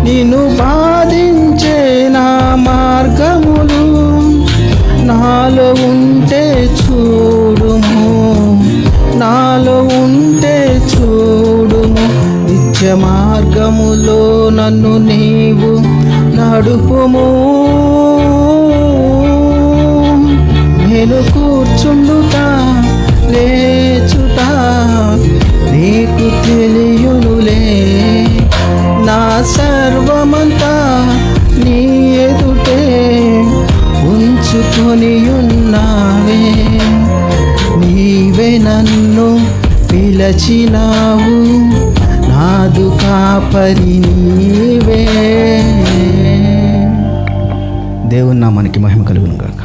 నిన్ను బాధించే నా మార్గములు నాలో ఉంటే చూడుము, నాలో ఉంటే చూడుము. నిత్య మార్గములో నన్ను నీవు నడుపుము. నేను కూర్చుండుట లేచుట నీకు తెలియునులే. నా సర్వమంతా నీ ఎదుటే ఉంచుకొని ఉన్నావే. నీవే నన్ను పిలచినావు, నాదు కాపరి నీవే. దేవుని నామానికి మహిమ కలుగును గాక.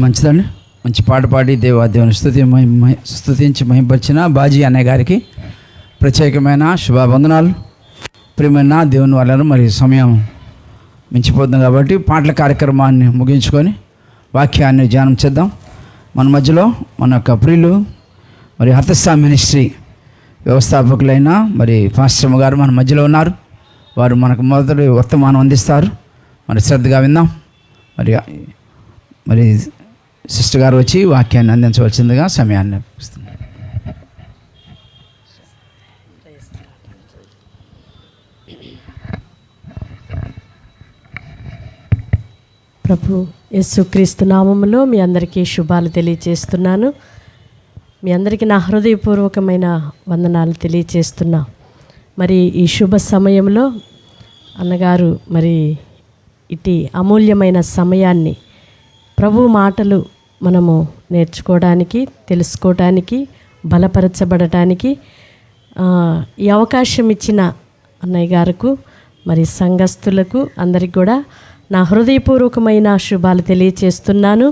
మంచిదండి, మంచి పాట పాడి దేవుని స్తుతించి మహింపరిచిన బాజీ అన్నయ్య గారికి ప్రత్యేకమైన శుభావందనాలు. ప్రియమైన దేవుని వాళ్ళను మరి సమయం మించిపోతుంది కాబట్టి పాటల కార్యక్రమాన్ని ముగించుకొని వాక్యాన్ని ధ్యానం చేద్దాం. మన మధ్యలో మన యొక్క ప్రియులు మరి హతస్థా మినిస్ట్రీ వ్యవస్థాపకులైన మరి పాస్టర్ గారు మన మధ్యలో ఉన్నారు. వారు మనకు మొదటి వర్తమానం అందిస్తారు. మరి శ్రద్ధగా విందాం. మరి సిస్టర్ గారు వచ్చి వాక్యాన్ని అందించవలసిందిగా సమయాన్ని ఇస్తున్నారు. ప్రభు యేసుక్రీస్తు నామములో మీ అందరికీ శుభాలు తెలియచేస్తున్నాను. మీ అందరికీ నా హృదయపూర్వకమైన వందనాలు తెలియచేస్తున్నా. మరి ఈ శుభ సమయంలో అన్నగారు మరి ఇటు అమూల్యమైన సమయాన్ని ప్రభు మాటలు మనము నేర్చుకోవడానికి, తెలుసుకోవడానికి, బలపరచబడటానికి ఈ అవకాశం ఇచ్చిన అన్నయ్య గారికి మరి సంఘస్థులకు అందరికి కూడా నా హృదయపూర్వకమైన శుభాలు తెలియచేస్తున్నాను.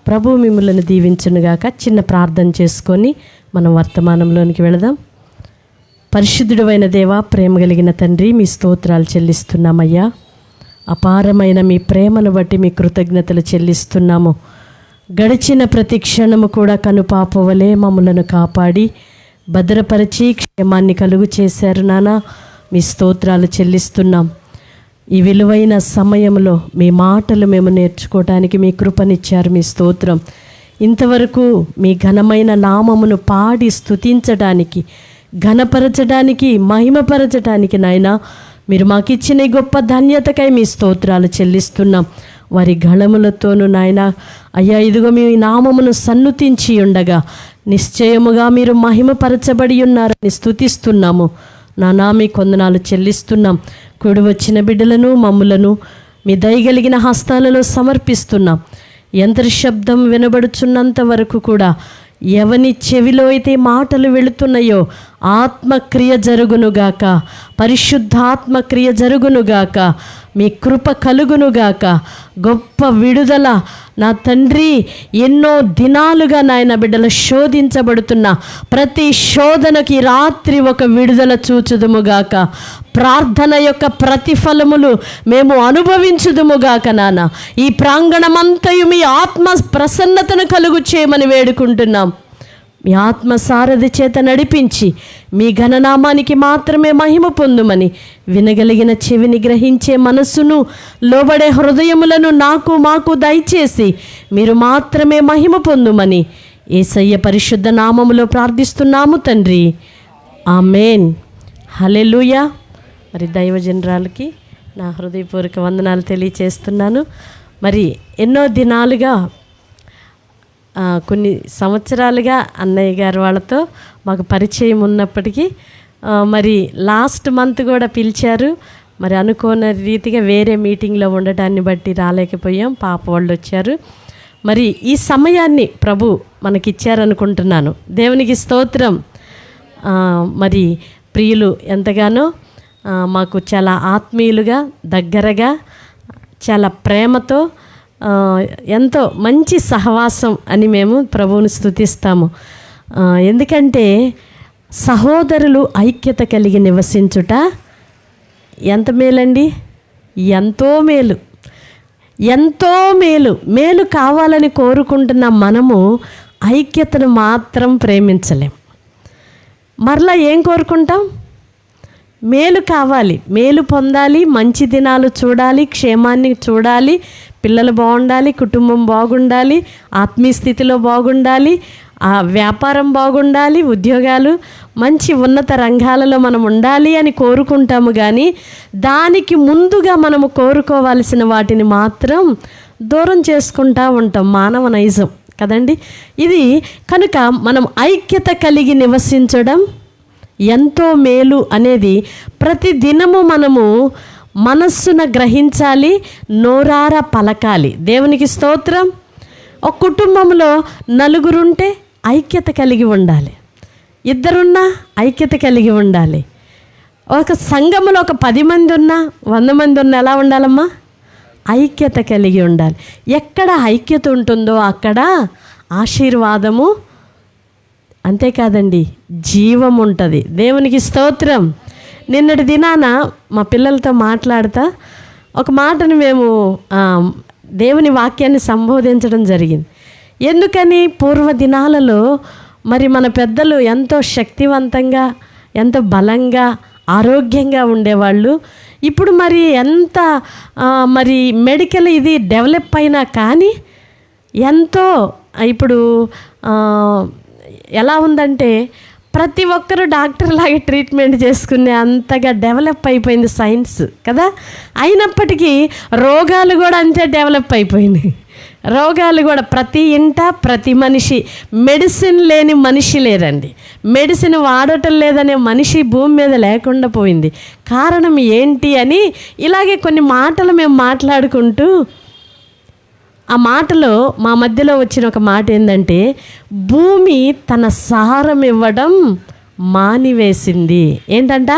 ప్రభు మిమ్మల్ని దీవించునుగాక. చిన్న ప్రార్థన చేసుకొని మనం వర్తమానంలోనికి వెళదాం. పరిశుద్ధుడైన దేవా, ప్రేమ కలిగిన తండ్రి, మీ స్తోత్రాలు చెల్లిస్తున్నామయ్యా. అపారమైన మీ ప్రేమను బట్టి మీ కృతజ్ఞతలు చెల్లిస్తున్నాము. గడిచిన ప్రతి క్షణము కూడా కనుపాపవలే మమ్మలను కాపాడి భద్రపరిచి క్షేమాన్ని కలుగు చేశారు నాన్న. మీ స్తోత్రాలు చెల్లిస్తున్నాం. ఈ విలువైన సమయంలో మీ మాటలు మేము నేర్చుకోవడానికి మీ కృపనిచ్చారు. మీ స్తోత్రం. ఇంతవరకు మీ ఘనమైన నామమును పాడి స్తుతించడానికి, ఘనపరచడానికి, మహిమపరచడానికి నాయన మీరు మాకు ఇచ్చిన గొప్ప ధన్యతకై మీ స్తోత్రాలు చెల్లిస్తున్నాం. వారి గళములతోనూ నాయన అయ్యా ఇదిగో మీ నామమును సన్నుతించి ఉండగా నిశ్చయముగా మీరు మహిమపరచబడి ఉన్నారని స్తుతిస్తున్నాము. నానా మీ కొందనాలు చెల్లిస్తున్నాం. కూడి వచ్చిన బిడ్డలను మమ్ములను మీ దయగలిగిన హస్తాలలో సమర్పిస్తున్నాం. యంత్ర శబ్దం వినబడుచున్నంత వరకు కూడా ఎవని చెవిలో అయితే మాటలు వెళుతున్నాయో ఆత్మక్రియ జరుగునుగాక, పరిశుద్ధాత్మక్రియ జరుగునుగాక, మీ కృప కలుగునుగాక. గొప్ప విడుదల నా తండ్రి. ఎన్నో దినాలుగా నాయన బిడ్డలు శోధించబడుతున్న ప్రతి శోధనకి రాత్రి ఒక విడుదల చూచుదుముగాక. ప్రార్థన యొక్క ప్రతిఫలములు మేము అనుభవించుదుముగాక నాన్న. ఈ ప్రాంగణమంతయు మీ ఆత్మ ప్రసన్నతను కలుగు చేయమని వేడుకుంటున్నాం. మీ ఆత్మ సారథి చేత నడిపించి మీ ఘననామానికి మాత్రమే మహిమ పొందుమని, వినగలిగిన చెవిని గ్రహించే మనస్సును, లోబడే హృదయములను నాకు మాకు దయచేసి మీరు మాత్రమే మహిమ పొందుమని యేసయ్య పరిశుద్ధ నామములో ప్రార్థిస్తున్నాము తండ్రి. ఆమేన్. హల్లెలూయా. మరి దైవజనరాలకి నా హృదయపూర్వక వందనాలు తెలియచేస్తున్నాను. మరి ఎన్నో దినాలుగా కొన్ని సంవత్సరాలుగా అన్నయ్య గారు వాళ్ళతో మాకు పరిచయం ఉన్నప్పటికీ మరి లాస్ట్ మంత్ కూడా పిలిచారు. మరి అనుకోని రీతిగా వేరే మీటింగ్లో ఉండటాన్ని బట్టి రాలేకపోయాం. పాప వాళ్ళు వచ్చారు. మరి ఈ సమయాన్ని ప్రభు మనకిచ్చారనుకుంటున్నాను. దేవునికి స్తోత్రం. మరి ప్రియులు ఎంతగానో మాకు చాలా ఆత్మీయులుగా, దగ్గరగా, చాలా ప్రేమతో, ఎంతో మంచి సహవాసం అని మేము ప్రభువుని స్తుతిస్తాము. ఎందుకంటే సహోదరులు ఐక్యత కలిగి నివసించుట ఎంత మేలండి, ఎంతో మేలు, ఎంతో మేలు. మేలు కావాలని కోరుకుంటున్న మనము ఐక్యతను మాత్రం ప్రేమించలేం. మరలా ఏం కోరుకుంటాం? మేలు కావాలి, మేలు పొందాలి, మంచి దినాలు చూడాలి, క్షేమాన్ని చూడాలి, పిల్లలు బాగుండాలి, కుటుంబం బాగుండాలి, ఆత్మీయ స్థితిలో బాగుండాలి, ఆ వ్యాపారం బాగుండాలి, ఉద్యోగాలు మంచి ఉన్నత రంగాలలో మనం ఉండాలి అని కోరుకుంటాము. కానీ దానికి ముందుగా మనము కోరుకోవాల్సిన వాటిని మాత్రం దూరం చేసుకుంటూ ఉంటాం. మానవ నైజం కదండి ఇది. కనుక మనం ఐక్యత కలిగి నివసించడం ఎంతో మేలు అనేది ప్రతి దినము మనము మనస్సున గ్రహించాలి, నోరార పలకాలి. దేవునికి స్తోత్రం. ఒక కుటుంబంలో నలుగురుంటే ఐక్యత కలిగి ఉండాలి, ఇద్దరున్నా ఐక్యత కలిగి ఉండాలి. ఒక సంఘములో ఒక 10 మంది ఉన్నా 100 మంది ఉన్నా ఎలా ఉండాలమ్మా? ఐక్యత కలిగి ఉండాలి. ఎక్కడ ఐక్యత ఉంటుందో అక్కడ ఆశీర్వాదము, అంతేకాదండి జీవం ఉంటుంది. దేవునికి స్తోత్రం. నిన్నటి దినాన మా పిల్లలతో మాట్లాడుతా ఒక మాటను మేము దేవుని వాక్యాన్ని సంబోధించడం జరిగింది. ఎందుకని? పూర్వ దినాలలో మరి మన పెద్దలు ఎంతో శక్తివంతంగా, ఎంతో బలంగా, ఆరోగ్యంగా ఉండేవాళ్ళు. ఇప్పుడు మరి ఎంత మరి మెడికల్ ఇది డెవలప్ అయినా కానీ ఎంతో ఇప్పుడు ఎలా ఉందంటే ప్రతి ఒక్కరూ డాక్టర్ లాగా ట్రీట్మెంట్ చేసుకునే అంతగా డెవలప్ అయిపోయింది సైన్స్ కదా. అయినప్పటికీ రోగాలు కూడా అంతే డెవలప్ అయిపోయినాయి. రోగాలు కూడా ప్రతి ఇంట ప్రతి మనిషి, మెడిసిన్ లేని మనిషి లేరండి. మెడిసిన్ వాడటం లేదనే మనిషి భూమి మీద లేకుండా పోయింది. కారణం ఏంటి అని ఇలాగే కొన్ని మాటలు మేము మాట్లాడుకుంటూ, ఆ మాటలో మా మధ్యలో వచ్చిన ఒక మాట ఏంటంటే, భూమి తన సారం ఇవ్వడం మానివేసింది. ఏంటంట?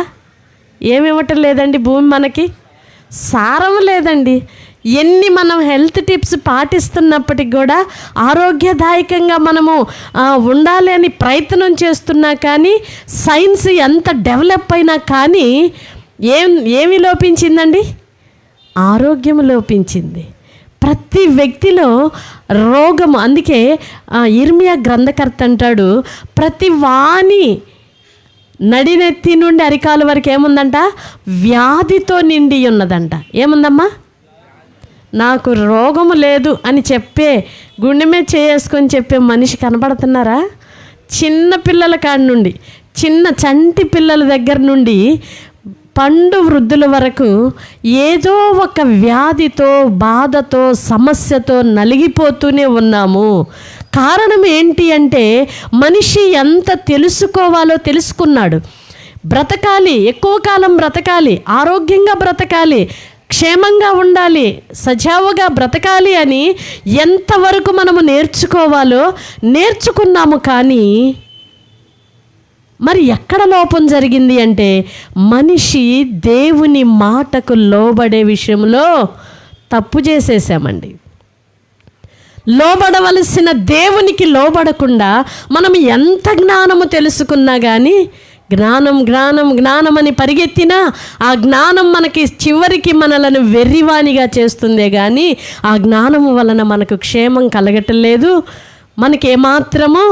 ఏమి ఇవ్వటం లేదండి భూమి మనకి? సారం లేదండి. ఎన్ని మనం హెల్త్ టిప్స్ పాటిస్తున్నప్పటికి కూడా, ఆరోగ్యదాయకంగా మనము ఉండాలి అని ప్రయత్నం చేస్తున్నా కానీ, సైన్స్ ఎంత డెవలప్ అయినా కానీ ఏమి లోపించిందండి? ఆరోగ్యం లోపించింది. ప్రతి వ్యక్తిలో రోగము. అందుకే ఇర్మియా గ్రంథకర్త అంటాడు, ప్రతి వాణి నడినెత్తి నుండి అరికాలు వరకు ఏముందంట? వ్యాధితో నిండి ఉన్నదంట. ఏముందమ్మా? నాకు రోగము లేదు అని చెప్పే, గుండె మీద చేసుకొని చెప్పే మనిషి కనబడుతున్నారా? చిన్న పిల్లల కాడి నుండి, చిన్న చంటి పిల్లల దగ్గర నుండి పండు వృద్ధుల వరకు ఏదో ఒక వ్యాధితో, బాధతో, సమస్యతో నలిగిపోతూనే ఉన్నాము. కారణం ఏంటి అంటే, మనిషి ఎంత తెలుసుకోవాలో తెలుసుకున్నాడు. బ్రతకాలి, ఎక్కువ కాలం బ్రతకాలి, ఆరోగ్యంగా బ్రతకాలి, క్షేమంగా ఉండాలి, సజావుగా బ్రతకాలి అని ఎంతవరకు మనము నేర్చుకోవాలో నేర్చుకున్నాము. కానీ మరి ఎక్కడ లోపం జరిగింది అంటే, మనిషి దేవుని మాటకు లోబడే విషయంలో తప్పు చేసేసామండి. లోబడవలసిన దేవునికి లోబడకుండా మనం ఎంత జ్ఞానము తెలుసుకున్నా కానీ, జ్ఞానం జ్ఞానం జ్ఞానం అని పరిగెత్తినా ఆ జ్ఞానం మనకి చివరికి మనలను వెర్రివాణిగా చేస్తుందే కానీ, ఆ జ్ఞానము వలన మనకు క్షేమం కలగటం లేదు, మనకి ఏమాత్రము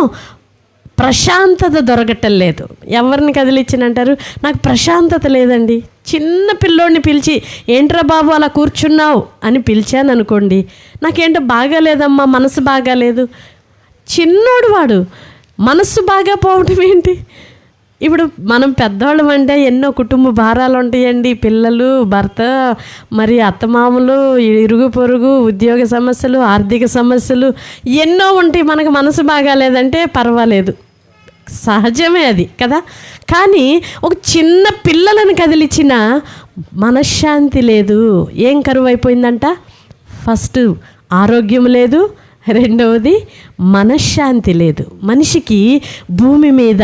ప్రశాంతత దొరకటం లేదు. ఎవరిని కదిలిచ్చినంటారు, నాకు ప్రశాంతత లేదండి. చిన్న పిల్లోడిని పిలిచి, ఏంట్రా బాబు అలా కూర్చున్నావు అని పిలిచాను అనుకోండి, నాకేంటో బాగాలేదమ్మా, మనసు బాగాలేదు. చిన్నోడు వాడు మనసు బాగా పోవటం ఏంటి? ఇప్పుడు మనం పెద్దవాళ్ళం అంటే ఎన్నో కుటుంబ భారాలు ఉంటాయండి. పిల్లలు, భర్త, మరి అత్తమామలు, ఇరుగు పొరుగు, ఉద్యోగ సమస్యలు, ఆర్థిక సమస్యలు ఎన్నో ఉంటాయి. మనకు మనసు బాగాలేదంటే పర్వాలేదు, సహజమే అది కదా. కానీ ఒక చిన్న పిల్లలను కదిలిచిన మనశ్శాంతి లేదు. ఏం కరువు అయిపోయిందంట? ఫస్ట్ ఆరోగ్యం లేదు, రెండవది మనశ్శాంతి లేదు. మనిషికి భూమి మీద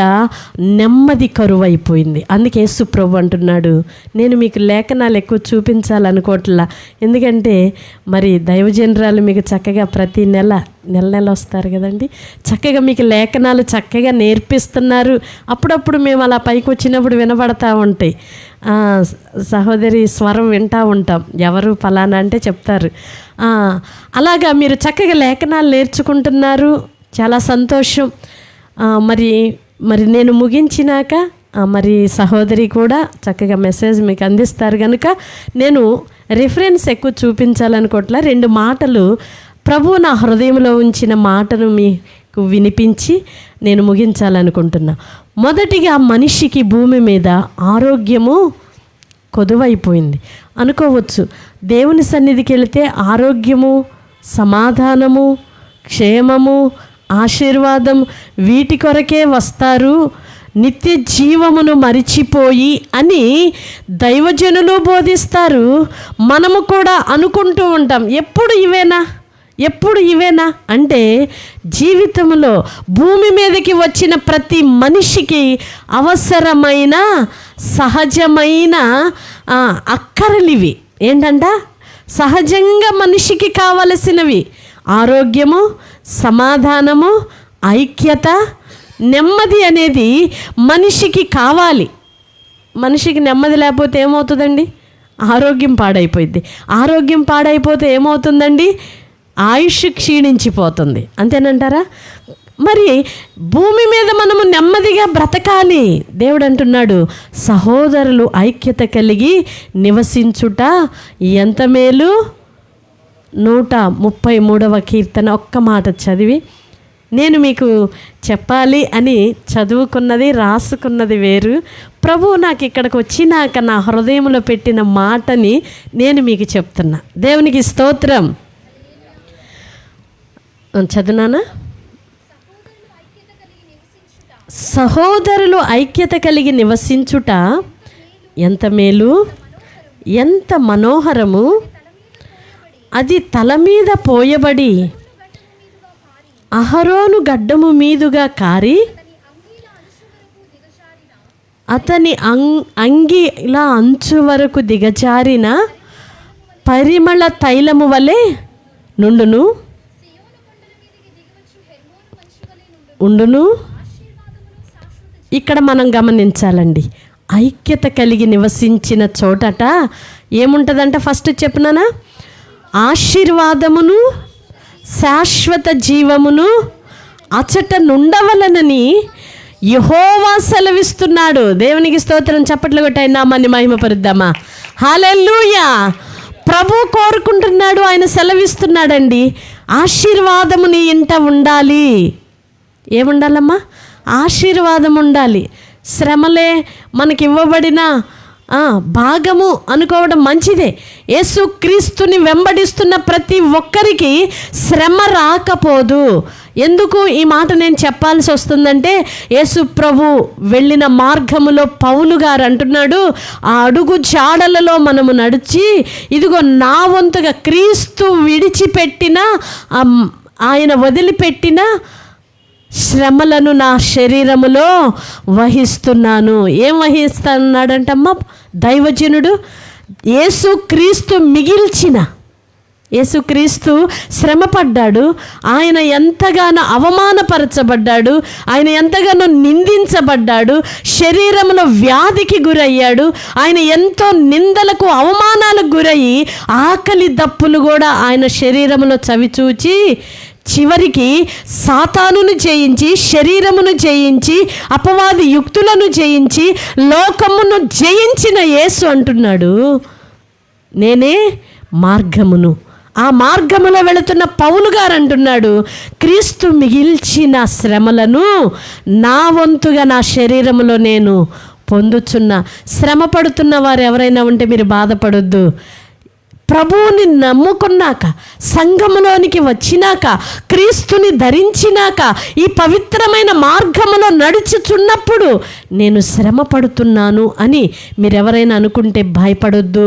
నెమ్మది కరువైపోయింది. అందుకే యేసు ప్రభు అంటున్నాడు, నేను మీకు లేఖనాలు ఎక్కువ చూపించాలనుకోవట్లా, ఎందుకంటే మరి దైవజనరాలు మీకు చక్కగా ప్రతి నెల వస్తారు కదండి, చక్కగా మీకు లేఖనాలు చక్కగా నేర్పిస్తున్నారు. అప్పుడప్పుడు మేము అలా పైకి వచ్చినప్పుడు వినబడతా ఉంటాయి, సహోదరి స్వరం వింటూ ఉంటాం, ఎవరు ఫలానా అంటే చెప్తారు. అలాగా మీరు చక్కగా లేఖనాలు నేర్చుకుంటున్నారు, చాలా సంతోషం. మరి నేను ముగించినాక మరి సహోదరి కూడా చక్కగా మెసేజ్ మీకు అందిస్తారు కనుక నేను రిఫరెన్స్ ఎక్కువ చూపించాలనుకోవట్లా. 2 మాటలు ప్రభువు నా హృదయంలో ఉంచిన మాటను మీకు వినిపించి నేను ముగించాలనుకుంటున్నా. మొదటిగా, మనిషికి భూమి మీద ఆరోగ్యము కొదువైపోయింది అనుకోవచ్చు. దేవుని సన్నిధికి వెళితే ఆరోగ్యము, సమాధానము, క్షేమము, ఆశీర్వాదం వీటి కొరకే వస్తారు, నిత్య జీవమును మరిచిపోయి అని దైవజనులు బోధిస్తారు. మనము కూడా అనుకుంటూ ఉంటాం, ఎప్పుడు ఇవేనా అంటే జీవితంలో భూమి మీదకి వచ్చిన ప్రతి మనిషికి అవసరమైన సహజమైన అక్కరలివి ఏంటంట, సహజంగా మనిషికి కావలసినవి ఆరోగ్యము, సమాధానము, ఐక్యత, నెమ్మది అనేది మనిషికి కావాలి. మనిషికి నెమ్మది లేకపోతే ఏమవుతుందండి? ఆరోగ్యం పాడైపోయింది. ఆరోగ్యం పాడైపోతే ఏమవుతుందండి? ఆయుష్ క్షీణించిపోతుంది. అంతేనంటారా? మరి భూమి మీద మనము నెమ్మదిగా బ్రతకాలి. దేవుడు అంటున్నాడు, సహోదరులు ఐక్యత కలిగి నివసించుట ఎంత మేలు. 133వ కీర్తన ఒక్క మాట చదివి నేను మీకు చెప్పాలి అని చదువుకున్నది రాసుకున్నది వేరు. ప్రభువు నాకు ఇక్కడికి వచ్చినాక నా హృదయంలో పెట్టిన మాటని నేను మీకు చెప్తున్నా. దేవునికి స్తోత్రం. చదువునానా? సహోదరులు ఐక్యత కలిగి నివసించుట ఎంత మేలు, ఎంత మనోహరము. అది తల మీద పోయబడి అహరోను గడ్డము మీదుగా కారి అతని అంగి ఇలా అంచు వరకు దిగజారిన పరిమళ తైలము వలె ఉండును. ఇక్కడ మనం గమనించాలండి, ఐక్యత కలిగి నివసించిన చోటట ఏముంటుందంట? ఫస్ట్ చెప్పినానా, ఆశీర్వాదమును శాశ్వత జీవమును అచట నుండవలనని యెహోవా సెలవిస్తున్నాడు. దేవునికి స్తోత్రం. చప్పట్లు కొట్టి ఆయన నామాన్ని మహిమపరుద్దామా? హల్లెలూయా. ప్రభు కోరుకుంటున్నాడు, ఆయన సెలవిస్తున్నాడండి, ఆశీర్వాదము నీ ఇంట ఉండాలి. ఏముండాలమ్మా? ఆశీర్వాదం ఉండాలి. శ్రమలే మనకి ఇవ్వబడిన భాగము అనుకోవడం మంచిదే. యేసు క్రీస్తుని వెంబడిస్తున్న ప్రతి ఒక్కరికి శ్రమ రాకపోదు. ఎందుకు ఈ మాట నేను చెప్పాల్సి వస్తుందంటే, యేసు ప్రభు వెళ్ళిన మార్గములో పౌలు గారు అంటున్నాడు, ఆ అడుగు జాడలలో మనము నడిచి ఇదిగో నా వంతుగా క్రీస్తు విడిచిపెట్టిన ఆయన వదిలిపెట్టిన శ్రమలను నా శరీరములో వహిస్తున్నాను. ఏం వహిస్తున్నాడంటమ్మా దైవజనుడు? యేసుక్రీస్తు శ్రమపడ్డాడు. ఆయన ఎంతగానో అవమానపరచబడ్డాడు, ఆయన ఎంతగానో నిందించబడ్డాడు, శరీరంలో వ్యాధికి గురయ్యాడు, ఆయన ఎంతో నిందలకు అవమానాలకు గురయ్యి ఆకలి దప్పులు కూడా ఆయన శరీరంలో చవిచూచి చివరికి సాతానును జయించి, శరీరమును జయించి, అపవాది యుక్తులను జయించి, లోకమును జయించిన యేసు అంటున్నాడు, నేనే మార్గమును. ఆ మార్గములో వెళుతున్న పౌలు గారు అంటున్నాడు, క్రీస్తు మిగిల్చిన శ్రమలను నా వంతుగా నా శరీరములో నేను పొందుచున్నా. శ్రమ పడుతున్న వారు ఎవరైనా ఉంటే మీరు బాధపడొద్దు. ప్రభువుని నమ్ముకున్నాక, సంఘములోనికి వచ్చినాక, క్రీస్తుని ధరించినాక, ఈ పవిత్రమైన మార్గములో నడుచుచున్నప్పుడు నేను శ్రమ పడుతున్నాను అని మీరెవరైనా అనుకుంటే భయపడొద్దు,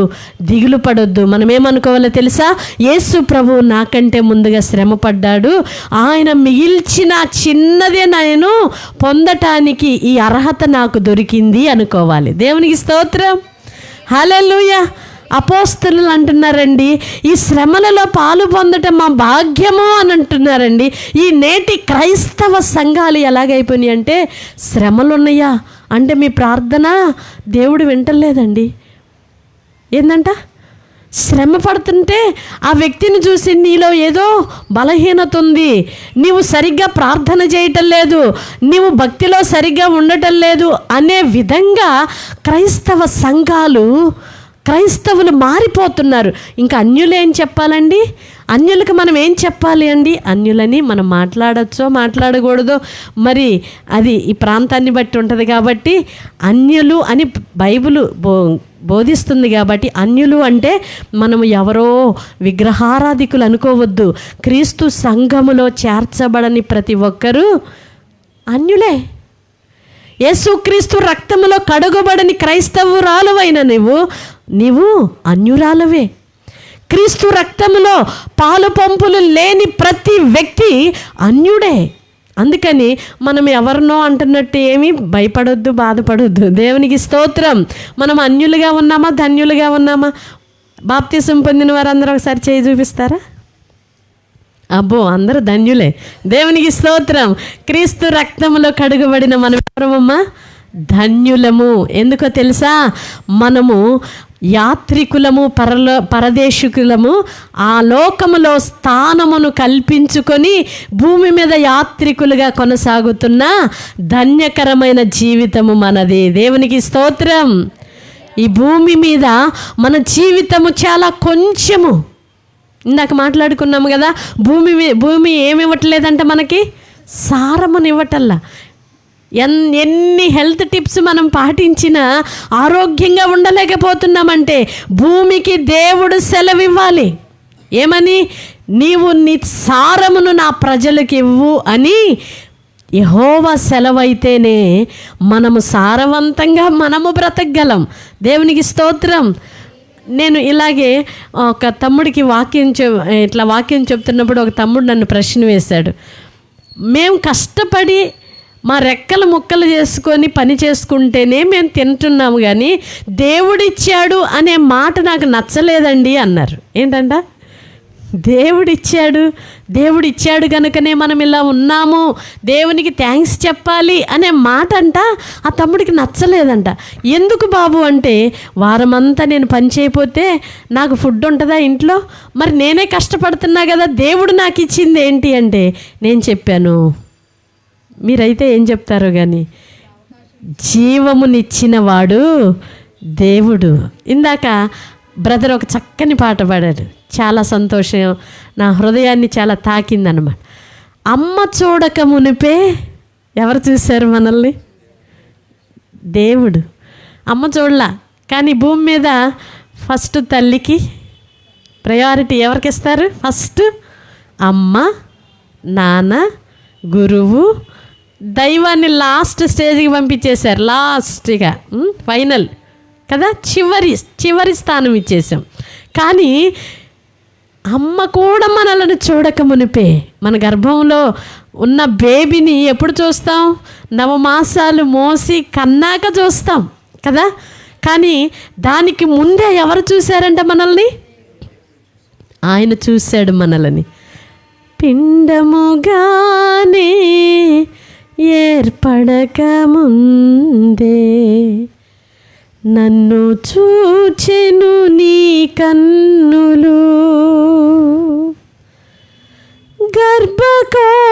దిగులు పడొద్దు. మనమేమనుకోవాలో తెలుసా? యేసు ప్రభువు నాకంటే ముందుగా శ్రమ పడ్డాడు, ఆయన మిగిల్చిన చిన్నదే నేను పొందటానికి ఈ అర్హత నాకు దొరికింది అనుకోవాలి. దేవునికి స్తోత్రం, హల్లెలూయా. అపోస్తలులు అంటున్నారండి, ఈ శ్రమలలో పాలు పొందటం మా భాగ్యము అని అంటున్నారండి. ఈ నేటి క్రైస్తవ సంఘాలు ఎలాగైపోయినాయి అంటే, శ్రమలు ఉన్నాయా అంటే మీ ప్రార్థన దేవుడు వింటలేదండి. ఏందంట? శ్రమ పడుతుంటే ఆ వ్యక్తిని చూసి నీలో ఏదో బలహీనత ఉంది, నీవు సరిగ్గా ప్రార్థన చేయటం లేదు, నీవు భక్తిలో సరిగ్గా ఉండటం లేదు అనే విధంగా క్రైస్తవ సంఘాలు, క్రైస్తవులు మారిపోతున్నారు. ఇంకా అన్యులు ఏం చెప్పాలండి? అన్యులకు మనం ఏం చెప్పాలి అండి? అన్యులని మనం మాట్లాడచ్చో మాట్లాడకూడదో మరి అది ఈ ప్రాంతాన్ని బట్టి ఉంటుంది. కాబట్టి అన్యులు అని బైబిల్ బోధిస్తుంది. కాబట్టి అన్యులు అంటే మనము ఎవరో విగ్రహారాధికులు అనుకోవద్దు. క్రీస్తు సంఘములో చేర్చబడని ప్రతి ఒక్కరూ అన్యులే. యేసుక్రీస్తు రక్తములో కడుగబడని క్రైస్తవురాలువైన నీవు అన్యురాలవే. క్రీస్తు రక్తములో పాలు పంపులు లేని ప్రతి వ్యక్తి అన్యుడే. అందుకని మనం ఎవరినో అంటున్నట్టు ఏమీ భయపడొద్దు, బాధపడొద్దు. దేవునికి స్తోత్రం. మనం అన్యులుగా ఉన్నామా, ధన్యులుగా ఉన్నామా? బాప్తిసం పొందిన వారందరూ ఒకసారి చేయి చూపిస్తారా? అబ్బో, అందరూ ధన్యులే. దేవునికి స్తోత్రం. క్రీస్తు రక్తములో కడుగబడిన మనం ఎవరమ్మా? ధన్యులము. ఎందుకో తెలుసా? మనము యాత్రికులము, పరదేశికులము. ఆ లోకములో స్థానమును కల్పించుకొని భూమి మీద యాత్రికులుగా కొనసాగుతున్న ధన్యకరమైన జీవితము మనది. దేవునికి స్తోత్రం. ఈ భూమి మీద మన జీవితము చాలా కొంచెము. ఇందాక మాట్లాడుకున్నాము కదా, భూమి ఏమివ్వట్లేదంట మనకి? సారమునివ్వటల్లా. ఎన్ని హెల్త్ టిప్స్ మనం పాటించినా ఆరోగ్యంగా ఉండలేకపోతున్నామంటే భూమికి దేవుడు సెలవివ్వాలి. ఏమని? నీవు నీ సారమును నా ప్రజలకు ఇవ్వు అని యెహోవా సెలవైతేనే మనము సారవంతంగా మనము బ్రతకగలం. దేవునికి స్తోత్రం. నేను ఇలాగే ఒక తమ్ముడికి వాక్యం చెప్తున్నప్పుడు ఒక తమ్ముడు నన్ను ప్రశ్న వేశాడు. మేము కష్టపడి మా రెక్కలు ముక్కలు చేసుకొని పని చేసుకుంటేనే మేము తింటున్నాము, కానీ దేవుడిచ్చాడు అనే మాట నాకు నచ్చలేదండి అన్నారు. ఏంటంట? దేవుడిచ్చాడు కనుకనే మనం ఇలా ఉన్నాము, దేవునికి థ్యాంక్స్ చెప్పాలి అనే మాట అంట ఆ తమ్ముడికి నచ్చలేదంట. ఎందుకు బాబు అంటే, వారమంతా నేను పని చేయకపోతే నాకు ఫుడ్ ఉంటుందా ఇంట్లో? మరి నేనే కష్టపడుతున్నా కదా, దేవుడు నాకు ఇచ్చింది ఏంటి అంటే, నేను చెప్పాను, మీరైతే ఏం చెప్తారో కానీ జీవమునిచ్చిన వాడు దేవుడు. ఇందాక బ్రదర్ ఒక చక్కని పాట పాడాడు, చాలా సంతోషం, నా హృదయాన్ని చాలా తాకిందన్నమాట. అమ్మ చూడక మునిపే ఎవరు చూశారు మనల్ని? దేవుడు. అమ్మ చూడలా, కానీ భూమి మీద ఫస్ట్ తల్లికి ప్రయారిటీ ఎవరికి ఇస్తారు? ఫస్ట్ అమ్మ, నాన్న, గురువు, దైవాన్ని లాస్ట్ స్టేజ్కి పంపించేశారు. లాస్ట్గా ఫైనల్ కదా, చివరి స్థానం ఇచ్చేసాం. కానీ అమ్మ కూడా మనల్ని చూడక మునిపే, మన గర్భంలో ఉన్న బేబీని ఎప్పుడు చూస్తాం? 9 మాసాలు మోసి కన్నాక చూస్తాం కదా. కానీ దానికి ముందే ఎవరు చూశారంట మనల్ని? ఆయన చూశాడు మనల్ని. పిండముగానే ఏర్పడక ముందే నన్ను చూచెను నీ కన్నులు, గర్భకోశమునందే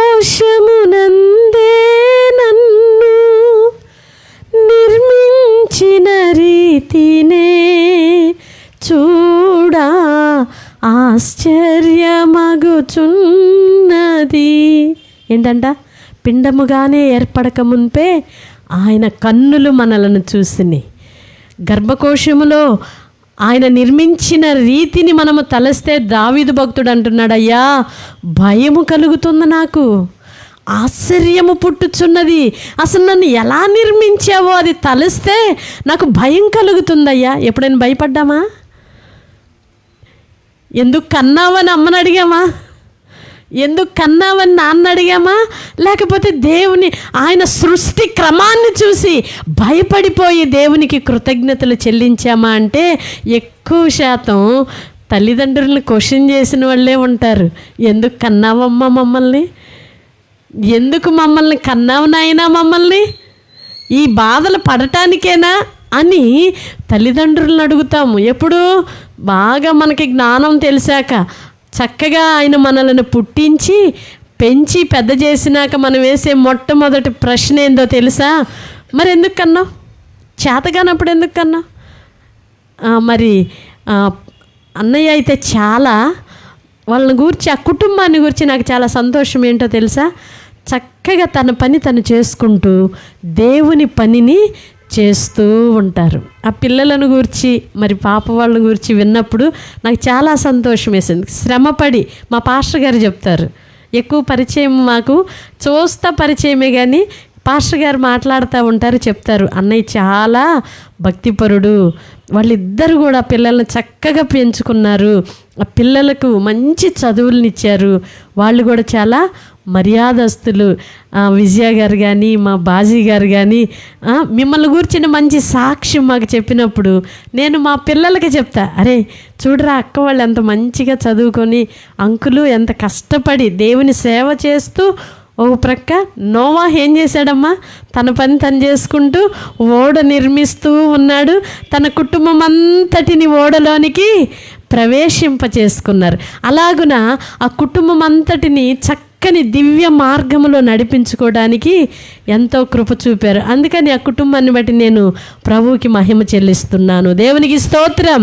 నన్ను నిర్మించిన రీతినే చూడా ఆశ్చర్యమగుచున్నది. ఏంటంట? పిండముగానే ఏర్పడక మునిపే ఆయన కన్నులు మనలను చూసినాయి. గర్భకోశములో ఆయన నిర్మించిన రీతిని మనము తలస్తే దావీదు భక్తుడు అంటున్నాడు, అయ్యా భయము కలుగుతుంది, నాకు ఆశ్చర్యము పుట్టుచున్నది, అసలు నన్ను ఎలా నిర్మించావో అది తలస్తే నాకు భయం కలుగుతుందయ్యా. ఎప్పుడైనా భయపడ్డామా? ఎందుకు కన్నావని అమ్మని అడిగామా? ఎందుకు కన్నావని నాన్న అడిగామా? లేకపోతే దేవుని ఆయన సృష్టి క్రమాన్ని చూసి భయపడిపోయి దేవునికి కృతజ్ఞతలు చెల్లించామా అంటే ఎక్కువ శాతం తల్లిదండ్రులను క్వశ్చన్ చేసిన వాళ్ళే ఉంటారు. ఎందుకు కన్నావమ్మా మమ్మల్ని? ఎందుకు మమ్మల్ని కన్నావు నాయనా? మమ్మల్ని ఈ బాధలు పడటానికేనా అని తల్లిదండ్రులను అడుగుతాము. ఎప్పుడు బాగా మనకి జ్ఞానం తెలిసాక, చక్కగా ఆయన మనల్ని పుట్టించి పెంచి పెద్ద చేసినాక మనం వేసే మొట్టమొదటి ప్రశ్న ఏందో తెలుసా? మరి ఎందుకు కన్నావు? చేతగానప్పుడు ఎందుకు కన్నావు? మరి అన్నయ్య అయితే చాలా వాళ్ళని గురించి, ఆ కుటుంబాన్ని గురించి నాకు చాలా సంతోషం ఏంటో తెలుసా? చక్కగా తన పని తను చేసుకుంటూ దేవుని పనిని చేస్తూ ఉంటారు. ఆ పిల్లలను గురించి, మరి పాప వాళ్ళని గురించి విన్నప్పుడు నాకు చాలా సంతోషం వేసింది. శ్రమపడి, మా పాస్టర్ గారు చెప్తారు, ఎక్కువ పరిచయం మాకు చూస్తా పరిచయమే కానీ పాస్టర్ గారు మాట్లాడుతూ ఉంటారు, చెప్తారు, అన్నయ్య చాలా భక్తిపరుడు, వాళ్ళిద్దరు కూడా పిల్లల్ని చక్కగా పెంచుకున్నారు, ఆ పిల్లలకు మంచి చదువులను ఇచ్చారు, వాళ్ళు కూడా చాలా మర్యాదస్తులు. విజయ గారు కానీ మా బాజీ గారు కానీ మిమ్మల్ని గురించిన మంచి సాక్ష్యం మాకు చెప్పినప్పుడు నేను మా పిల్లలకి చెప్తా, అరే చూడరా అక్క వాళ్ళు ఎంత మంచిగా చదువుకొని, అంకులు ఎంత కష్టపడి దేవుని సేవ చేస్తూ, ఓ ప్రక్క నోవా ఏం చేశాడమ్మా? తన పని తను చేసుకుంటూ ఓడ నిర్మిస్తూ ఉన్నాడు. తన కుటుంబం అంతటిని ఓడలోనికి ప్రవేశింపచేసుకున్నారు. అలాగున ఆ కుటుంబం అంతటిని చక్కని దివ్య మార్గంలో నడిపించుకోవడానికి ఎంతో కృప చూపారు. అందుకని ఆ కుటుంబాన్ని బట్టి నేను ప్రభువుకి మహిమ చెల్లిస్తున్నాను. దేవునికి స్తోత్రం.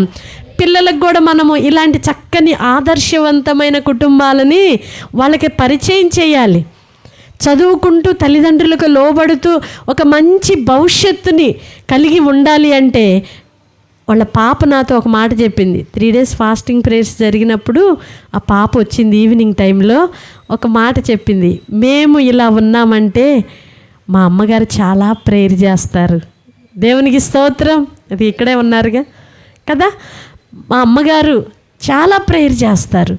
పిల్లలకు కూడా మనము ఇలాంటి చక్కని ఆదర్శవంతమైన కుటుంబాలని వాళ్ళకి పరిచయం చేయాలి. చదువుకుంటూ తల్లిదండ్రులకు లోబడుతూ ఒక మంచి భవిష్యత్తుని కలిగి ఉండాలి అంటే, వాళ్ళ పాప నాతో ఒక మాట చెప్పింది. 3 days ఫాస్టింగ్ ప్రేయర్స్ జరిగినప్పుడు ఆ పాప వచ్చింది ఈవినింగ్ టైంలో, ఒక మాట చెప్పింది, మేము ఇలా ఉన్నామంటే మా అమ్మగారు చాలా ప్రేయర్ చేస్తారు. దేవునికి స్తోత్రం. అది ఇక్కడే ఉన్నారుగా కదా, మా అమ్మగారు చాలా ప్రేయర్ చేస్తారు,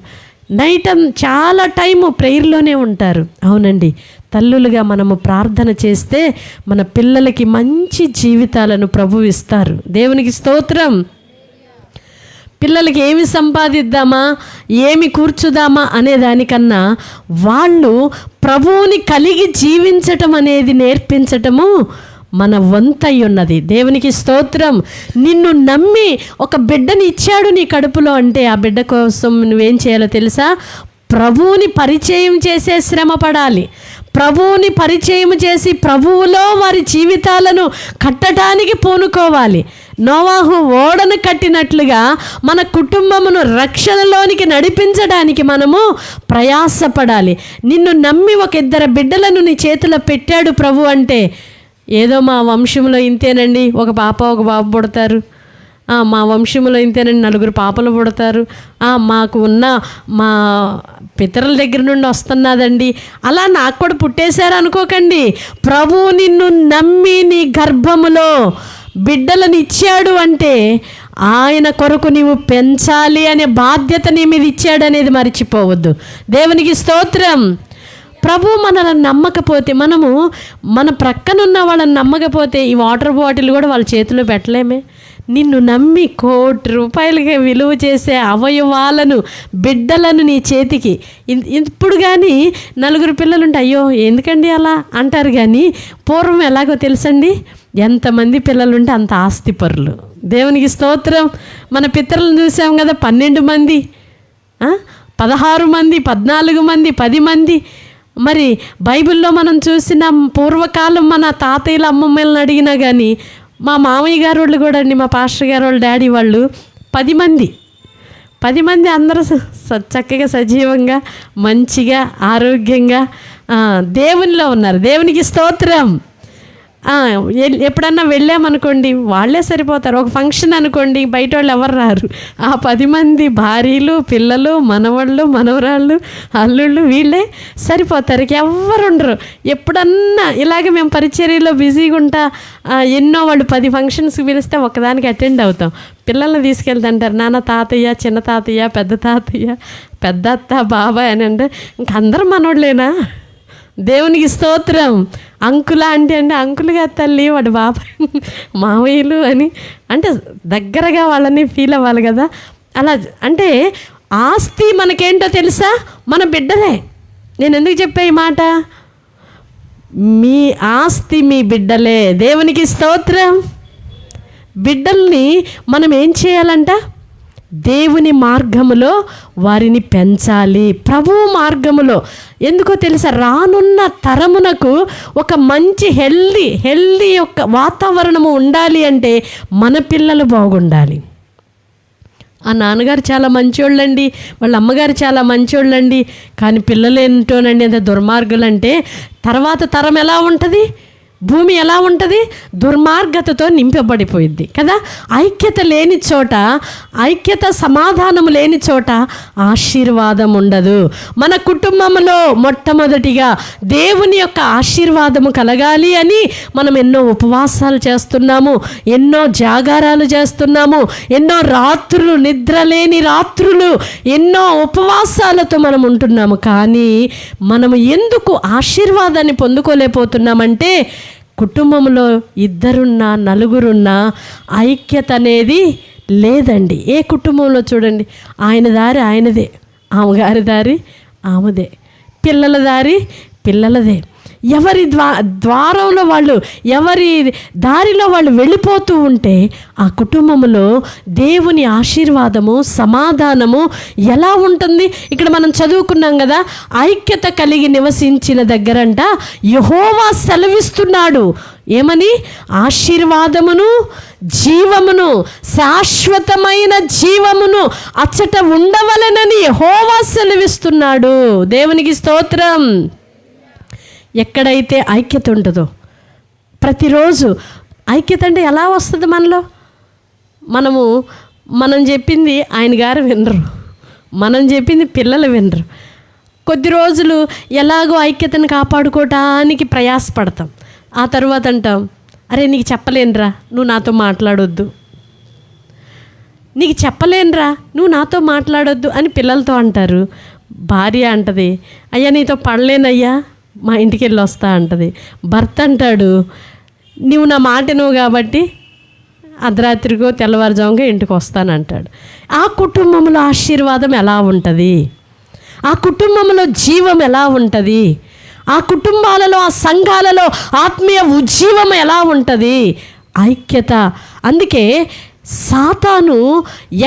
నైట్ చాలా టైము ప్రేయర్లోనే ఉంటారు. అవునండి, తల్లులుగా మనము ప్రార్థన చేస్తే మన పిల్లలకి మంచి జీవితాలను ప్రభువు ఇస్తారు. దేవునికి స్తోత్రం. పిల్లలకి ఏమి సంపాదిద్దామా, ఏమి కూర్చుదామా అనే దానికన్నా వాళ్ళు ప్రభువుని కలిగి జీవించటం అనేది నేర్పించటము మన వంతై ఉన్నది. దేవునికి స్తోత్రం. నిన్ను నమ్మి ఒక బిడ్డని ఇచ్చాడు నీ కడుపులో అంటే ఆ బిడ్డ కోసం నువ్వేం చేయాలో తెలుసా? ప్రభువుని పరిచయం చేసే శ్రమ పడాలి. ప్రభువుని పరిచయం చేసి ప్రభువులో వారి జీవితాలను కట్టడానికి పూనుకోవాలి. నోవాహు ఓడను కట్టినట్లుగా మన కుటుంబమును రక్షణలోనికి నడిపించడానికి మనము ప్రయాసపడాలి. నిన్ను నమ్మి ఒక 2 బిడ్డలను నీ చేతిలో పెట్టాడు ప్రభు అంటే, ఏదో మా వంశంలో ఇంతేనండి, ఒక పాప ఒక బాబు పుడతారు, మా వంశంలో ఇంతేనండి 4 పాపలు పుడతారు, మాకు ఉన్న మా పితరుల దగ్గర నుండి వస్తున్నదండి, అలా నాకు కూడా పుట్టేశారు అనుకోకండి. ప్రభువు నిన్ను నమ్మి నీ గర్భములో బిడ్డలను ఇచ్చాడు అంటే ఆయన కొరకు నీవు పెంచాలి అనే బాధ్యత నీ మీద ఇచ్చాడు అనేది మర్చిపోవద్దు. దేవునికి స్తోత్రం. ప్రభు మనల్ని నమ్మకపోతే, మనము మన ప్రక్కనున్న వాళ్ళని నమ్మకపోతే ఈ వాటర్ బాటిల్ కూడా వాళ్ళ చేతిలో పెట్టలేమే. నిన్ను నమ్మి ₹1,00,00,000 విలువ చేసే అవయవాలను, బిడ్డలను నీ చేతికి ఇప్పుడు కానీ 4 పిల్లలుంటే అయ్యో ఎందుకండి అలా అంటారు, కానీ పూర్వం ఎలాగో తెలుసండి, ఎంతమంది పిల్లలుంటే అంత ఆస్తిపరులు. దేవునికి స్తోత్రం. మన పితరులను చూసాం కదా, 12 మంది, 16 మంది, 14 మంది, 10 మంది. మరి బైబిల్లో మనం చూసిన పూర్వకాలం మన తాతయ్యల అమ్మమ్మలను అడిగినా కానీ, మా మామయ్య గారు వాళ్ళు కూడా అండి, మా పాస్టర్ గారు వాళ్ళ డాడీ వాళ్ళు 10 మంది అందరూ చక్కగా సజీవంగా మంచిగా ఆరోగ్యంగా దేవునిలో ఉన్నారు. దేవునికి స్తోత్రం. ఎప్పుడన్నా వెళ్ళామనుకోండి వాళ్ళే సరిపోతారు. ఒక ఫంక్షన్ అనుకోండి, బయట వాళ్ళు ఎవరు రారు. ఆ 10 మంది భార్యలు, పిల్లలు, మనవళ్ళు, మనవరాళ్ళు, అల్లుళ్ళు వీళ్ళే సరిపోతారు. ఎవరు ఉండరు. ఎప్పుడన్నా ఇలాగే మేము పరిచర్యలో బిజీగా ఉంటా ఎన్నో వాళ్ళు 10 ఫంక్షన్స్కి పిలిస్తే ఒకదానికి అటెండ్ అవుతాం. పిల్లల్ని తీసుకెళ్తుంటారు, నాన్న తాతయ్య, చిన్న తాతయ్య, పెద్ద తాతయ్య, పెద్ద అత్త, బాబాయ్ అని అంటే ఇంక అందరూ మనోళ్ళేనా? దేవునికి స్తోత్రం. అంకులా అంటే అంకులుగా తల్లి, వాడు బాబాయ్, మావయ్యలు అని అంటే దగ్గరగా వాళ్ళని ఫీల్ అవ్వాలి కదా. అలా అంటే ఆస్తి మనకేంటో తెలుసా? మన బిడ్డలే. నేను ఎందుకు చెప్పా ఈ మాట? మీ ఆస్తి మీ బిడ్డలే. దేవునికి స్తోత్రం. బిడ్డల్ని మనం ఏం చేయాలంట? దేవుని మార్గములో వారిని పెంచాలి, ప్రభువు మార్గములో. ఎందుకో తెలుసా? రానున్న తరమునకు ఒక మంచి హెల్దీ యొక్క వాతావరణము ఉండాలి అంటే మన పిల్లలు బాగుండాలి. ఆ నాన్నగారు చాలా మంచోళ్ళండి, వాళ్ళ అమ్మగారు చాలా మంచోళ్ళండి, కానీ పిల్లలు ఏంటోనండి అంత దుర్మార్గులంటే తర్వాత తరం ఎలా ఉంటుంది? భూమి ఎలా ఉంటుంది? దుర్మార్గతతో నింపబడిపోయింది కదా. ఐక్యత లేని చోట, ఐక్యత సమాధానం లేని చోట ఆశీర్వాదం ఉండదు. మన కుటుంబంలో మొట్టమొదటిగా దేవుని యొక్క ఆశీర్వాదము కలగాలి అని మనం ఎన్నో ఉపవాసాలు చేస్తున్నాము, ఎన్నో జాగారాలు చేస్తున్నాము, ఎన్నో రాత్రులు, నిద్రలేని రాత్రులు, ఎన్నో ఉపవాసాలతో మనం ఉంటున్నాము. కానీ మనము ఎందుకు ఆశీర్వాదాన్ని పొందుకోలేకపోతున్నామంటే కుటుంబంలో 2 నలుగురున్నా ఐక్యత అనేది లేదండి. ఏ కుటుంబంలో చూడండి, ఆయన దారి ఆయనదే, ఆమెగారి దారి ఆమెదే, పిల్లల దారి పిల్లలదే. ఎవరి ద్వారంలో వాళ్ళు, ఎవరి దారిలో వాళ్ళు వెళ్ళిపోతూ ఉంటే ఆ కుటుంబంలో దేవుని ఆశీర్వాదము, సమాధానము ఎలా ఉంటుంది? ఇక్కడ మనం చదువుకున్నాం కదా, ఐక్యత కలిగి నివసించిన దగ్గరంట యెహోవా సెలవిస్తున్నాడు. ఏమని? ఆశీర్వాదమును, జీవమును, శాశ్వతమైన జీవమును అచ్చట ఉండవలెనని యెహోవా సెలవిస్తున్నాడు. దేవునికి స్తోత్రం. ఎక్కడైతే ఐక్యత ఉంటుందో, ప్రతిరోజు ఐక్యత అంటే ఎలా వస్తుంది మనలో? మనం చెప్పింది ఆయన గారు వినరు, మనం చెప్పింది పిల్లలు వినరు. కొద్ది రోజులు ఎలాగో ఐక్యతను కాపాడుకోవటానికి ప్రయాసపడతాం. ఆ తర్వాత అంటాం, అరే నీకు చెప్పలేనురా, నువ్వు నాతో మాట్లాడొద్దు, నీకు చెప్పలేనురా, నువ్వు నాతో మాట్లాడొద్దు అని పిల్లలతో అంటారు. భార్య అంటది, అయ్యా నీతో పడలేనయ్యా, మా ఇంటికి వెళ్ళి వస్తా అంటది. భర్త అంటాడు, నువ్వు నా మాట నువ్వు కాబట్టి అర్ధరాత్రికో తెల్లవారుజాముగా ఇంటికి వస్తానంటాడు. ఆ కుటుంబంలో ఆశీర్వాదం ఎలా ఉంటుంది? ఆ కుటుంబంలో జీవం ఎలా ఉంటుంది? ఆ కుటుంబాలలో, ఆ సంఘాలలో ఆత్మీయ ఉజ్జీవం ఎలా ఉంటుంది? ఐక్యత. అందుకే సాతాను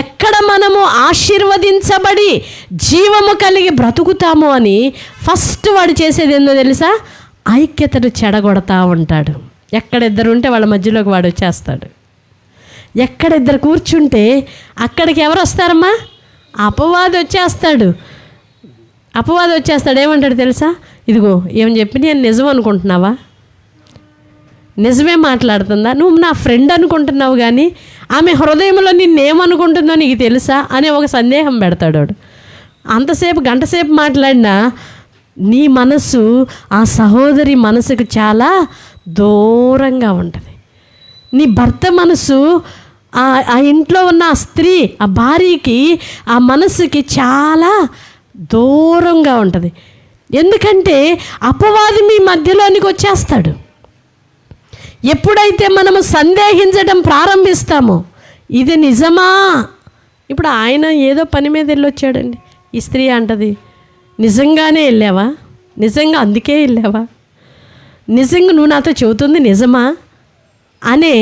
ఎక్కడ మనము ఆశీర్వదించబడి జీవము కలిగి బ్రతుకుతామో అని ఫస్ట్ వాడు చేసేది ఏందో తెలుసా? ఐక్యతను చెడగొడతా ఉంటాడు. ఎక్కడిద్దరు ఉంటే వాళ్ళ మధ్యలోకి వాడు వచ్చేస్తాడు. ఎక్కడిద్దరు కూర్చుంటే అక్కడికి ఎవరు వస్తారమ్మా? అపవాది వచ్చేస్తాడు. ఏమంటాడు తెలుసా? ఇదిగో ఏమని చెప్పి నేను నిజం అనుకుంటున్నావా? నిజమే మాట్లాడుతుందా? నువ్వు నా ఫ్రెండ్ అనుకుంటున్నావు కానీ ఆమె హృదయంలో నిన్నేమనుకుంటుందో నీకు తెలుసా అనే ఒక సందేహం పెడతాడు వాడు. అంతసేపు గంటసేపు మాట్లాడినా నీ మనసు ఆ సహోదరి మనసుకు చాలా దూరంగా ఉంటుంది. నీ భర్త మనసు ఆ ఇంట్లో ఉన్న ఆ స్త్రీ, ఆ భార్యకి, ఆ మనసుకి చాలా దూరంగా ఉంటుంది. ఎందుకంటే అపవాది మీ మధ్యలోనికి వచ్చేస్తాడు. ఎప్పుడైతే మనము సందేహించడం ప్రారంభిస్తామో ఇది నిజమా? ఇప్పుడు ఆయన ఏదో పని మీద వెళ్ళొచ్చాడండి, ఈ స్త్రీ అంటది, నిజంగానే వెళ్ళావా? నిజంగా అందుకే వెళ్ళావా? నిజంగా నువ్వు నాతో చెబుతుంది నిజమా అనే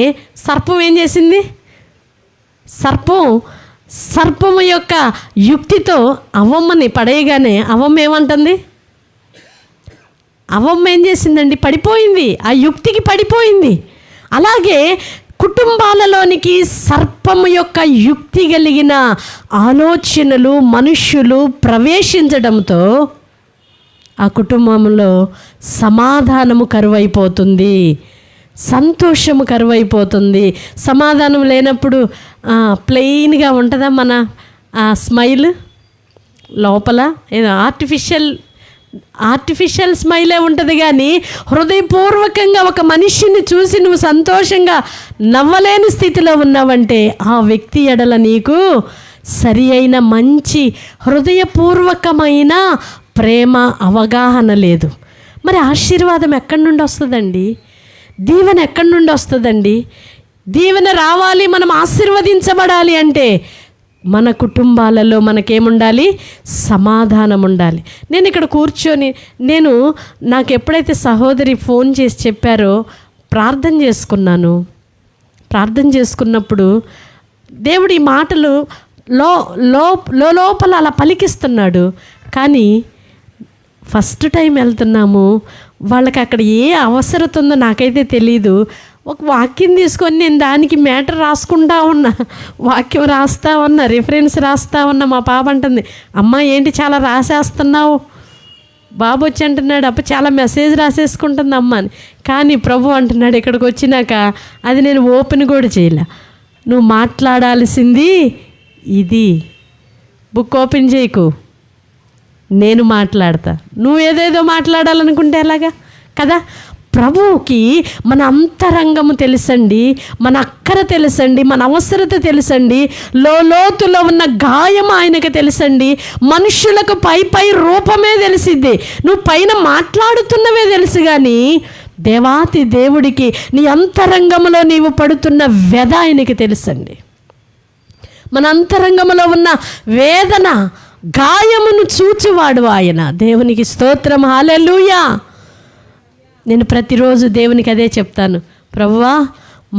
సర్పం ఏం చేసింది? సర్పము యొక్క యుక్తితో అవ్వమ్మని పడేయగానే అవ్వమ్మ ఏమంటుంది? అవ్వమ్మ ఏం చేసిందండి? పడిపోయింది, ఆ యుక్తికి పడిపోయింది. అలాగే కుటుంబాలలోనికి సర్పము యొక్క యుక్తి కలిగిన ఆలోచనలు మనుష్యులు ప్రవేశించడంతో ఆ కుటుంబంలో సమాధానము కరువైపోతుంది, సంతోషము కరువైపోతుంది. సమాధానం లేనప్పుడు ప్లెయిన్గా ఉంటుందా మన స్మైల్? లోపల ఏదో ఆర్టిఫిషియల్ స్మైలే ఉంటుంది, కానీ హృదయపూర్వకంగా ఒక మనిషిని చూసి నువ్వు సంతోషంగా నవ్వలేని స్థితిలో ఉన్నావంటే ఆ వ్యక్తి ఎడల నీకు సరి అయిన మంచి హృదయపూర్వకమైన ప్రేమ అవగాహన లేదు. మరి ఆశీర్వాదం ఎక్కడి నుండి వస్తుందండి? దీవెన ఎక్కడి నుండి వస్తుందండి? దీవెన రావాలి, మనం ఆశీర్వదించబడాలి అంటే మన కుటుంబాలలో మనకేముండాలి? సమాధానం ఉండాలి. నేను ఇక్కడ కూర్చొని నాకు ఎప్పుడైతే సహోదరి ఫోన్ చేసి చెప్పారో ప్రార్థన చేసుకున్నప్పుడు దేవుడు ఈ మాటలు లోపల అలా పలికిస్తున్నాడు. కానీ ఫస్ట్ టైం వెళ్తున్నాము, వాళ్ళకి అక్కడ ఏ అవసరత ఉందో నాకైతే తెలీదు. ఒక వాక్యం తీసుకొని నేను దానికి మ్యాటర్ రాసుకుంటా ఉన్నా, వాక్యం రాస్తా ఉన్నా, రిఫరెన్స్ రాస్తా ఉన్నా. మా పాప అంటుంది, అమ్మ ఏంటి చాలా రాసేస్తున్నావు? బాబు వచ్చి అంటున్నాడు, అప్పుడు చాలా మెసేజ్ రాసేసుకుంటుంది అమ్మ అని. కానీ ప్రభు అంటున్నాడు ఇక్కడికి వచ్చినాక, అది నేను ఓపెన్ కూడా చేయలే. నువ్వు మాట్లాడాల్సింది ఇది, బుక్ ఓపెన్ చేయకు, నేను మాట్లాడతా. నువ్వు ఏదేదో మాట్లాడాలనుకుంటే ఎలాగా కదా? ప్రభువుకి మన అంతరంగము తెలుసండి, మన అక్కర తెలుసండి, మన అవసరత తెలుసండి, లోతులో ఉన్న గాయం ఆయనకు తెలుసండి. మనుషులకు పై రూపమే తెలిసిద్ది, నువ్వు పైన మాట్లాడుతున్నవే తెలుసు, కానీ దేవాతి దేవుడికి నీ అంతరంగంలో నీవు పడుతున్న వ్యధ ఆయనకి తెలుసండి. మన అంతరంగంలో ఉన్న వేదన గాయమును చూచువాడు ఆయన. దేవునికి స్తోత్రం, హల్లెలూయా. నేను ప్రతిరోజు దేవునికి అదే చెప్తాను, ప్రభువా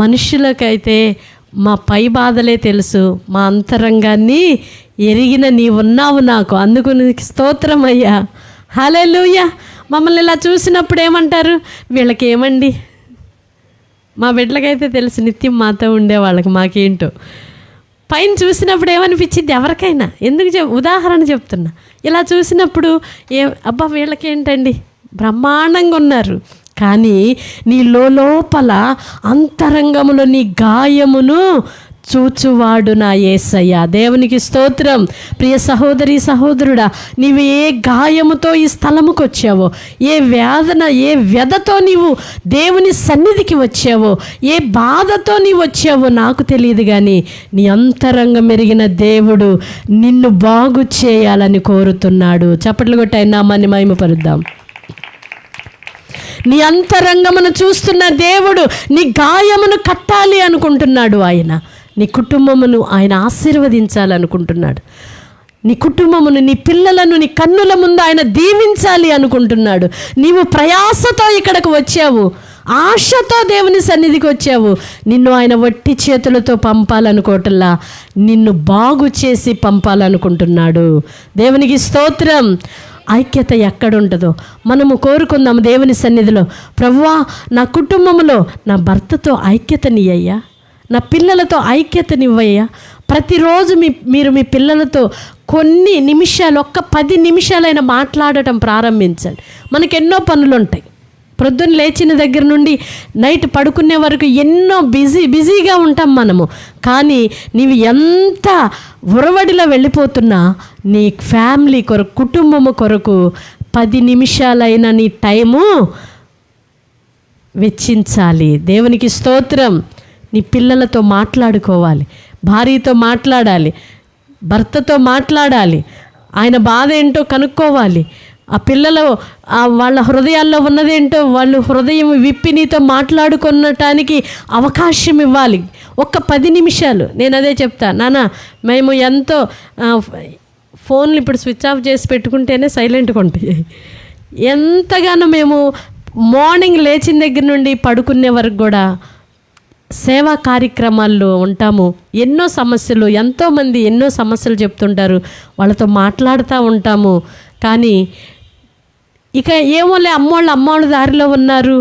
మనుషులకైతే మా పై బాధలే తెలుసు, మా అంతరంగాన్ని ఎరిగిన నీవున్నావు నాకు, అందుకు నీకు స్తోత్రం అయ్యా, హల్లెలూయా. మమ్మల్ని ఇలా చూసినప్పుడు ఏమంటారు, వీళ్ళకి ఏమండి? మా బిడ్డలకైతే తెలుసు, నిత్యం మాతో ఉండే వాళ్ళకి మాకేంటో. పైన చూసినప్పుడు ఏమనిపించింది ఎవరికైనా? ఎందుకు ఉదాహరణ చెప్తున్నా. ఇలా చూసినప్పుడు అబ్బా వీళ్ళకేంటండి, బ్రహ్మాండంగా ఉన్నారు. కానీ నీ లోపల అంతరంగములో నీ గాయమును చూచువాడు నా యేసయ్య. దేవునికి స్తోత్రం. ప్రియ సహోదరి సహోదరుడా, నీవు ఏ గాయముతో ఈ స్థలముకు వచ్చావో, ఏ వేదన ఏ వ్యధతో నీవు దేవుని సన్నిధికి వచ్చావో, ఏ బాధతో నీవు వచ్చావో నాకు తెలియదు, కానీ నీ అంతరంగం ఎరిగిన దేవుడు నిన్ను బాగు చేయాలని కోరుతున్నాడు. చప్పట్లు కొట్టి ఆయన నామాన్ని మహిమపరుద్దాం. నీ అంతరంగమును చూస్తున్న దేవుడు నీ గాయమును కట్టాలి అనుకుంటున్నాడు. ఆయన నీ కుటుంబమును ఆయన ఆశీర్వదించాలనుకుంటున్నాడు. నీ కుటుంబమును, నీ పిల్లలను నీ కన్నుల ముందు ఆయన దీవించాలి అనుకుంటున్నాడు. నీవు ప్రయాసతో ఇక్కడికి వచ్చావు, ఆశతో దేవుని సన్నిధికి వచ్చావు. నిన్ను ఆయన వట్టి చేతులతో పంపాలనుకోవటంలా, నిన్ను బాగు చేసి పంపాలనుకుంటున్నాడు. దేవునికి స్తోత్రం. ఐక్యత ఎక్కడుంటుందో మనము కోరుకుందాము దేవుని సన్నిధిలో. ప్రభువా నా కుటుంబంలో నా భర్తతో ఐక్యతనియ్యా, నా పిల్లలతో ఐక్యతనివ్వయ్యా. ప్రతిరోజు మీరు మీ పిల్లలతో కొన్ని నిమిషాలు, 10 నిమిషాలైనా మాట్లాడటం ప్రారంభించండి. మనకు ఎన్నో పనులు ఉంటాయి. ప్రొద్దున లేచిన దగ్గర నుండి నైట్ పడుకునే వరకు ఎన్నో బిజీగా ఉంటాం మనము. కానీ నీవు ఎంత ఉరవడిలో వెళ్ళిపోతున్నా నీ ఫ్యామిలీ కొరకు, కుటుంబము కొరకు 10 నిమిషాలైనా నీ టైము వెచ్చించాలి. దేవునికి స్తోత్రం. నీ పిల్లలతో మాట్లాడుకోవాలి, భార్యతో మాట్లాడాలి, భర్తతో మాట్లాడాలి, ఆయన బాధ ఏంటో కనుక్కోవాలి. ఆ పిల్లలు వాళ్ళ హృదయాల్లో ఉన్నదేంటో వాళ్ళు హృదయం విప్పి నీతో మాట్లాడుకునటానికి అవకాశం ఇవ్వాలి. 10 నిమిషాలు. నేను అదే చెప్తా, నాన్న మేము ఎంతో ఫోన్లు ఇప్పుడు స్విచ్ ఆఫ్ చేసి పెట్టుకుంటేనే సైలెంట్గా ఉంటాయి. ఎంతగానో మేము మార్నింగ్ లేచిన దగ్గర నుండి పడుకునే వరకు కూడా సేవా కార్యక్రమాల్లో ఉంటాము. ఎన్నో సమస్యలు, ఎంతోమంది ఎన్నో సమస్యలు చెప్తుంటారు, వాళ్ళతో మాట్లాడుతూ ఉంటాము. కానీ ఇక ఏమోలే అమ్మోళ్ళు దారిలో ఉన్నారు,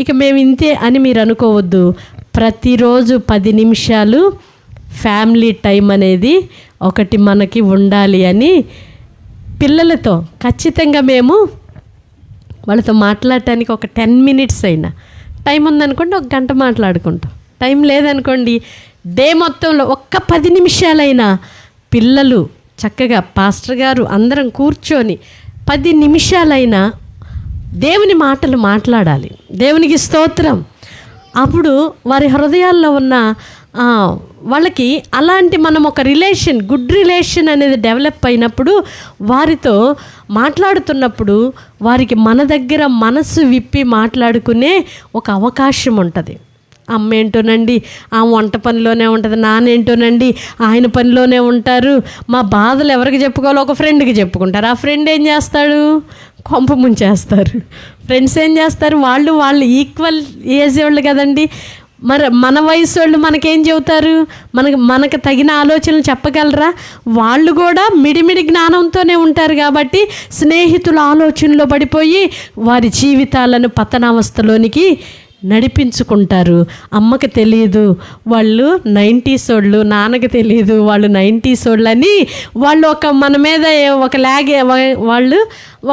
ఇక మేము ఇంతే అని మీరు అనుకోవద్దు. ప్రతిరోజు 10 నిమిషాలు ఫ్యామిలీ టైం అనేది ఒకటి మనకి ఉండాలి అని పిల్లలతో ఖచ్చితంగా మేము వాళ్ళతో మాట్లాడటానికి ఒక 10 మినిట్స్ అయినా టైం ఉందనుకోండి 1 గంట మాట్లాడుకుంటాం. టైం లేదనుకోండి డే మొత్తంలో ఒక్క 10 నిమిషాలైనా పిల్లలు చక్కగా పాస్టర్ గారు అందరం కూర్చొని 10 నిమిషాలైనా దేవుని మాటలు మాట్లాడాలి. దేవునికి స్తోత్రం. అప్పుడు వారి హృదయాల్లో ఉన్న వాళ్ళకి అలాంటి మనం ఒక రిలేషన్, గుడ్ రిలేషన్ అనేది డెవలప్ అయినప్పుడు వారితో మాట్లాడుతున్నప్పుడు వారికి మన దగ్గర మనసు విప్పి మాట్లాడుకునే ఒక అవకాశం ఉంటుంది. అమ్మ ఏంటోనండి ఆ వంట పనిలోనే ఉంటుంది, నానేంటోనండి ఆయన పనిలోనే ఉంటారు. మా బాధలు ఎవరికి చెప్పుకోవాలో ఒక ఫ్రెండ్కి చెప్పుకుంటారు. ఆ ఫ్రెండ్ ఏం చేస్తాడు, కొంప ముంచేస్తారు. ఫ్రెండ్స్ ఏం చేస్తారు, వాళ్ళు ఈక్వల్ ఏజ్ వాళ్ళు కదండి. మరి మన వయసు వాళ్ళు మనకేం చెబుతారు, మనకు తగిన ఆలోచనలు చెప్పగలరా? వాళ్ళు కూడా మిడిమిడి జ్ఞానంతోనే ఉంటారు కాబట్టి స్నేహితుల ఆలోచనలో పడిపోయి వారి జీవితాలను పతనావస్థలోనికి నడిపించుకుంటారు. అమ్మకి తెలియదు వాళ్ళు 90s వాళ్ళు, నాన్నకి తెలియదు వాళ్ళు 90s వాళ్ళు అని వాళ్ళు మన మీద వాళ్ళు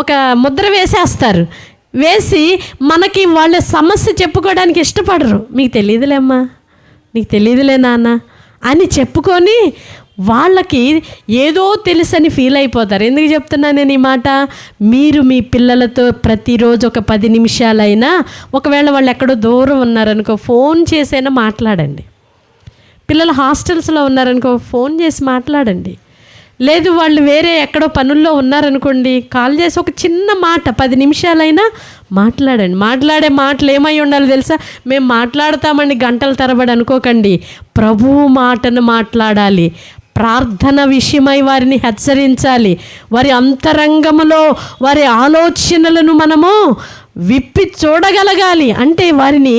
ఒక ముద్ర వేసేస్తారు. వేసి మనకి వాళ్ళ సమస్య చెప్పుకోవడానికి ఇష్టపడరు. మీకు తెలియదులేమ్మా, నీకు తెలియదులే నాన్న అని చెప్పుకొని వాళ్ళకి ఏదో తెలుసని ఫీల్ అయిపోతారు. ఎందుకు చెప్తున్నాను నేను ఈ మాట? మీరు మీ పిల్లలతో ప్రతిరోజు ఒక 10 నిమిషాలైనా, ఒకవేళ వాళ్ళు ఎక్కడో దూరం ఉన్నారనుకో ఫోన్ చేసైనా మాట్లాడండి. పిల్లలు హాస్టల్స్లో ఉన్నారనుకో ఫోన్ చేసి మాట్లాడండి. లేదు వాళ్ళు వేరే ఎక్కడో పనుల్లో ఉన్నారనుకోండి కాల్ చేసి ఒక చిన్న మాట 10 నిమిషాలైనా మాట్లాడండి. మాట్లాడే మాటలు ఏమై ఉండాలి తెలుసా? మేము మాట్లాడతామండి గంటల తరబడి అనుకోకండి. ప్రభువు మాటను మాట్లాడాలి. ప్రార్థన విషయమై వారిని హెచ్చరించాలి. వారి అంతరంగములో వారి ఆలోచనలను మనము విప్పి చూడగలగాలి. అంటే వారిని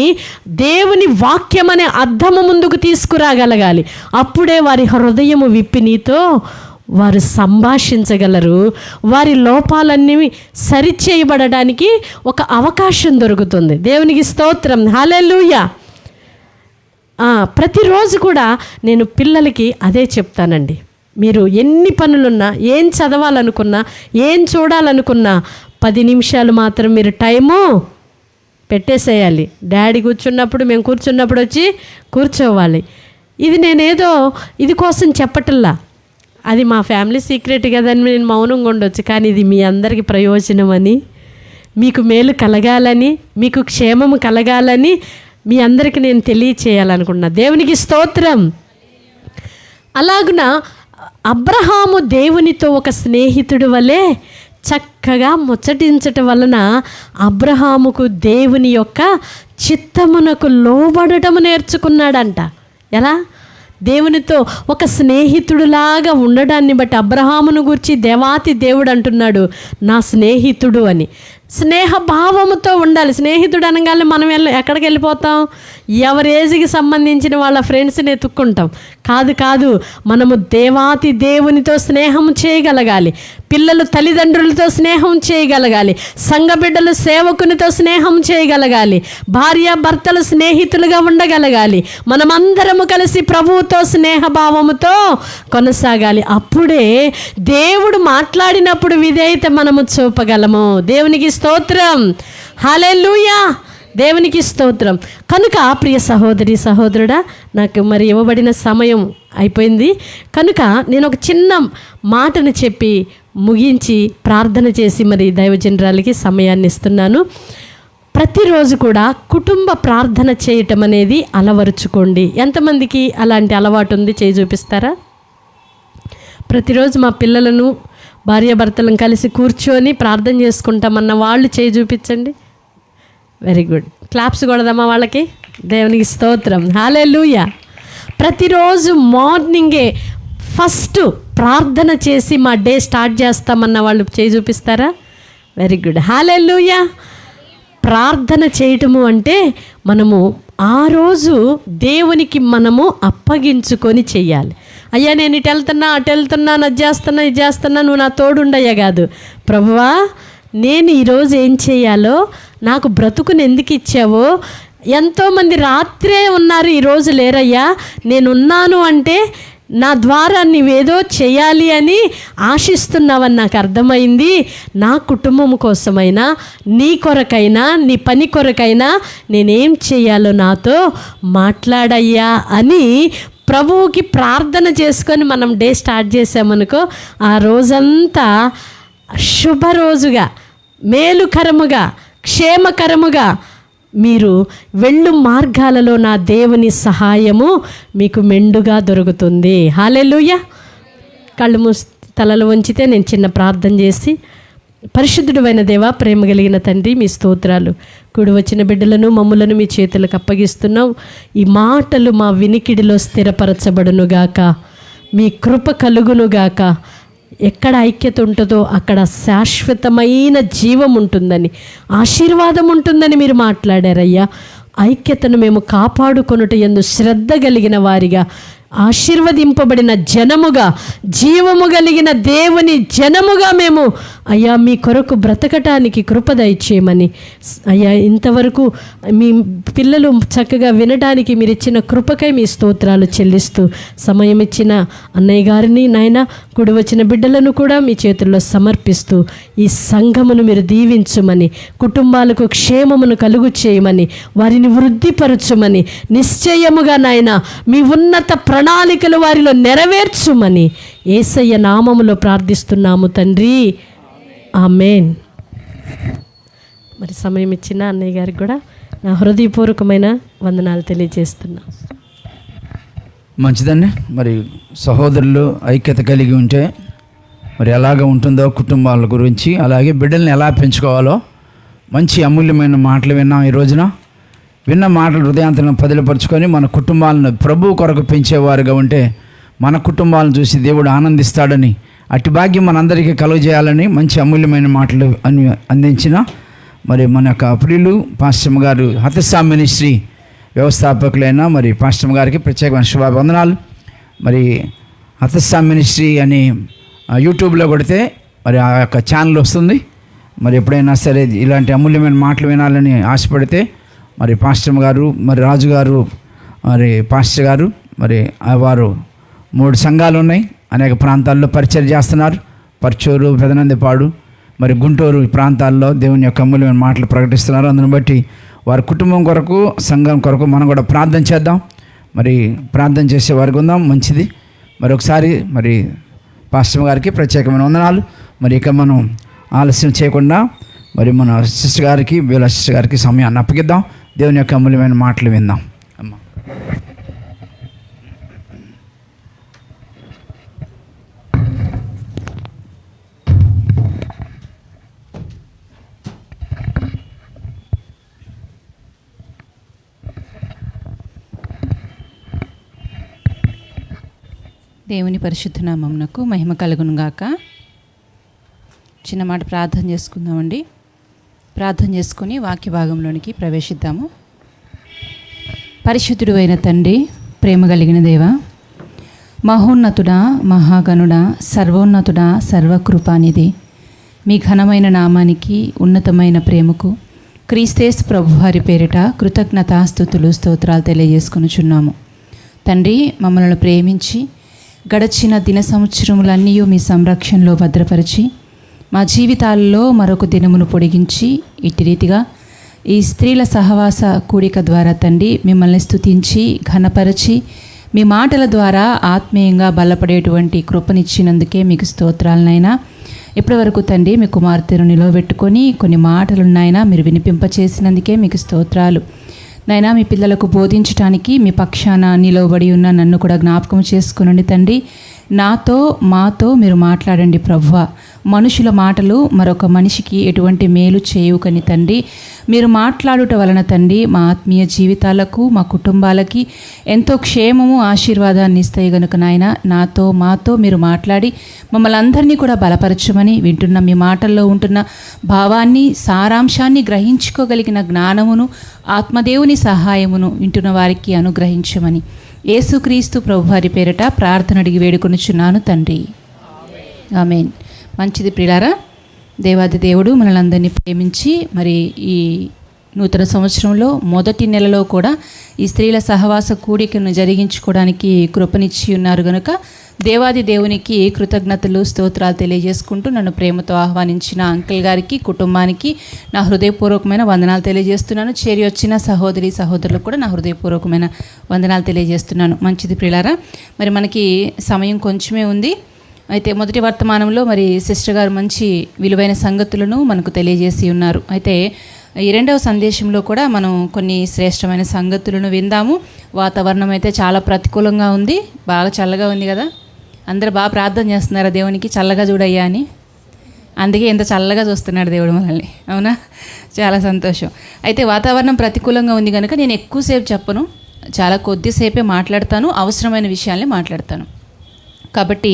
దేవుని వాక్యం అనే అద్దము ముందుకు తీసుకురాగలగాలి. అప్పుడే వారి హృదయము విప్పి నీతో వారు సంభాషించగలరు. వారి లోపాలన్నీ సరిచేయబడడానికి ఒక అవకాశం దొరుకుతుంది. దేవునికి స్తోత్రం, హల్లెలూయా. ప్రతిరోజు కూడా నేను పిల్లలకి అదే చెప్తానండి. మీరు ఎన్ని పనులున్నా, ఏం చదవాలనుకున్నా, ఏం చూడాలనుకున్నా 10 నిమిషాలు మాత్రం మీరు టైము పెట్టేసేయాలి. డాడీ కూర్చున్నప్పుడు, మేము కూర్చున్నప్పుడు వచ్చి కూర్చోవాలి. ఇది నేనేదో ఇది కోసం చెప్పటల్లా, అది మా ఫ్యామిలీ సీక్రెట్ కదని నేను మౌనంగా ఉండొచ్చు. కానీ ఇది మీ అందరికీ ప్రయోజనం అని, మీకు మేలు కలగాలని, మీకు క్షేమము కలగాలని మీ అందరికీ నేను తెలియచేయాలనుకున్నా. దేవునికి స్తోత్రం. అలాగున అబ్రహాము దేవునితో ఒక స్నేహితుడి వలె చక్కగా ముచ్చటించటం వలన అబ్రహాముకు దేవుని యొక్క చిత్తమునకు లోబడటము నేర్చుకున్నాడంట. ఎలా? దేవునితో ఒక స్నేహితుడులాగా ఉండడాన్ని బట్టి అబ్రహామును గురించి దేవాతి దేవుడు అంటున్నాడు నా స్నేహితుడు అని. స్నేహభావముతో ఉండాలి. స్నేహితుడు అనగానే మనం ఎక్కడికి వెళ్ళిపోతాం? ఎవరి ఏజ్కి సంబంధించిన వాళ్ళ ఫ్రెండ్స్ని ఎత్తుక్కుంటాం. కాదు, మనము దేవాతి దేవునితో స్నేహం చేయగలగాలి. పిల్లలు తల్లిదండ్రులతో స్నేహం చేయగలగాలి. సంఘ బిడ్డలు సేవకునితో స్నేహం చేయగలగాలి. భార్య భర్తలు స్నేహితులుగా ఉండగలగాలి. మనమందరము కలిసి ప్రభువుతో స్నేహభావముతో కొనసాగాలి. అప్పుడే దేవుడు మాట్లాడినప్పుడు విధేయత మనము చూపగలము. దేవునికి స్తోత్రం, హల్లెలూయా. దేవునికి స్తోత్రం. కనుక ప్రియ సహోదరి సహోదరుడా, నాకు మరి ఇవ్వబడిన సమయం అయిపోయింది కనుక నేను ఒక చిన్న మాటను చెప్పి ముగించి ప్రార్థన చేసి మరి దైవజనరాలకి సమయాన్ని ఇస్తున్నాను. ప్రతిరోజు కూడా కుటుంబ ప్రార్థన చేయటం అనేది అలవరుచుకోండి. ఎంతమందికి అలాంటి అలవాటు ఉంది? చేయి చూపిస్తారా? ప్రతిరోజు మా పిల్లలను భార్యాభర్తలను కలిసి కూర్చొని ప్రార్థన చేసుకుంటామన్న వాళ్ళు చేయి చూపించండి. Very good. క్లాప్స్ కొడదామా వాళ్ళకి? దేవునికి స్తోత్రం, హల్లెలూయా. ప్రతిరోజు మార్నింగే ఫస్ట్ ప్రార్థన చేసి మా డే స్టార్ట్ చేస్తామన్న వాళ్ళు చేయి చూపిస్తారా? వెరీ గుడ్, హల్లెలూయా. ప్రార్థన చేయటము అంటే మనము ఆ రోజు దేవునికి మనము అప్పగించుకొని చెయ్యాలి. అయ్యా నేను ఇటు వెళ్తున్నా, అటు వెళ్తున్నాను, అది చేస్తున్నా, ఇది చేస్తున్నా, నువ్వు నా తోడుండయ్యా కాదు. ప్రభువా నేను ఈరోజు ఏం చేయాలో, నాకు బ్రతుకుని ఎందుకు ఇచ్చావో, ఎంతోమంది రాత్రే ఉన్నారు, ఈరోజు లేరయ్యా. నేనున్నాను అంటే నా ద్వారా నీవేదో చేయాలి అని ఆశిస్తున్నావని నాకు అర్థమైంది. నా కుటుంబం కోసమైనా, నీ కొరకైనా, నీ పని కొరకైనా నేనేం చేయాలో నాతో మాట్లాడయ్యా అని ప్రభువుకి ప్రార్థన చేసుకొని మనం డే స్టార్ట్ చేసామనుకో, ఆ రోజంతా శుభరోజుగా, మేలుకరముగా, క్షేమకరముగా మీరు వెళ్ళు మార్గాలలో నా దేవుని సహాయము మీకు మెండుగా దొరుకుతుంది. హల్లెలూయా. కళ్ళు తలలు వంచితే నేను చిన్న ప్రార్థన చేసి, పరిశుద్ధుడైన దేవా, ప్రేమ కలిగిన తండ్రి, మీ స్తోత్రాలు. కూడి వచ్చిన బిడ్డలను మమ్ములను మీ చేతులకు అప్పగిస్తున్నాం. ఈ మాటలు మా వినికిడిలో స్థిరపరచబడునుగాక, మీ కృప కలుగునుగాక. ఎక్కడ ఐక్యత ఉంటుందో అక్కడ శాశ్వతమైన జీవం ఉంటుందని, ఆశీర్వాదం ఉంటుందని మీరు మాట్లాడారయ్యా. ఐక్యతను మేము కాపాడుకొనుట యందు శ్రద్ధ కలిగిన వారిగా, ఆశీర్వదింపబడిన జనముగా, జీవము కలిగిన దేవుని జనముగా మేము అయ్యా మీ కొరకు బ్రతకటానికి కృప దయచేయమని, అయ్యా ఇంతవరకు మీ పిల్లలు చక్కగా వినడానికి మీరు ఇచ్చిన కృపకై మీ స్తోత్రాలు చెల్లిస్తూ, సమయం ఇచ్చిన అన్నయ్య గారిని, నాయన కూడి వచ్చిన బిడ్డలను కూడా మీ చేతుల్లో సమర్పిస్తూ, ఈ సంఘమును మీరు దీవించుమని, కుటుంబాలకు క్షేమమును కలుగు చేయమని, వారిని వృద్ధిపరచుమని, నిశ్చయముగా నాయన మీ ఉన్నత ప్రణాళికలు వారిలో నెరవేర్చుమని యేసయ్య నామములో ప్రార్థిస్తున్నాము తండ్రి. ఆమేన్. మరి సమయం ఇచ్చిన అన్నయ్య గారికి కూడా నా హృదయపూర్వకమైన వందనాలు తెలియజేస్తున్నా. మంచిదండి. మరి సహోదరులు ఐక్యత కలిగి ఉంటే మరి ఎలాగ ఉంటుందో కుటుంబాల గురించి, అలాగే బిడ్డల్ని ఎలా పెంచుకోవాలో మంచి అమూల్యమైన మాటలు విన్నాం. ఈ రోజున విన్న మాటలు హృదయాంతరం పదిలపరుచుకొని మన కుటుంబాలను ప్రభువు కొరకు పెంచేవారుగా ఉంటే మన కుటుంబాలను చూసి దేవుడు ఆనందిస్తాడని, అట్టి భాగ్యం మనందరికీ కలుగజేయాలని మంచి అమూల్యమైన మాటలు అందించిన మరి మన యొక్క ప్రియులు పాస్టమ్ గారు, హతసాం మినిస్ట్రీ వ్యవస్థాపకులైన మరి పాస్టమ్ గారికి ప్రత్యేకమైన శుభావందనాలు. మరి హతసాం మినిస్ట్రీ అని యూట్యూబ్లో కొడితే మరి ఆ యొక్క ఛానల్ వస్తుంది. మరి ఎప్పుడైనా సరే ఇలాంటి అమూల్యమైన మాటలు వినాలని ఆశపడితే మరి పాస్టమ్ గారు, మరి రాజు గారు, మరి పాస్టర్ గారు, మరి వారు 3 సంఘాలు ఉన్నాయి, అనేక ప్రాంతాల్లో పరిచయం చేస్తున్నారు. పర్చూరు, పెదనందిపాడు, మరి గుంటూరు ఈ ప్రాంతాల్లో దేవుని యొక్క అమూల్యమైన మాటలు ప్రకటిస్తున్నారు. అందుని బట్టి వారి కుటుంబం కొరకు, సంఘం కొరకు మనం కూడా ప్రార్థన చేద్దాం. మరి ప్రార్థన చేసే వారికి ఉందాం. మంచిది. మరి ఒకసారి మరి పాస్టర్ గారికి ప్రత్యేకమైన వందనాలు. మరి ఇక మనం ఆలస్యం చేయకుండా మరి మన సిస్టర్ గారికి, వీళ్ళ సిస్టర్ గారికి సమయాన్ని అప్పగిద్దాం. దేవుని యొక్క అమూల్యమైన మాటలు విందాం. అమ్మ దేవుని పరిశుద్ధ నామమునకు మహిమ కలుగునుగాక. చిన్న మాట ప్రార్థన చేసుకుందామండి. ప్రార్థన చేసుకొని వాక్య భాగంలోనికి ప్రవేశిద్దాము. పరిశుద్ధుడు అయిన తండ్రి, ప్రేమ కలిగిన దేవ, మహోన్నతుడా, మహాగణుడా, సర్వోన్నతుడా, సర్వకృపానిధి, మీ ఘనమైన నామానికి, ఉన్నతమైన ప్రేమకు క్రీస్తేసు ప్రభువారి పేరిట కృతజ్ఞతాస్తుతులు, స్తోత్రాలు తెలియజేసుకొనుచున్నాము. తండ్రి, మమ్మల్ని ప్రేమించి గడచిన దిన సంవత్సరములన్నీ మీ సంరక్షణలో భద్రపరిచి మా జీవితాల్లో మరొక దినమును పొడిగించి ఇట్టి రీతిగా ఈ స్త్రీల సహవాస కూడిక ద్వారా తండ్రి మిమ్మల్ని స్తుతించి ఘనపరచి మీ మాటల ద్వారా ఆత్మీయంగా బలపడేటువంటి కృపనిచ్చినందుకే మీకు స్తోత్రాలనైనా. ఇప్పటివరకు తండ్రి మీ కుమార్తెను నిలవబెట్టుకొని కొన్ని మాటలున్నాయినా మీరు వినిపింపచేసినందుకే మీకు స్తోత్రాలు నైనా. మీ పిల్లలకు బోధించడానికి మీ పక్షాన నిలవబడి ఉన్న నన్ను కూడా జ్ఞాపకం చేసుకునండి తండ్రి. నాతో మాతో మీరు మాట్లాడండి ప్రభువా. మనుషుల మాటలు మరొక మనిషికి ఎటువంటి మేలు చేయవుకని తండ్రి, మీరు మాట్లాడుట వలన తండ్రి మా ఆత్మీయ జీవితాలకు, మా కుటుంబాలకి ఎంతో క్షేమము, ఆశీర్వాదాన్ని ఇస్తాయి గనుక నాయన, నాతో మాతో మీరు మాట్లాడి మమ్మల్ని అందరినీ కూడా బలపరచమని, వింటున్న మీ మాటల్లో ఉంటున్న భావాన్ని, సారాంశాన్ని గ్రహించుకోగలిగిన జ్ఞానమును, ఆత్మదేవుని సహాయమును వింటున్న వారికి అనుగ్రహించమని యేసుక్రీస్తు ప్రభువారి పేరిట ప్రార్థన అడిగి వేడుకొనుచున్నాను తండ్రి. ఆమేన్. మంచిది ప్రియులారా, దేవాది దేవుడు మనల్ని అందరినీ ప్రేమించి మరి ఈ నూతన సంవత్సరంలో మొదటి నెలలో కూడా ఈ స్త్రీల సహవాస కూడికను జరిగించుకోవడానికి కృపనిచ్చి ఉన్నారు కనుక దేవాది దేవునికి కృతజ్ఞతలు స్తోత్రాలు తెలియజేసుకుంటూ నన్ను ప్రేమతో ఆహ్వానించిన అంకుల్ గారికి, కుటుంబానికి నా హృదయపూర్వకమైన వందనాలు తెలియజేస్తున్నాను. చేరి వచ్చిన సహోదరి సహోదరులకు కూడా నా హృదయపూర్వకమైన వందనాలు తెలియజేస్తున్నాను. మంచిది ప్రియులారా, మరి మనకి సమయం కొంచెమే ఉంది. అయితే మొదటి వర్తమానంలో మరి సిస్టర్ గారు మంచి విలువైన సంగతులను మనకు తెలియజేసి ఉన్నారు. అయితే ఈ రెండవ సందేశంలో కూడా మనం కొన్ని శ్రేష్టమైన సంగతులను విందాము. వాతావరణం అయితే చాలా ప్రతికూలంగా ఉంది, బాగా చల్లగా ఉంది కదా. అందరూ బాగా ప్రార్థన చేస్తున్నారా దేవునికి చల్లగా చూడయ్యా అని? అందుకే ఎంత చల్లగా చూస్తున్నాడు దేవుడు మనల్ని, అవునా? చాలా సంతోషం. అయితే వాతావరణం ప్రతికూలంగా ఉంది కనుక నేను ఎక్కువసేపు చెప్పను, చాలా కొద్దిసేపే మాట్లాడతాను, అవసరమైన విషయాల్ని మాట్లాడతాను. కాబట్టి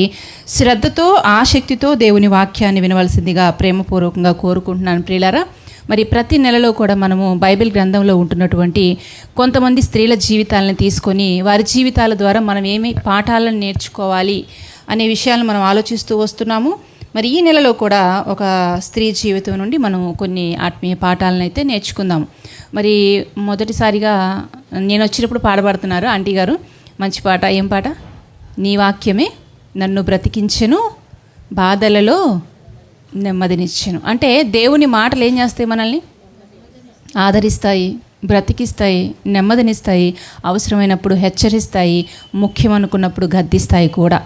శ్రద్ధతో ఆసక్తితో దేవుని వాక్యాన్ని వినవలసిందిగా ప్రేమపూర్వకంగా కోరుకుంటున్నాను ప్రియులారా. మరి ప్రతి నెలలో కూడా మనము బైబిల్ గ్రంథంలో ఉంటున్నటువంటి కొంతమంది స్త్రీల జీవితాలను తీసుకొని వారి జీవితాల ద్వారా మనం ఏమి పాఠాలను నేర్చుకోవాలి అనే విషయాలను మనం ఆలోచిస్తూ వస్తున్నాము. మరి ఈ నెలలో కూడా ఒక స్త్రీ జీవితం నుండి మనం కొన్ని ఆత్మీయ పాఠాలను అయితే నేర్చుకుందాము. మరి మొదటిసారిగా నేను వచ్చినప్పుడు పాడబడుతున్నారు ఆంటీ గారు మంచి పాట. ఏం పాట? నీ వాక్యమే నన్ను బ్రతికించెను, బాధలలో నెమ్మదినిచ్చెను. అంటే దేవుని మాటలు ఏం చేస్తాయి? మనల్ని ఆదరిస్తాయి, బ్రతికిస్తాయి, నెమ్మదినిస్తాయి, అవసరమైనప్పుడు హెచ్చరిస్తాయి, ముఖ్యమనుకున్నప్పుడు గద్దిస్తాయి కూడా.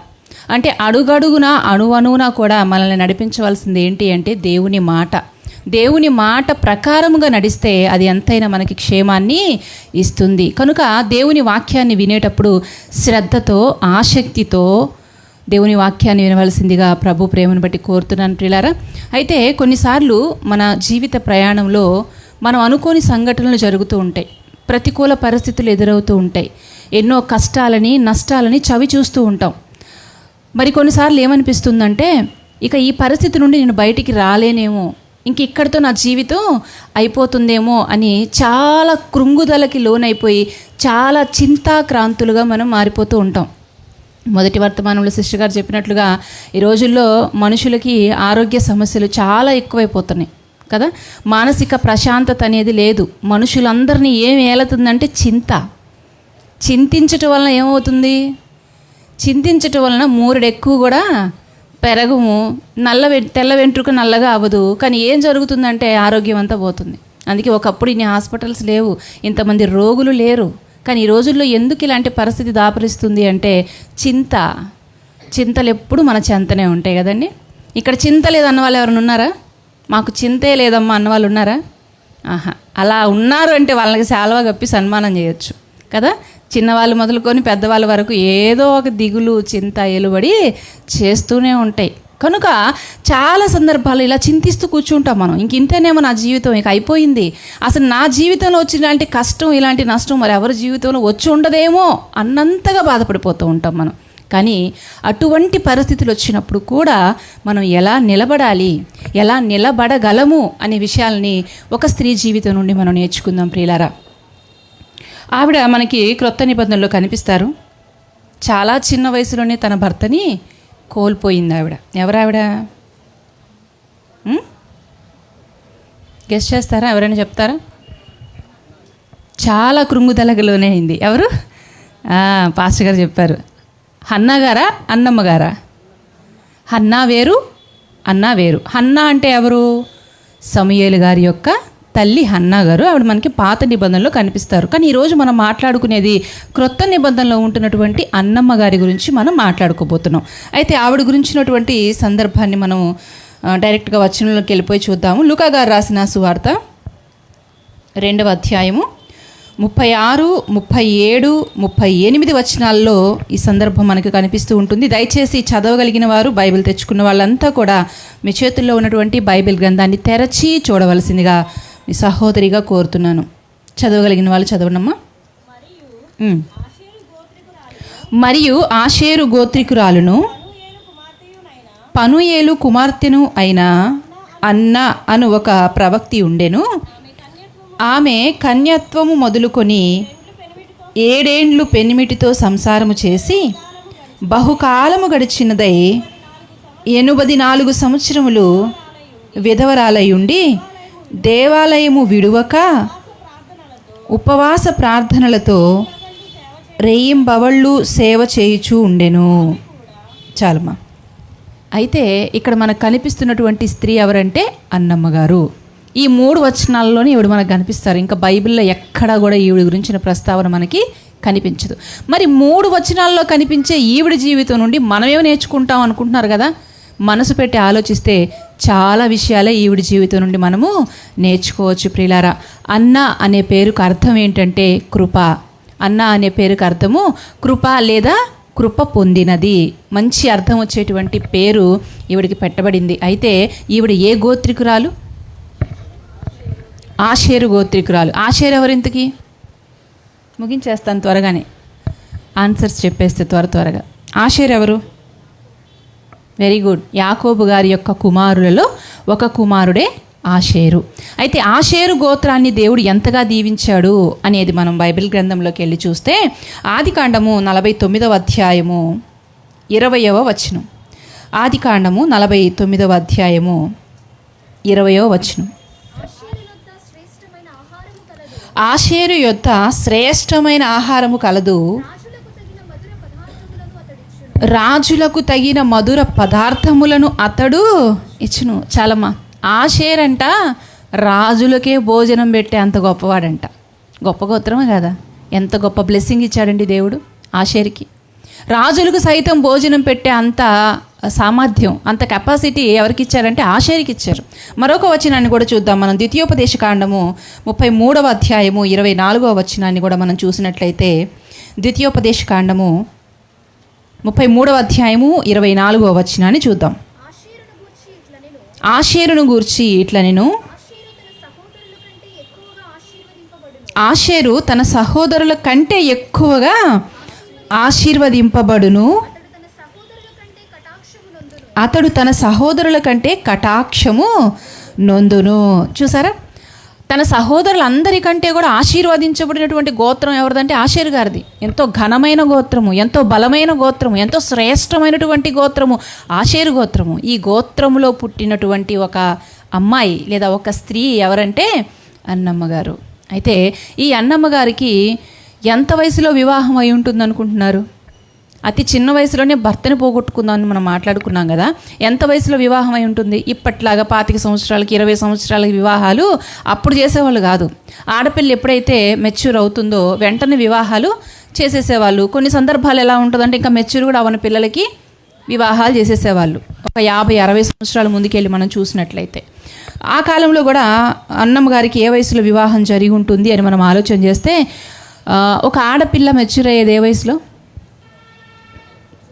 అంటే అడుగడుగున అణువణువున కూడా మనల్ని నడిపించవలసింది ఏంటి అంటే దేవుని మాట. దేవుని మాట ప్రకారముగా నడిస్తే అది ఎంతైనా మనకి క్షేమాన్ని ఇస్తుంది. కనుక దేవుని వాక్యాన్ని వినేటప్పుడు శ్రద్ధతో ఆసక్తితో దేవుని వాక్యాన్ని వినవలసిందిగా ప్రభు ప్రేమను బట్టి కోరుతున్నాను ప్రియులారా. అయితే కొన్నిసార్లు మన జీవిత ప్రయాణంలో మనం అనుకోని సంఘటనలు జరుగుతూ ఉంటాయి, ప్రతికూల పరిస్థితులు ఎదురవుతూ ఉంటాయి, ఎన్నో కష్టాలని నష్టాలని చవి చూస్తూ ఉంటాం. మరి కొన్నిసార్లు ఏమనిపిస్తుందంటే ఇక ఈ పరిస్థితి నుండి నేను బయటికి రాలేనేమో, ఇంక ఇక్కడితో నా జీవితం అయిపోతుందేమో అని చాలా కృంగుదలకి లోనైపోయి చాలా చింతాక్రాంతులుగా మనం మారిపోతూ ఉంటాం. మొదటి వర్తమానంలో సిస్టర్ గారు చెప్పినట్లుగా ఈ రోజుల్లో మనుషులకి ఆరోగ్య సమస్యలు చాలా ఎక్కువైపోతున్నాయి కదా. మానసిక ప్రశాంతత అనేది లేదు. మనుషులందరినీ ఏం ఏలుతుందంటే చింతించటం వలన ఏమవుతుంది? చింతించటం వలన మూరెడు ఎక్కువ కూడా పెరగము, తెల్ల వెంట్రుక నల్లగా అవ్వదు. కానీ ఏం జరుగుతుందంటే ఆరోగ్యం అంతా పోతుంది. అందుకే ఒకప్పుడు ఇన్ని హాస్పిటల్స్ లేవు, ఇంతమంది రోగులు లేరు. కానీ ఈ రోజుల్లో ఎందుకు ఇలాంటి పరిస్థితి దాపరిస్తుంది అంటే చింతలు ఎప్పుడు మన చెంతనే ఉంటాయి కదండి. ఇక్కడ చింత లేదన్న వాళ్ళు ఎవరైనా ఉన్నారా? మాకు చింతే లేదమ్మా అన్నవాళ్ళు ఉన్నారా? అలా ఉన్నారు అంటే వాళ్ళకి శాలువా కప్పి సన్మానం చేయొచ్చు కదా. చిన్నవాళ్ళు మొదలుకొని పెద్దవాళ్ళ వరకు ఏదో ఒక దిగులు, చింత, ఎలుబడి చేస్తూనే ఉంటాయి. కనుక చాలా సందర్భాలు ఇలా చింతిస్తూ కూర్చుంటాం మనం. ఇంతేనేమో నా జీవితం ఇక అయిపోయింది, అసలు నా జీవితంలో వచ్చినలాంటి కష్టం, ఇలాంటి నష్టం మరి ఎవరి జీవితంలో వచ్చి ఉండదేమో అన్నంతగా బాధపడిపోతూ ఉంటాం మనం. కానీ అటువంటి పరిస్థితులు వచ్చినప్పుడు కూడా మనం ఎలా నిలబడాలి, ఎలా నిలబడగలము అనే విషయాల్ని ఒక స్త్రీ జీవితం నుండి మనం నేర్చుకుందాం ప్రియులారా. ఆవిడ మనకి క్రొత్త నిబంధనలో కనిపిస్తారు. చాలా చిన్న వయసులోనే తన భర్తని కోల్పోయింది ఆవిడ. ఎవరావిడ? గెస్ చేస్తారా? ఎవరైనా చెప్తారా? చాలా కృంగుదలలోనే అయింది. ఎవరు? పాస్టర్ గారు చెప్పారు. హన్నా గారా, అన్నమ్మ గారా? హన్నా వేరు, అన్నా వేరు. హన్నా అంటే ఎవరు? సమూయేలు గారి యొక్క తల్లి హన్నా గారు. ఆవిడ మనకి పాత నిబంధనలో కనిపిస్తారు. కానీ ఈరోజు మనం మాట్లాడుకునేది క్రొత్త నిబంధనలో ఉంటున్నటువంటి అన్నమ్మ గారి గురించి మనం మాట్లాడుకోబోతున్నాం. అయితే ఆవిడ గురించినటువంటి సందర్భాన్ని మనం డైరెక్ట్గా వచనంలోకి వెళ్ళిపోయి చూద్దాము. లూకా గారు రాసిన సువార్త 2వ అధ్యాయము 36, 37, 38 వచనాల్లో ఈ సందర్భం మనకు కనిపిస్తూ ఉంటుంది. దయచేసి చదవగలిగిన వారు, బైబిల్ తెచ్చుకున్న వాళ్ళంతా కూడా మీ చేతుల్లో ఉన్నటువంటి బైబిల్ గ్రంథాన్ని తెరచి చూడవలసిందిగా మీ సహోదరిగా కోరుతున్నాను. చదవగలిగిన వాళ్ళు చదవనమ్మా. మరియు ఆషేరు గోత్రికురాలును పనుయేలు కుమార్తెను అయిన అన్న అను ఒక ప్రవక్తి ఉండెను. ఆమె కన్యత్వము మొదలుకొని 7 ఏండ్లు పెనిమిటితో సంసారము చేసి బహుకాలము గడిచినదై 84 సంవత్సరములు విధవరాలయుండి దేవాలయము విడువక ఉపవాస ప్రార్థనలతో రేయింబవళ్ళు సేవ చేయుచూ ఉండెను. చాలమ్మా. అయితే ఇక్కడ మనకు కనిపిస్తున్నటువంటి స్త్రీ ఎవరంటే అన్నమ్మ గారు. ఈ 3 వచనాల్లోనే ఈవిడ మనకు కనిపిస్తారు. ఇంకా బైబిల్లో ఎక్కడా కూడా ఈవిడ గురించిన ప్రస్తావన మనకి కనిపించదు. మరి 3 వచనాల్లో కనిపించే ఈవిడ జీవితం నుండి మనమేమో నేర్చుకుంటాం అనుకుంటున్నారు కదా. మనసు పెట్టి ఆలోచిస్తే చాలా విషయాలే ఈవిడ జీవితం నుండి మనము నేర్చుకోవచ్చు ప్రియులారా. అన్న అనే పేరుకు అర్థం ఏంటంటే కృప. అన్న అనే పేరుకు అర్థము కృప లేదా కృప పొందినది. మంచి అర్థం వచ్చేటువంటి పేరు ఈవిడికి పెట్టబడింది. అయితే ఈవిడ ఏ గోత్రికురాలు? ఆషేరు గోత్రికురాలు. ఆషేరు ఎవరింతకి? ముగించేస్తాను త్వరగానే, ఆన్సర్స్ చెప్పేస్తే త్వరగా. ఆషేరు ఎవరు? Very good. యాకోబు గారి యొక్క కుమారులలో ఒక కుమారుడే ఆషేరు. అయితే ఆషేరు గోత్రాన్ని దేవుడు ఎంతగా దీవించాడు అనేది మనం బైబిల్ గ్రంథంలోకి వెళ్ళి చూస్తే ఆదికాండము 49వ అధ్యాయము 20వ వచనం. ఆదికాండము 49వ అధ్యాయము 20వ వచనం. ఆషేరు యొద్ద శ్రేష్టమైన ఆహారము కలదు, రాజులకు తగిన మధుర పదార్థములను అతడు ఇచ్చును. చాలమ్మా. ఆషేరంట రాజులకే భోజనం పెట్టే అంత గొప్పవాడంట. గొప్ప గోత్రమే కదా. ఎంత గొప్ప బ్లెస్సింగ్ ఇచ్చాడండి దేవుడు ఆషేరుకి. రాజులకు సైతం భోజనం పెట్టే అంత సామర్థ్యం, అంత కెపాసిటీ ఎవరికి ఇచ్చారంటే ఆషేరుకి ఇచ్చారు. మరొక వచనాన్ని కూడా చూద్దాం మనం. ద్వితీయోపదేశకాండము 33వ అధ్యాయము 24వ వచనాన్ని కూడా మనం చూసినట్లయితే, ద్వితీయోపదేశకాండము 33వ అధ్యాయము 24వ వచనాన్ని చూద్దాం. ఆషేరును గూర్చి ఇట్లా నేను, ఆషేరు తన సహోదరుల కంటే ఎక్కువగా ఆశీర్వదింపబడును, అతడు తన సహోదరుల కంటే కటాక్షము నొందును. చూసారా, తన సహోదరులందరికంటే కూడా ఆశీర్వదించబడినటువంటి గోత్రం ఎవరిదంటే ఆషేరు గారిది. ఎంతో ఘనమైన గోత్రము, ఎంతో బలమైన గోత్రము, ఎంతో శ్రేష్టమైనటువంటి గోత్రము ఆషేరు గోత్రము. ఈ గోత్రములో పుట్టినటువంటి ఒక అమ్మాయి లేదా ఒక స్త్రీ ఎవరంటే అన్నమ్మ గారు. అయితే ఈ అన్నమ్మ గారికి ఎంత వయసులో వివాహం అయి ఉంటుంది అనుకుంటున్నారు? అతి చిన్న వయసులోనే భర్తని పోగొట్టుకుందామని మనం మాట్లాడుకున్నాం కదా. ఎంత వయసులో వివాహం అయి ఉంటుంది? ఇప్పట్లాగా 25 సంవత్సరాలకి 20 సంవత్సరాలకి వివాహాలు అప్పుడు చేసేవాళ్ళు కాదు. ఆడపిల్ల ఎప్పుడైతే మెచ్యూర్ అవుతుందో వెంటనే వివాహాలు చేసేసేవాళ్ళు. కొన్ని సందర్భాలు ఎలా ఉంటుందంటే ఇంకా మెచ్యూర్ కూడా అవన్న పిల్లలకి వివాహాలు చేసేసేవాళ్ళు. ఒక 50-60 సంవత్సరాల ముందుకెళ్ళి మనం చూసినట్లయితే ఆ కాలంలో కూడా అన్నమ్మ గారికి ఏ వయసులో వివాహం జరిగి ఉంటుంది అని మనం ఆలోచన చేస్తే, ఒక ఆడపిల్ల మెచ్యూర్ అయ్యేది ఏ వయసులో?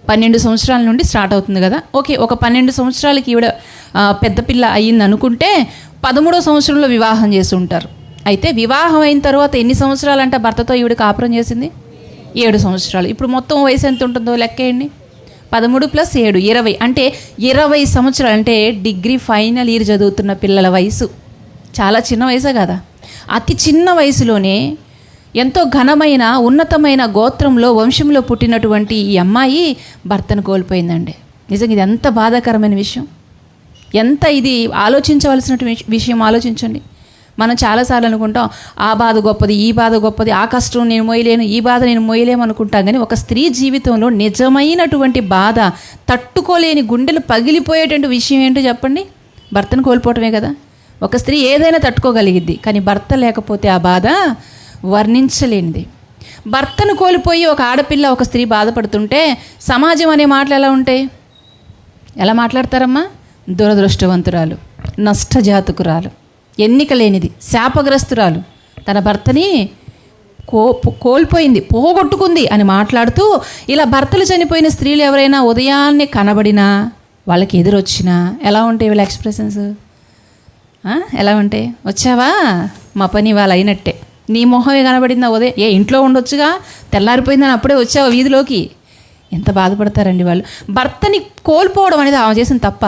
12 సంవత్సరాల నుండి స్టార్ట్ అవుతుంది కదా. ఓకే, ఒక 12 సంవత్సరాలకి ఈవిడ పెద్ద పిల్ల అయ్యింది అనుకుంటే 13వ సంవత్సరంలో వివాహం చేసి ఉంటారు. అయితే వివాహం అయిన తర్వాత ఎన్ని సంవత్సరాలు అంటే భర్తతో ఈవిడ కాపురం చేసింది? 7 సంవత్సరాలు. ఇప్పుడు మొత్తం వయసు ఎంత ఉంటుందో లెక్కేయండి. 13 + 7 20. అంటే 20 సంవత్సరాలు. అంటే డిగ్రీ ఫైనల్ ఇయర్ చదువుతున్న పిల్లల వయసు. చాలా చిన్న వయసే కదా. అతి చిన్న వయసులోనే ఎంతో ఘనమైన ఉన్నతమైన గోత్రంలో వంశంలో పుట్టినటువంటి ఈ అమ్మాయి భర్తను కోల్పోయిందండి. నిజంగా ఇది ఎంత బాధాకరమైన విషయం, ఎంత ఇది ఆలోచించవలసిన విషయం. ఆలోచించండి. మనం చాలాసార్లు అనుకుంటాం ఆ బాధ గొప్పది, ఈ బాధ గొప్పది, ఆ కష్టం నేను మోయలేను, ఈ బాధ నేను మోయలేము అనుకుంటాం. కానీ ఒక స్త్రీ జీవితంలో నిజమైనటువంటి బాధ, తట్టుకోలేని గుండెలు పగిలిపోయేటువంటి విషయం ఏంటో చెప్పండి? భర్తను కోల్పోవటమే కదా. ఒక స్త్రీ ఏదైనా తట్టుకోగలిగిద్ది, కానీ భర్త లేకపోతే ఆ బాధ వర్ణించలేనిది. భర్తను కోల్పోయి ఒక ఆడపిల్ల ఒక స్త్రీ బాధపడుతుంటే సమాజం అనే మాటలు ఎలా ఉంటాయి? ఎలా మాట్లాడతారమ్మా? దురదృష్టవంతురాలు, నష్టజాతకురాలు, ఎన్నిక లేనిది, శాపగ్రస్తురాలు, తన భర్తని కోల్పోయింది, పోగొట్టుకుంది అని మాట్లాడుతూ ఇలా భర్తలు చనిపోయిన స్త్రీలు ఎవరైనా ఉదయాన్నే కనబడినా, వాళ్ళకి ఎదురొచ్చినా ఎలా ఉంటాయి వీళ్ళ ఎక్స్ప్రెషన్స్? ఎలా ఉంటాయి? వచ్చావా, మా పని వాళ్ళు అయినట్టే. నీ మొహమే కనబడిందా ఉదయం? ఏ ఇంట్లో ఉండొచ్చుగా, తెల్లారిపోయిందని అప్పుడే వచ్చావు వీధిలోకి. ఎంత బాధపడతారండి వాళ్ళు. భర్తని కోల్పోవడం అనేది ఆమె చేసిన తప్ప?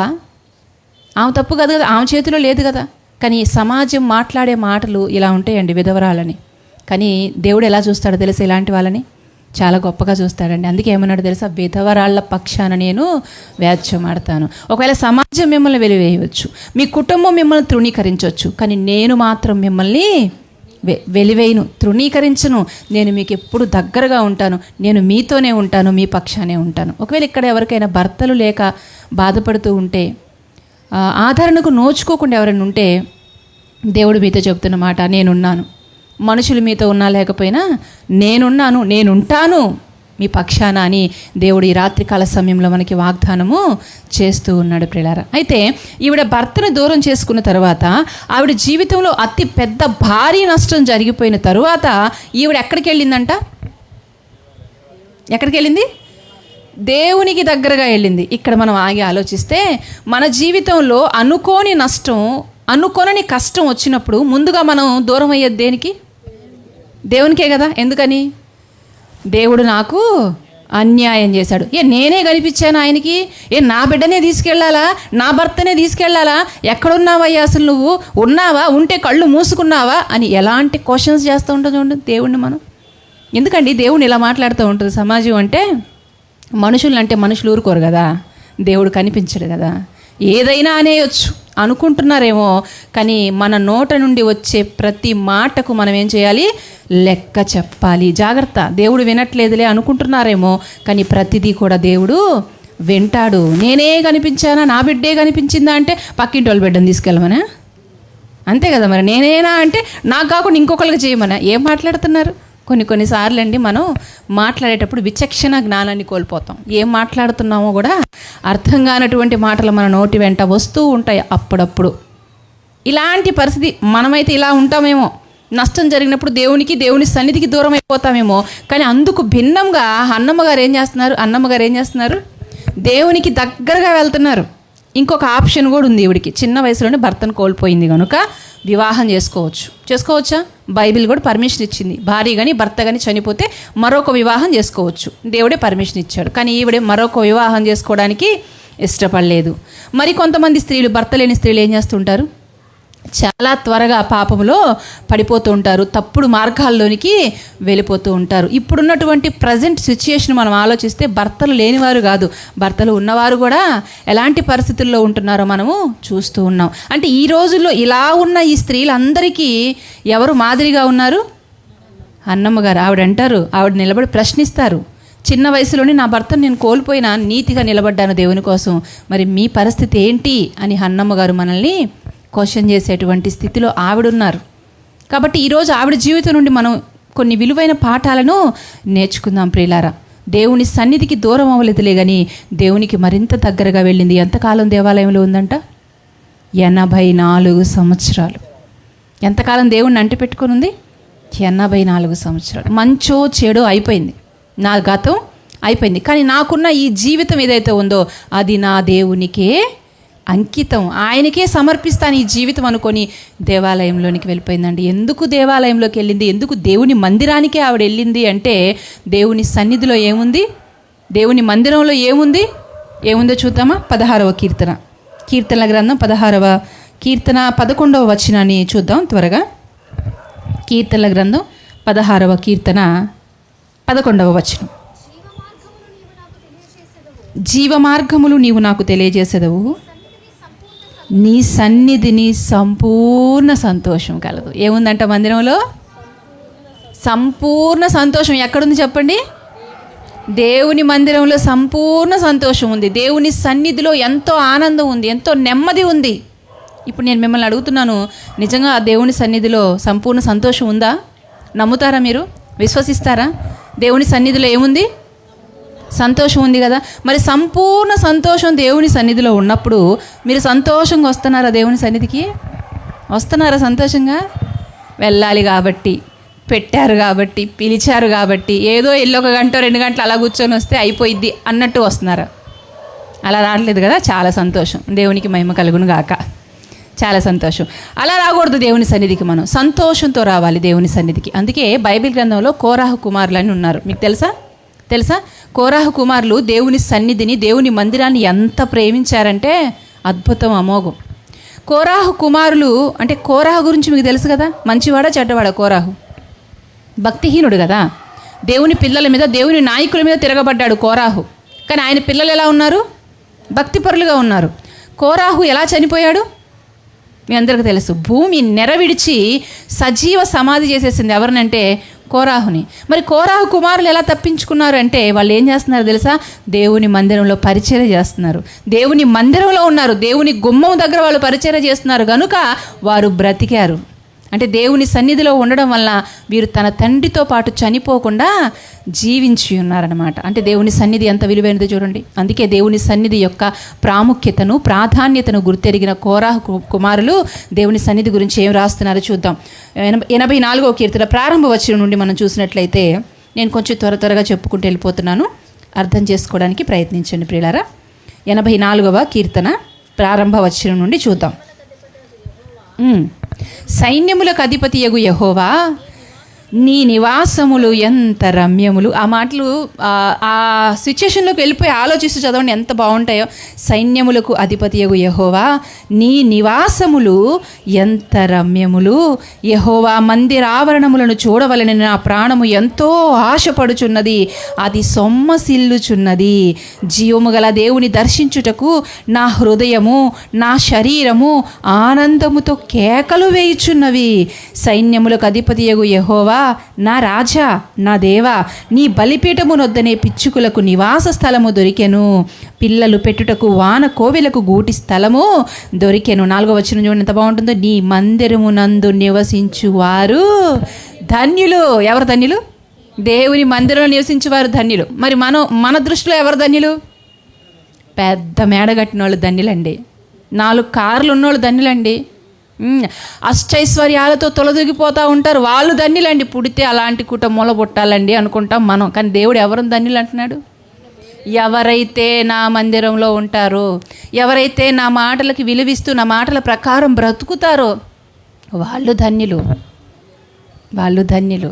ఆమె తప్పు కాదు కదా, ఆమె చేతిలో లేదు కదా. కానీ సమాజం మాట్లాడే మాటలు ఇలా ఉంటాయండి, విధవరాలని. కానీ దేవుడు ఎలా చూస్తాడో తెలుసా? ఇలాంటి వాళ్ళని చాలా గొప్పగా చూస్తాడండి. అందుకే ఏమన్నాడు తెలుసా? విధవరాళ్ల పక్షాన నేను వ్యాజ్యమాడతాను. ఒకవేళ సమాజం మిమ్మల్ని వెలివేయవచ్చు, మీ కుటుంబం మిమ్మల్ని తృణీకరించవచ్చు, కానీ నేను మాత్రం మిమ్మల్ని వెలివేయను, తృణీకరించను. నేను మీకు ఎప్పుడు దగ్గరగా ఉంటాను, నేను మీతోనే ఉంటాను, మీ పక్షానే ఉంటాను. ఒకవేళ ఇక్కడ ఎవరికైనా భర్తలు లేక బాధపడుతూ ఉంటే, ఆదరణకు నోచుకోకుండా ఎవరైనా ఉంటే, దేవుడు మీతో చెప్తున్న మాట, నేనున్నాను. మనుషులు మీతో ఉన్నా లేకపోయినా నేనున్నాను, నేనుంటాను మీ పక్షాన అని దేవుడు ఈ రాత్రికాల సమయంలో మనకి వాగ్దానము చేస్తూ ఉన్నాడు ప్రియులారా. అయితే ఈవిడ భర్తను దూరం చేసుకున్న తర్వాత, ఆవిడ జీవితంలో అతి పెద్ద భారీ నష్టం జరిగిపోయిన తరువాత ఈవిడ ఎక్కడికి వెళ్ళిందంట? ఎక్కడికి వెళ్ళింది? దేవునికి దగ్గరగా వెళ్ళింది. ఇక్కడ మనం ఆగి ఆలోచిస్తే, మన జీవితంలో అనుకోని నష్టం, అనుకోనని కష్టం వచ్చినప్పుడు ముందుగా మనం దూరం అయ్యేది దేనికి? దేవునికే కదా. ఎందుకని? దేవుడు నాకు అన్యాయం చేశాడు. నేనే కనిపించాను ఆయనకి? నా బిడ్డనే తీసుకెళ్ళాలా? నా భర్తనే తీసుకెళ్ళాలా? ఎక్కడున్నావయ్యా అసలు? నువ్వు ఉన్నావా? ఉంటే కళ్ళు మూసుకున్నావా అని ఎలాంటి క్వశ్చన్స్ చేస్తూ ఉంటుంది చూడండి దేవుణ్ణి మనం. ఎందుకండి దేవుని ఇలా మాట్లాడుతూ ఉంటుంది సమాజం అంటే? మనుషులు అంటే మనుషులు ఊరుకోరు కదా, దేవుడు కనిపించడు కదా. ఏదైనా అనేయొచ్చు అనుకుంటున్నారేమో, కానీ మన నోట నుండి వచ్చే ప్రతి మాటకు మనం ఏం చేయాలి? లెక్క చెప్పాలి. జాగ్రత్త. దేవుడు వినట్లేదులే అనుకుంటున్నారేమో, కానీ ప్రతిదీ కూడా దేవుడు వింటాడు. నేనే కనిపించానా? నా బిడ్డే కనిపించిందా అంటే పక్కింటి వాళ్ళ బిడ్డను తీసుకెళ్ళమనా? అంతే కదా. మరి నేనేనా అంటే నాకు కాకుండా ఇంకొకరికి చేయమనా? ఏం మాట్లాడుతున్నారు? కొన్నిసార్లు అండి మనం మాట్లాడేటప్పుడు విచక్షణ జ్ఞానాన్ని కోల్పోతాం. ఏం మాట్లాడుతున్నామో కూడా అర్థం కానటువంటి మాటలు మన నోటి వెంట వస్తూ ఉంటాయి అప్పుడప్పుడు. ఇలాంటి పరిస్థితి మనమైతే ఇలా ఉంటామేమో, నష్టం జరిగినప్పుడు దేవుని సన్నిధికి దూరం అయిపోతామేమో. కానీ అందుకు భిన్నంగా అన్నమ్మగారు ఏం చేస్తున్నారు? దేవునికి దగ్గరగా వెళ్తున్నారు. ఇంకొక ఆప్షన్ కూడా ఉంది ఈవిడికి. చిన్న వయసులోనే భర్తను కోల్పోయింది కనుక వివాహం చేసుకోవచ్చా? బైబిల్ కూడా పర్మిషన్ ఇచ్చింది. భార్య కానీ భర్త కానీ చనిపోతే మరొక వివాహం చేసుకోవచ్చు, దేవుడే పర్మిషన్ ఇచ్చాడు. కానీ ఈవిడే మరొక వివాహం చేసుకోవడానికి ఇష్టపడలేదు. మరి కొంతమంది స్త్రీలు, భర్త లేని స్త్రీలు ఏం చేస్తుంటారు? చాలా త్వరగా పాపంలో పడిపోతూ ఉంటారు, తప్పుడు మార్గాల్లోనికి వెళ్ళిపోతూ ఉంటారు. ఇప్పుడున్నటువంటి ప్రజెంట్ సిచ్యుయేషన్ మనం ఆలోచిస్తే భర్తలు లేనివారు కాదు, భర్తలు ఉన్నవారు కూడా ఎలాంటి పరిస్థితుల్లో ఉంటున్నారో మనము చూస్తూ ఉన్నాం. అంటే ఈ రోజుల్లో ఇలా ఉన్న ఈ స్త్రీలందరికీ ఎవరు మాదిరిగా ఉన్నారు? అన్నమ్మగారు. ఆవిడ నిలబడి ప్రశ్నిస్తారు. చిన్న వయసులోనే నా భర్తను నేను కోల్పోయినా నీతిగా నిలబడ్డాను దేవుని కోసం, మరి మీ పరిస్థితి ఏంటి అని అన్నమ్మగారు మనల్ని క్వశ్చన్ చేసేటువంటి స్థితిలో ఆవిడున్నారు. కాబట్టి ఈరోజు ఆవిడ జీవితం నుండి మనం కొన్ని విలువైన పాఠాలను నేర్చుకుందాం ప్రియులారా. దేవుని సన్నిధికి దూరం అవ్వలేదులే కానీ దేవునికి మరింత దగ్గరగా వెళ్ళింది. ఎంతకాలం దేవాలయంలో ఉందంట? 84 సంవత్సరాలు. ఎంతకాలం దేవుణ్ణి అంటి పెట్టుకుని ఉంది? 84 సంవత్సరాలు. మంచో చెడో అయిపోయింది, నా గతం అయిపోయింది, కానీ నాకున్న ఈ జీవితం ఏదైతే ఉందో అది నా దేవునికే అంకితం, ఆయనకే సమర్పిస్తాను ఈ జీవితం అనుకొని దేవాలయంలోనికి వెళ్ళిపోయిందండి. ఎందుకు దేవాలయంలోకి వెళ్ళింది? ఎందుకు దేవుని మందిరానికే ఆవిడ వెళ్ళింది అంటే, దేవుని సన్నిధిలో ఏముంది? దేవుని మందిరంలో ఏముందో చూద్దామా? 16వ కీర్తనల గ్రంథం 16వ కీర్తన 11వ వచనాన్ని చూద్దాం త్వరగా. కీర్తనల గ్రంథం 16వ కీర్తన 11వ వచనం. జీవ మార్గములు నీవు నాకు తెలియజేసేదవు, నీ సన్నిధిని సంపూర్ణ సంతోషం కలదు. ఏముందంట మందిరంలో? సంపూర్ణ సంతోషం. ఎక్కడుంది చెప్పండి? దేవుని మందిరంలో సంపూర్ణ సంతోషం ఉంది. దేవుని సన్నిధిలో ఎంతో ఆనందం ఉంది, ఎంతో నెమ్మది ఉంది. ఇప్పుడు నేను మిమ్మల్ని అడుగుతున్నాను, నిజంగా ఆ దేవుని సన్నిధిలో సంపూర్ణ సంతోషం ఉందా? నమ్ముతారా? మీరు విశ్వసిస్తారా? దేవుని సన్నిధిలో ఏముంది? సంతోషం ఉంది కదా. మరి సంపూర్ణ సంతోషం దేవుని సన్నిధిలో ఉన్నప్పుడు మీరు సంతోషంగా వస్తున్నారా? దేవుని సన్నిధికి వస్తున్నారా? సంతోషంగా వెళ్ళాలి కాబట్టి, పెట్టారు కాబట్టి, పిలిచారు కాబట్టి, ఏదో ఇల్లు 1 గంట 2 గంటలు అలా కూర్చొని వస్తే అయిపోయిద్ది అన్నట్టు వస్తున్నారా? అలా రావట్లేదు కదా. చాలా సంతోషం, దేవునికి మహిమ కలుగును గాక. చాలా సంతోషం. అలా రాకూడదు దేవుని సన్నిధికి, మనం సంతోషంతో రావాలి దేవుని సన్నిధికి. అందుకే బైబిల్ గ్రంథంలో కోరాహు కుమారులు అని ఉన్నారు. మీకు తెలుసా? కోరాహు కుమారులు దేవుని సన్నిధిని, దేవుని మందిరాన్ని ఎంత ప్రేమించారంటే అద్భుతం, అమోఘం. కోరాహు కుమారులు అంటే, కోరాహు గురించి మీకు తెలుసు కదా. మంచివాడా చెడ్డవాడా? కోరాహు భక్తిహీనుడు కదా. దేవుని పిల్లల మీద, దేవుని నాయకుల మీద తిరగబడ్డాడు కోరాహు. కానీ ఆయన పిల్లలు ఎలా ఉన్నారు? భక్తిపరులుగా ఉన్నారు. కోరాహు ఎలా చనిపోయాడు? మీ అందరికీ తెలుసు. భూమి నెరవిడిచి సజీవ సమాధి చేసేసింది ఎవరినంటే కోరాహుని. మరి కోరాహు కుమారులు ఎలా తప్పించుకున్నారు అంటే వాళ్ళు ఏం చేస్తున్నారు తెలుసా? దేవుని మందిరంలో పరిచర్య చేస్తున్నారు. దేవుని మందిరంలో ఉన్నారు, దేవుని గుమ్మం దగ్గర వాళ్ళు పరిచర్య చేస్తున్నారు కనుక వారు బ్రతికారు. అంటే దేవుని సన్నిధిలో ఉండడం వల్ల వీరు తన తండ్రితో పాటు చనిపోకుండా జీవించి ఉన్నారనమాట. అంటే దేవుని సన్నిధి ఎంత విలువైనదో చూడండి. అందుకే దేవుని సన్నిధి యొక్క ప్రాముఖ్యతను, ప్రాధాన్యతను గుర్తెరిగిన కోరాహు కుమారులు దేవుని సన్నిధి గురించి ఏం రాస్తున్నారో చూద్దాం. 84వ కీర్తన ప్రారంభ వచనం నుండి మనం చూసినట్లయితే, నేను కొంచెం త్వరగా చెప్పుకుంటూ వెళ్ళిపోతున్నాను, అర్థం చేసుకోవడానికి ప్రయత్నించండి ప్రియులారా. 84వ కీర్తన ప్రారంభ వచనం నుండి చూద్దాం. సైన్యములకు అధిపతియగు యెహోవా, నీ నివాసములు ఎంత రమ్యములు. ఆ మాటలు ఆ సిచ్యుయేషన్లోకి వెళ్ళిపోయి ఆలోచిస్తూ చదవండి, ఎంత బాగుంటాయో. సైన్యములకు అధిపతియగు యెహోవా, నీ నివాసములు ఎంత రమ్యములు. యెహోవా మందిరావరణములను చూడవలెనని నా ప్రాణము ఎంతో ఆశపడుచున్నది, అది సొమ్మసిల్లుచున్నది. జీవము గల దేవుని దర్శించుటకు నా హృదయము, నా శరీరము ఆనందముతో కేకలు వేయుచున్నవి. సైన్యములకు అధిపతియగు యెహోవా, నా రాజా, నా దేవా, నీ బలిపీఠమునొద్దనే పిచ్చుకులకు నివాస స్థలము దొరికెను, పిల్లలు పెట్టుటకు వాన కోవెలకు గూటి స్థలము దొరికెను. 4వ వచనం చూడండి ఎంత బాగుంటుందో. నీ మందిరమునందు నివసించువారు ధన్యులు. ఎవరు ధన్యులు? దేవుని మందిరంలో నివసించేవారు ధన్యులు. మరి మన దృష్టిలో ఎవరు ధన్యులు? పెద్ద మేడ కట్టిన వాళ్ళు ధన్యులండి, 4 కార్లు ఉన్నోళ్ళు ధన్యులండి, అష్టైశ్వర్యాలతో తొలదూగిపోతూ ఉంటారు, వాళ్ళు ధన్యులండి. పుడితే అలాంటి కుటుంబంలో పుట్టాలండి అనుకుంటాం మనం. కానీ దేవుడు ఎవరిని ధన్యులు అంటున్నాడు? ఎవరైతే నా మందిరంలో ఉంటారో, ఎవరైతే నా మాటలకి విలువిస్తూ నా మాటల ప్రకారం బ్రతుకుతారో వాళ్ళు ధన్యులు, వాళ్ళు ధన్యులు.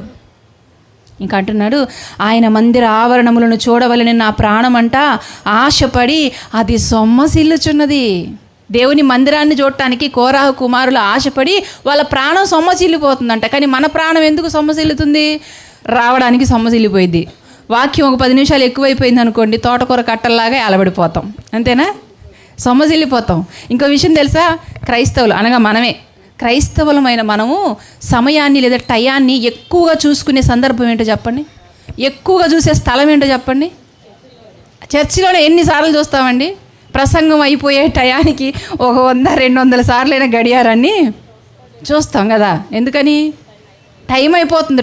ఇంకా అంటున్నాడు, ఆయన మందిర ఆవరణములను చూడవలెనని నా ప్రాణమంట ఆశపడి అది సొమ్మసిల్లుచున్నది. దేవుని మందిరాన్ని చూడటానికి కోరాహు కుమారులు ఆశపడి వాళ్ళ ప్రాణం సొమ్మసిల్లిపోతుందంట. కానీ మన ప్రాణం ఎందుకు సొమ్మసిల్లుతుంది? రావడానికి సొమ్మసిల్లిపోయింది. వాక్యం ఒక 10 నిమిషాలు ఎక్కువైపోయింది అనుకోండి, తోటకూర కట్టల్లాగా ఎలబడిపోతాం, అంతేనా? సొమ్మసిల్లిపోతాం. ఇంకో విషయం తెలుసా? క్రైస్తవులు అనగా మనమే, క్రైస్తవులమైన మనము సమయాన్ని లేదా టయాన్ని ఎక్కువగా చూసుకునే సందర్భం ఏంటో చెప్పండి? ఎక్కువగా చూసే స్థలం ఏంటో చెప్పండి? చర్చిలోనే ఎన్నిసార్లు చూస్తామండి? ప్రసంగం అయిపోయే టయానికి ఒక 100-200 సార్లైన గడియారాన్ని చూస్తాం కదా. ఎందుకని? టైం అయిపోతుంది,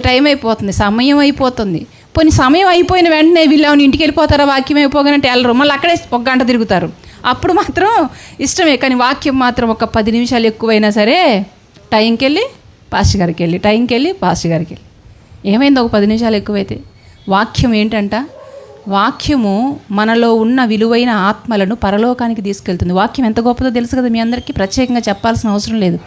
సమయం అయిపోతుంది. పోనీ సమయం అయిపోయిన వెంటనే వీళ్ళు ఇంటికి వెళ్ళిపోతారా? వాక్యం అయిపోగానంటే వెళ్ళరు, మళ్ళీ అక్కడే 1 గంట తిరుగుతారు. అప్పుడు మాత్రం ఇష్టమే. కానీ వాక్యం మాత్రం ఒక 10 నిమిషాలు ఎక్కువైనా సరే టైంకి వెళ్ళి పాస్టర్ గారికి వెళ్ళి, టైంకి వెళ్ళి పాస్టర్ గారికి వెళ్ళి. ఏమైంది ఒక 10 నిమిషాలు ఎక్కువైతే? వాక్యం ఏంటంట? వాక్యము మనలో ఉన్న విలువైన ఆత్మలను పరలోకానికి తీసుకెళ్తుంది. వాక్యం ఎంత గొప్పదో తెలుసు కదా మీ అందరికీ, ప్రత్యేకంగా చెప్పాల్సిన అవసరం లేదు.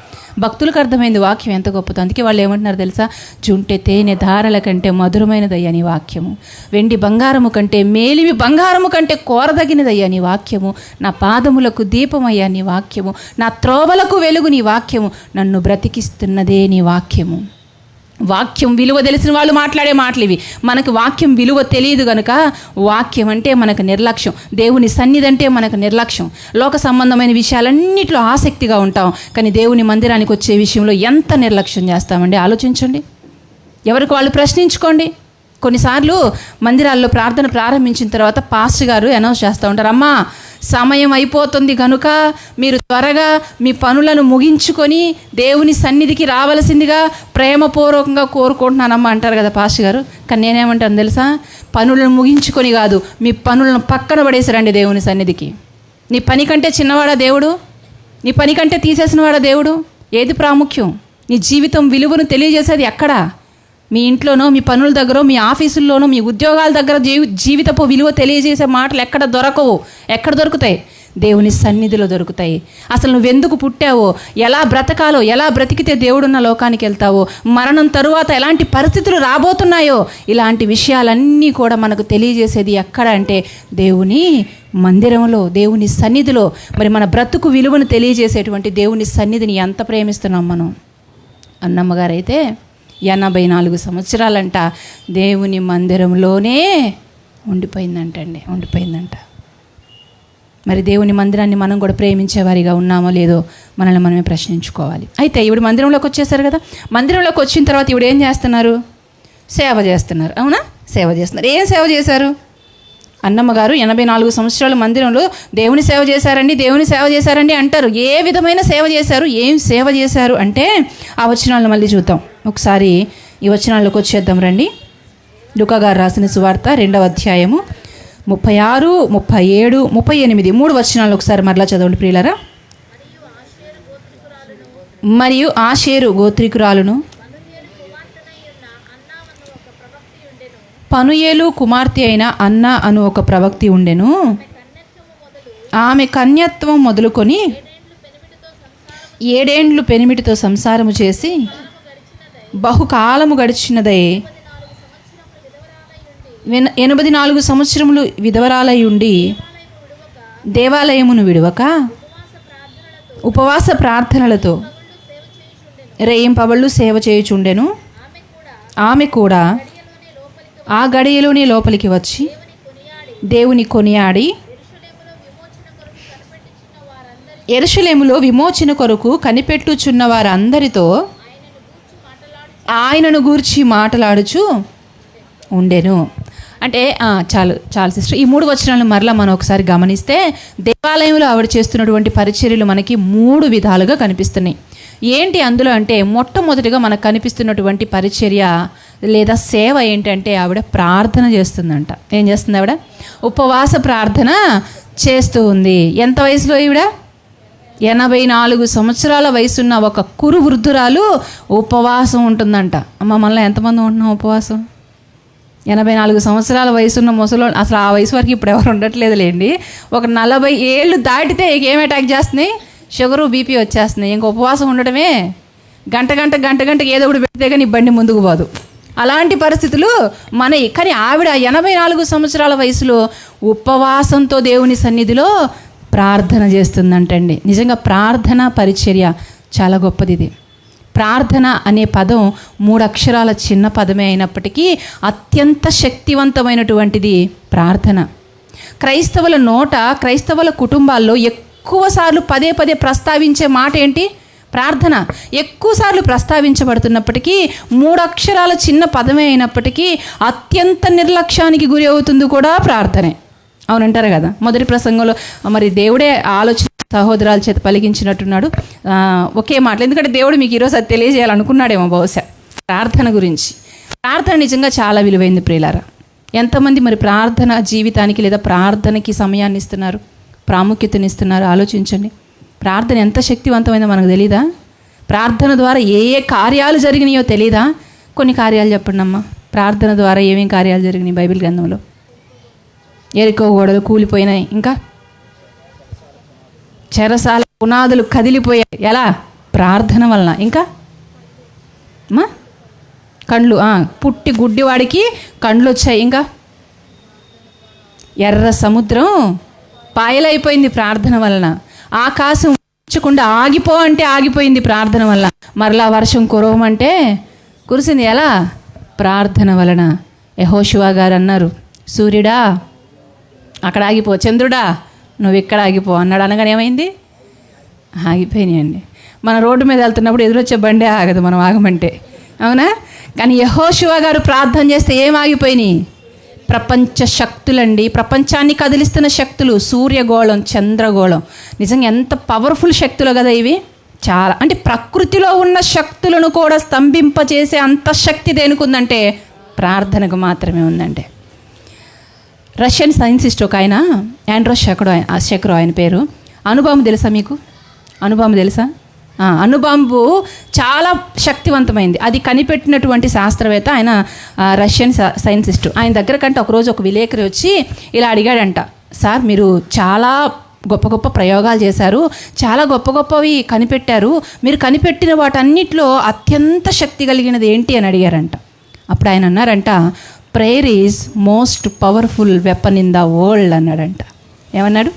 భక్తులకు అర్థమైంది వాక్యం ఎంత గొప్పదో. అందుకే వాళ్ళు ఏమంటున్నారు తెలుసా? జుంటె తేనె ధారల కంటే మధురమైనదయ్యా నీ వాక్యము, వెండి బంగారము కంటే మేలిమి బంగారము కంటే కోరదగినదయ్యా నీ వాక్యము, నా పాదములకు దీపమయ్యా నీ వాక్యము, నా త్రోవలకు వెలుగు నీ వాక్యము, నన్ను బ్రతికిస్తున్నదే నీ వాక్యము. వాక్యం విలువ తెలిసిన వాళ్ళు మాట్లాడే మాటలు ఇవి. మనకు వాక్యం విలువ తెలియదు కనుక వాక్యం అంటే మనకు నిర్లక్ష్యం, దేవుని సన్నిధి అంటే మనకు నిర్లక్ష్యం, లోక సంబంధమైన విషయాలన్నింటిలో ఆసక్తిగా ఉంటాం. కానీ దేవుని మందిరానికి వచ్చే విషయంలో ఎంత నిర్లక్ష్యం చేస్తామండి? ఆలోచించండి, ఎవరికి వాళ్ళు ప్రశ్నించుకోండి. కొన్నిసార్లు మందిరాల్లో ప్రార్థన ప్రారంభించిన తర్వాత పాస్టర్ గారు అనౌన్స్ చేస్తూ ఉంటారు, అమ్మా సమయం అయిపోతుంది కనుక మీరు త్వరగా మీ పనులను ముగించుకొని దేవుని సన్నిధికి రావాల్సిందిగా ప్రేమపూర్వకంగా కోరుకుంటున్నానమ్మా అంటారు కదా పాస్టర్ గారు. కానీ నేనేమంటాను తెలుసా? పనులను ముగించుకొని కాదు, మీ పనులను పక్కన పడేసారండి దేవుని సన్నిధికి. నీ పని కంటే చిన్నవాడా దేవుడు? నీ పని కంటే తీసేసినవాడా దేవుడు? ఏది ప్రాముఖ్యం? నీ జీవితం విలువను తెలియజేసేది ఎక్కడా? మీ ఇంట్లోనో, మీ పనుల దగ్గర, మీ ఆఫీసుల్లోనో, మీ ఉద్యోగాల దగ్గర జీవితపు విలువ తెలియజేసే మాటలు ఎక్కడ దొరకవు. ఎక్కడ దొరుకుతాయి? దేవుని సన్నిధిలో దొరుకుతాయి. అసలు నువ్వెందుకు పుట్టావో, ఎలా బ్రతకాలో, ఎలా బ్రతికితే దేవుడున్న లోకానికి వెళ్తావో, మరణం తరువాత ఎలాంటి పరిస్థితులు రాబోతున్నాయో, ఇలాంటి విషయాలన్నీ కూడా మనకు తెలియజేసేది ఎక్కడ అంటే దేవుని మందిరంలో, దేవుని సన్నిధిలో. మరి మన బ్రతుకు విలువను తెలియజేసేటువంటి దేవుని సన్నిధిని ఎంత ప్రేమిస్తున్నాం మనం? అన్నమ్మగారైతే 84 సంవత్సరాలంట దేవుని మందిరంలోనే ఉండిపోయిందంట. మరి దేవుని మందిరాన్ని మనం కూడా ప్రేమించేవారిగా ఉన్నామో లేదో మనల్ని మనమే ప్రశ్నించుకోవాలి. అయితే ఇవిడు మందిరంలోకి వచ్చేసారు కదా. మందిరంలోకి వచ్చిన తర్వాత ఇవిడు ఏం చేస్తున్నారు? సేవ చేస్తున్నారు. అవునా? సేవ చేస్తున్నారు. ఏం సేవ చేశారు? అన్నమ్మ గారు 84 సంవత్సరాల మందిరంలో దేవుని సేవ చేశారండి, దేవుని సేవ చేశారండి అంటారు. ఏ విధమైన సేవ చేశారు? ఏం సేవ చేశారు అంటే ఆ వచనాలను మళ్ళీ చూద్దాం. ఒకసారి ఈ వచనాల్లోకి వచ్చేద్దాం రండి. లూకా గారు రాసిన సువార్త 2వ అధ్యాయము 36, 37, 38 3 వచనాలు ఒకసారి మరలా చదవండి ప్రియులారా. మరియు ఆషేరు గోత్రికురాలును పనుయేలు కుమార్తె అయిన అన్న అను ఒక ప్రవక్తి ఉండెను. ఆమె కన్యత్వం మొదలుకొని 7 ఏండ్లు పెనిమిటితో సంసారము చేసి బహుకాలము గడిచినదై 84 సంవత్సరములు విధవరాలై ఉండి దేవాలయమును విడవక ఉపవాస ప్రార్థనలతో రేయింపవళ్ళు సేవ చేయుచుండెను. ఆమె కూడా ఆ గడియలోనే లోపలికి వచ్చి దేవుని కొనియాడి యెరూషలేములో విమోచన కొరకు కనిపెట్టుచున్న వారందరితో ఆయనను గూర్చి మాట్లాడుచు ఉండెను. అంటే చాలు సిస్టర్, ఈ 3 వచనాలను మరలా మనం ఒకసారి గమనిస్తే దేవాలయంలో ఆవిడ చేస్తున్నటువంటి పరిచర్యలు మనకి 3 విధాలుగా కనిపిస్తున్నాయి. ఏంటి అందులో అంటే మొట్టమొదటిగా మనకు కనిపిస్తున్నటువంటి పరిచర్య లేదా సేవ ఏంటంటే ఆవిడ ప్రార్థన చేస్తుందంట. ఏం చేస్తుంది ఆవిడ? ఉపవాస ప్రార్థన చేస్తూ ఉంది. ఎంత వయసులో ఈవిడ? 84 సంవత్సరాల వయసున్న ఒక కురు వృద్ధురాలు ఉపవాసం ఉంటుందంట. అమ్మ మనలో ఎంతమంది ఉంటున్నాం ఉపవాసం? 84 సంవత్సరాల వయసున్న ముసలో, అసలు ఆ వయసు వరకు ఇప్పుడు ఎవరు ఉండట్లేదులేండి. ఒక 40 ఏళ్ళు దాటితే ఏం అటాక్ చేస్తున్నాయి? షుగరు, బీపీ వచ్చేస్తున్నాయి. ఇంక ఉపవాసం ఉండటమే గంటకి ఏదో ఒకటి పెడితే కానీ బండి ముందుకు పోదు. అలాంటి పరిస్థితులు మనవి. కానీ ఆవిడ 84 సంవత్సరాల వయసులో ఉపవాసంతో దేవుని సన్నిధిలో ప్రార్థన చేస్తుందంటండి. నిజంగా ప్రార్థన పరిచర్య చాలా గొప్పది. ఇది ప్రార్థన అనే పదం 3 అక్షరాల చిన్న పదమే అయినప్పటికీ అత్యంత శక్తివంతమైనటువంటిది ప్రార్థన. క్రైస్తవుల నోట, క్రైస్తవుల కుటుంబాల్లో ఎక్కువసార్లు పదే ప్రస్తావించే మాట ఏంటి? ప్రార్థన. ఎక్కువసార్లు ప్రస్తావించబడుతున్నప్పటికీ 3 అక్షరాల చిన్న పదమే అయినప్పటికీ అత్యంత నిర్లక్ష్యానికి గురి అవుతుంది కూడా ప్రార్థనే. అవునంటారు కదా. మొదటి ప్రసంగంలో మరి దేవుడే ఆలోచన సహోదరాల చేత పలికించినట్టున్నాడు ఒకే మాటలు. ఎందుకంటే దేవుడు మీకు ఈరోజు అది తెలియజేయాలనుకున్నాడేమో బహుశా ప్రార్థన గురించి. ప్రార్థన నిజంగా చాలా విలువైంది ప్రియులారా. ఎంతమంది మరి ప్రార్థన జీవితానికి లేదా ప్రార్థనకి సమయాన్ని ఇస్తున్నారు, ప్రాముఖ్యతనిస్తున్నారు? ఆలోచించండి. ప్రార్థన ఎంత శక్తివంతమైందో మనకు తెలీదా? ప్రార్థన ద్వారా ఏ కార్యాలు జరిగినాయో తెలీదా? కొన్ని కార్యాలు చెప్పండి అమ్మ. ప్రార్థన ద్వారా ఏమేమి కార్యాలు జరిగినాయి బైబిల్ గ్రంథంలో? ఎరికో గోడలు కూలిపోయినాయి, ఇంకా చెరసాల పునాదులు కదిలిపోయాయి. ఎలా? ప్రార్థన వలన. ఇంకా కండ్లు, పుట్టి గుడ్డివాడికి కండ్లు వచ్చాయి. ఇంకా ఎర్ర సముద్రం పాయలైపోయింది ప్రార్థన వలన. ఆకాశం ఉంచకుండా ఆగిపో అంటే ఆగిపోయింది ప్రార్థన వలన. మరలా వర్షం కురవమంటే కురిసింది. ఎలా? ప్రార్థన వలన. యెహోషువ గారు అన్నారు, సూర్యుడా అక్కడ ఆగిపో, చంద్రుడా నువ్వు ఇక్కడ ఆగిపో అన్నాడు. అనగానే ఏమైంది? ఆగిపోయినాయండి. మన రోడ్డు మీద వెళ్తున్నప్పుడు ఎదురొచ్చే బండే ఆగదు మనం ఆగమంటే, అవునా? కానీ యెహోషువ గారు ప్రార్థన చేస్తే ఏం ఆగిపోయినాయి? ప్రపంచ శక్తులండి, ప్రపంచాన్ని కదిలిస్తున్న శక్తులు, సూర్యగోళం, చంద్రగోళం. నిజంగా ఎంత పవర్ఫుల్ శక్తులు కదా ఇవి. చాలా అంటే ప్రకృతిలో ఉన్న శక్తులను కూడా స్తంభింపచేసే అంత శక్తి దేనికి ఉందంటే ప్రార్థనకు మాత్రమే ఉందండి. రష్యన్ సైంటిస్ట్ ఒక ఆయన, ఆండ్రో షెకరో ఆయన పేరు. అణుబాంబు తెలుసా మీకు? అణుబాంబు తెలుసా? అణుబాంబు చాలా శక్తివంతమైంది. అది కనిపెట్టినటువంటి శాస్త్రవేత్త ఆయన, రష్యన్ సైంటిస్ట్. ఆయన దగ్గర కంటే ఒకరోజు ఒక విలేకరి వచ్చి ఇలా అడిగాడంట, సార్ మీరు చాలా గొప్ప ప్రయోగాలు చేశారు, చాలా గొప్పవి కనిపెట్టారు, మీరు కనిపెట్టిన వాటన్నిటిలో అత్యంత శక్తి కలిగినది ఏంటి అని అడిగారంట. అప్పుడు ఆయన అన్నారంట, prayer is most powerful weapon in the world అన్నాడంట. ఏమన్నాడు?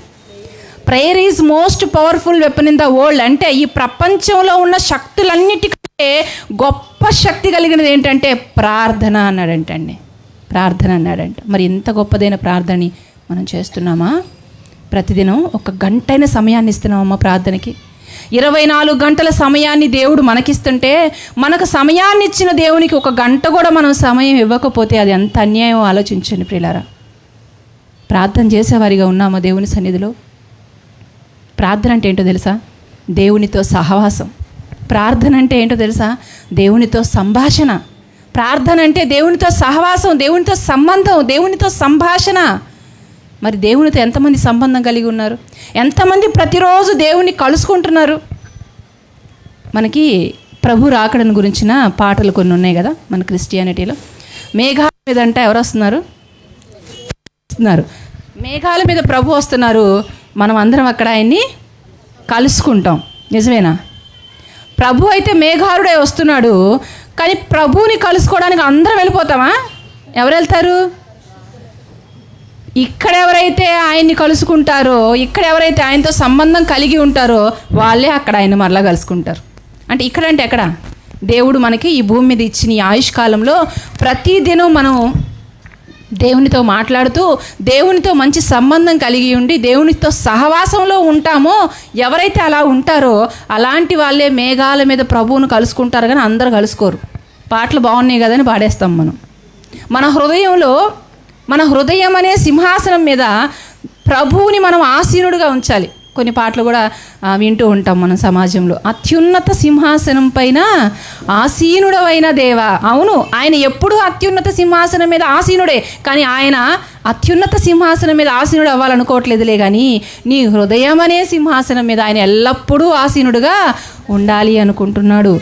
Prayer is most powerful weapon in the world. అంటే ఈ ప్రపంచంలో ఉన్న శక్తులన్నిటికంటే గొప్ప శక్తి కలిగినది ఏంటంటే ప్రార్థన అన్నాడంటండి. ప్రార్థన అన్నాడంట. మరి ఇంత గొప్పదైన ప్రార్థనని మనం చేస్తున్నామా? ప్రతిదినం 1 గంటైన సమయాన్ని ఇస్తున్నామమ్మా ప్రార్థనకి. 24 గంటల సమయాన్ని దేవుడు మనకిస్తుంటే మనకు సమయాన్ని ఇచ్చిన దేవునికి 1 గంట కూడా మనం సమయం ఇవ్వకపోతే అది ఎంత అన్యాయం ఆలోచించండి ప్రియులారా. ప్రార్థన చేసేవారిగా ఉన్నామా దేవుని సన్నిధిలో? ప్రార్థన అంటే ఏంటో తెలుసా? దేవునితో సహవాసం. ప్రార్థన అంటే ఏంటో తెలుసా? దేవునితో సంభాషణ. ప్రార్థన అంటే దేవునితో సహవాసం, దేవునితో సంబంధం, దేవునితో సంభాషణ. మరి దేవునితో ఎంతమంది సంబంధం కలిగి ఉన్నారు? ఎంతమంది ప్రతిరోజు దేవుణ్ణి కలుసుకుంటున్నారు? మనకి ప్రభు రాకడను గురించిన పాటలు కొన్ని ఉన్నాయి కదా మన క్రిస్టియానిటీలో. మేఘాల మీద అంటే ఎవరు వస్తున్నారు? మేఘాల మీద ప్రభు వస్తున్నారు. మనం అందరం అక్కడ ఆయన్ని కలుసుకుంటాం. నిజమేనా? ప్రభు అయితే మేఘారుడే వస్తున్నాడు, కానీ ప్రభువుని కలుసుకోవడానికి అందరం వెళ్ళిపోతామా? ఎవరు వెళ్తారు? ఇక్కడ ఎవరైతే ఆయన్ని కలుసుకుంటారో, ఇక్కడ ఎవరైతే ఆయనతో సంబంధం కలిగి ఉంటారో వాళ్ళే అక్కడ ఆయన మరలా కలుసుకుంటారు. అంటే ఇక్కడ అంటే ఎక్కడ? దేవుడు మనకి ఈ భూమి మీద ఇచ్చిన ఈ ఆయుష్కాలంలో ప్రతిదినం మనం దేవునితో మాట్లాడుతూ దేవునితో మంచి సంబంధం కలిగి ఉండి దేవునితో సహవాసంలో ఉంటామో ఎవరైతే అలా ఉంటారో అలాంటి వాళ్ళే మేఘాల మీద ప్రభువును కలుసుకుంటారు, కానీ అందరూ కలుసుకోరు. పాటలు బాగున్నాయి కదని పాడేస్తాం మనం. మన హృదయం అనే సింహాసనం మీద ప్రభువుని మనం ఆసీనుడిగా ఉంచాలి. కొన్ని పాటలు కూడా వింటూ ఉంటాం మనం సమాజంలో. అత్యున్నత సింహాసనం పైన ఆసీనుడవైన దేవా. అవును, ఆయన ఎప్పుడూ అత్యున్నత సింహాసనం మీద ఆసీనుడే, కానీ ఆయన అత్యున్నత సింహాసనం మీద ఆసీనుడు అవ్వాలనుకోవట్లేదులే, కానీ నీ హృదయం అనే సింహాసనం మీద ఆయన ఎల్లప్పుడూ ఆసీనుడుగా ఉండాలి అనుకుంటున్నాడు.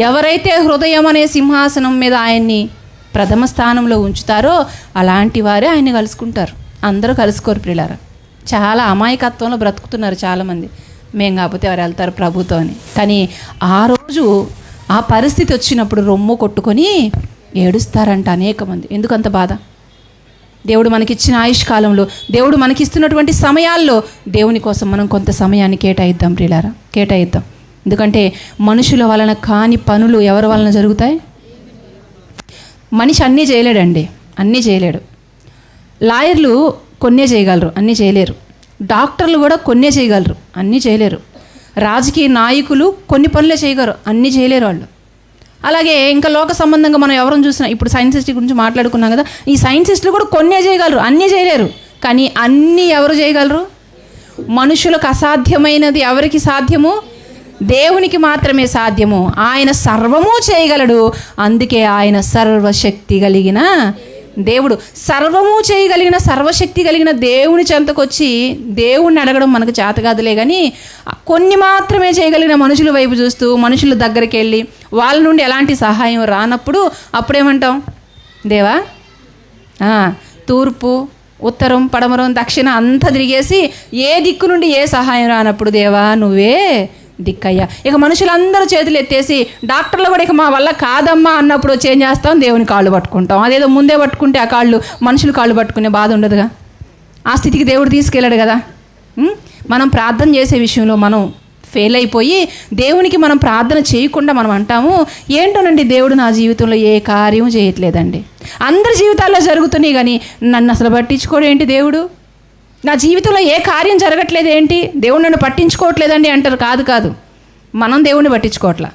ఎవరైతే హృదయం అనే సింహాసనం మీద ఆయన్ని ప్రథమ స్థానంలో ఉంచుతారో అలాంటి వారే ఆయన్ని కలుసుకుంటారు. అందరూ కలుసుకోరు ప్రియులారా. చాలా అమాయకత్వంలో బ్రతుకుతున్నారు చాలామంది. మేం కాకపోతే ఎవరు వెళ్తారు ప్రభుతో అని. కానీ ఆ రోజు ఆ పరిస్థితి వచ్చినప్పుడు రొమ్ము కొట్టుకొని ఏడుస్తారంట అనేక మంది. ఎందుకంత బాధ? దేవుడు మనకిచ్చిన ఆయుష్కాలంలో, దేవుడు మనకిస్తున్నటువంటి సమయాల్లో దేవుని కోసం మనం కొంత సమయాన్ని కేటాయిద్దాం ప్రియులారా, కేటాయిద్దాం. ఎందుకంటే మనుషుల వలన కాని పనులు ఎవరి వలన జరుగుతాయి? మనిషి అన్నీ చేయలేడండి, అన్నీ చేయలేడు. లాయర్లు కొన్నే చేయగలరు, అన్నీ చేయలేరు. డాక్టర్లు కూడా కొన్నే చేయగలరు, అన్నీ చేయలేరు. రాజకీయ నాయకులు కొన్ని పనులే చేయగలరు, అన్నీ చేయలేరు వాళ్ళు. అలాగే ఇంకా లోక సంబంధంగా మనం ఎవరిని చూసినా, ఇప్పుడు సైంటిస్ట్ గురించి మాట్లాడుకున్నాం కదా, ఈ సైంటిస్టులు కూడా కొన్నే చేయగలరు, అన్నీ చేయలేరు. కానీ అన్నీ ఎవరు చేయగలరు? మనుషులకు అసాధ్యమైనది ఎవరికి సాధ్యము? దేవునికి మాత్రమే సాధ్యము. ఆయన సర్వము చేయగలడు, అందుకే ఆయన సర్వశక్తి కలిగిన దేవుడు. సర్వము చేయగలిగిన, సర్వశక్తి కలిగిన దేవుని చెంతకొచ్చి దేవుణ్ణి అడగడం మనకు చేత కాదులే, కానీ కొన్ని మాత్రమే చేయగలిగిన మనుషుల వైపు చూస్తూ మనుషుల దగ్గరికి వెళ్ళి వాళ్ళ నుండి ఎలాంటి సహాయం రానప్పుడు అప్పుడేమంటాం? దేవా, తూర్పు ఉత్తరం పడమరం దక్షిణ అంతా తిరిగేసి ఏ దిక్కు నుండి ఏ సహాయం రానప్పుడు దేవా నువ్వే దిక్కయ్యా. ఇక మనుషులందరూ చేతులు ఎత్తేసి డాక్టర్లు కూడా ఇక మా వల్ల కాదమ్మా అన్నప్పుడు చేంజ్ చేస్తాం, దేవుని కాళ్ళు పట్టుకుంటాం. అదేదో ముందే పట్టుకుంటే ఆ కాళ్ళు మనుషులు కాళ్ళు పట్టుకునే బాధ ఉండదుగా. ఆ స్థితికి దేవుడు తీసుకెళ్ళాడు కదా. మనం ప్రార్థన చేసే విషయంలో మనం ఫెయిల్ అయిపోయి దేవునికి మనం ప్రార్థన చేయకుండా మనం అంటాము, ఏంటోనండి దేవుడు నా జీవితంలో ఏ కార్యం చేయట్లేదండి. అందరి జీవితాల్లో జరుగుతున్నాయి, కానీ నన్ను అసలు పట్టించుకోడు ఏంటి దేవుడు? నా జీవితంలో ఏ కార్యం జరగట్లేదు ఏంటి? దేవుడు నన్ను పట్టించుకోవట్లేదండి అంటారు. కాదు, మనం దేవుణ్ణి పట్టించుకోవట్లా.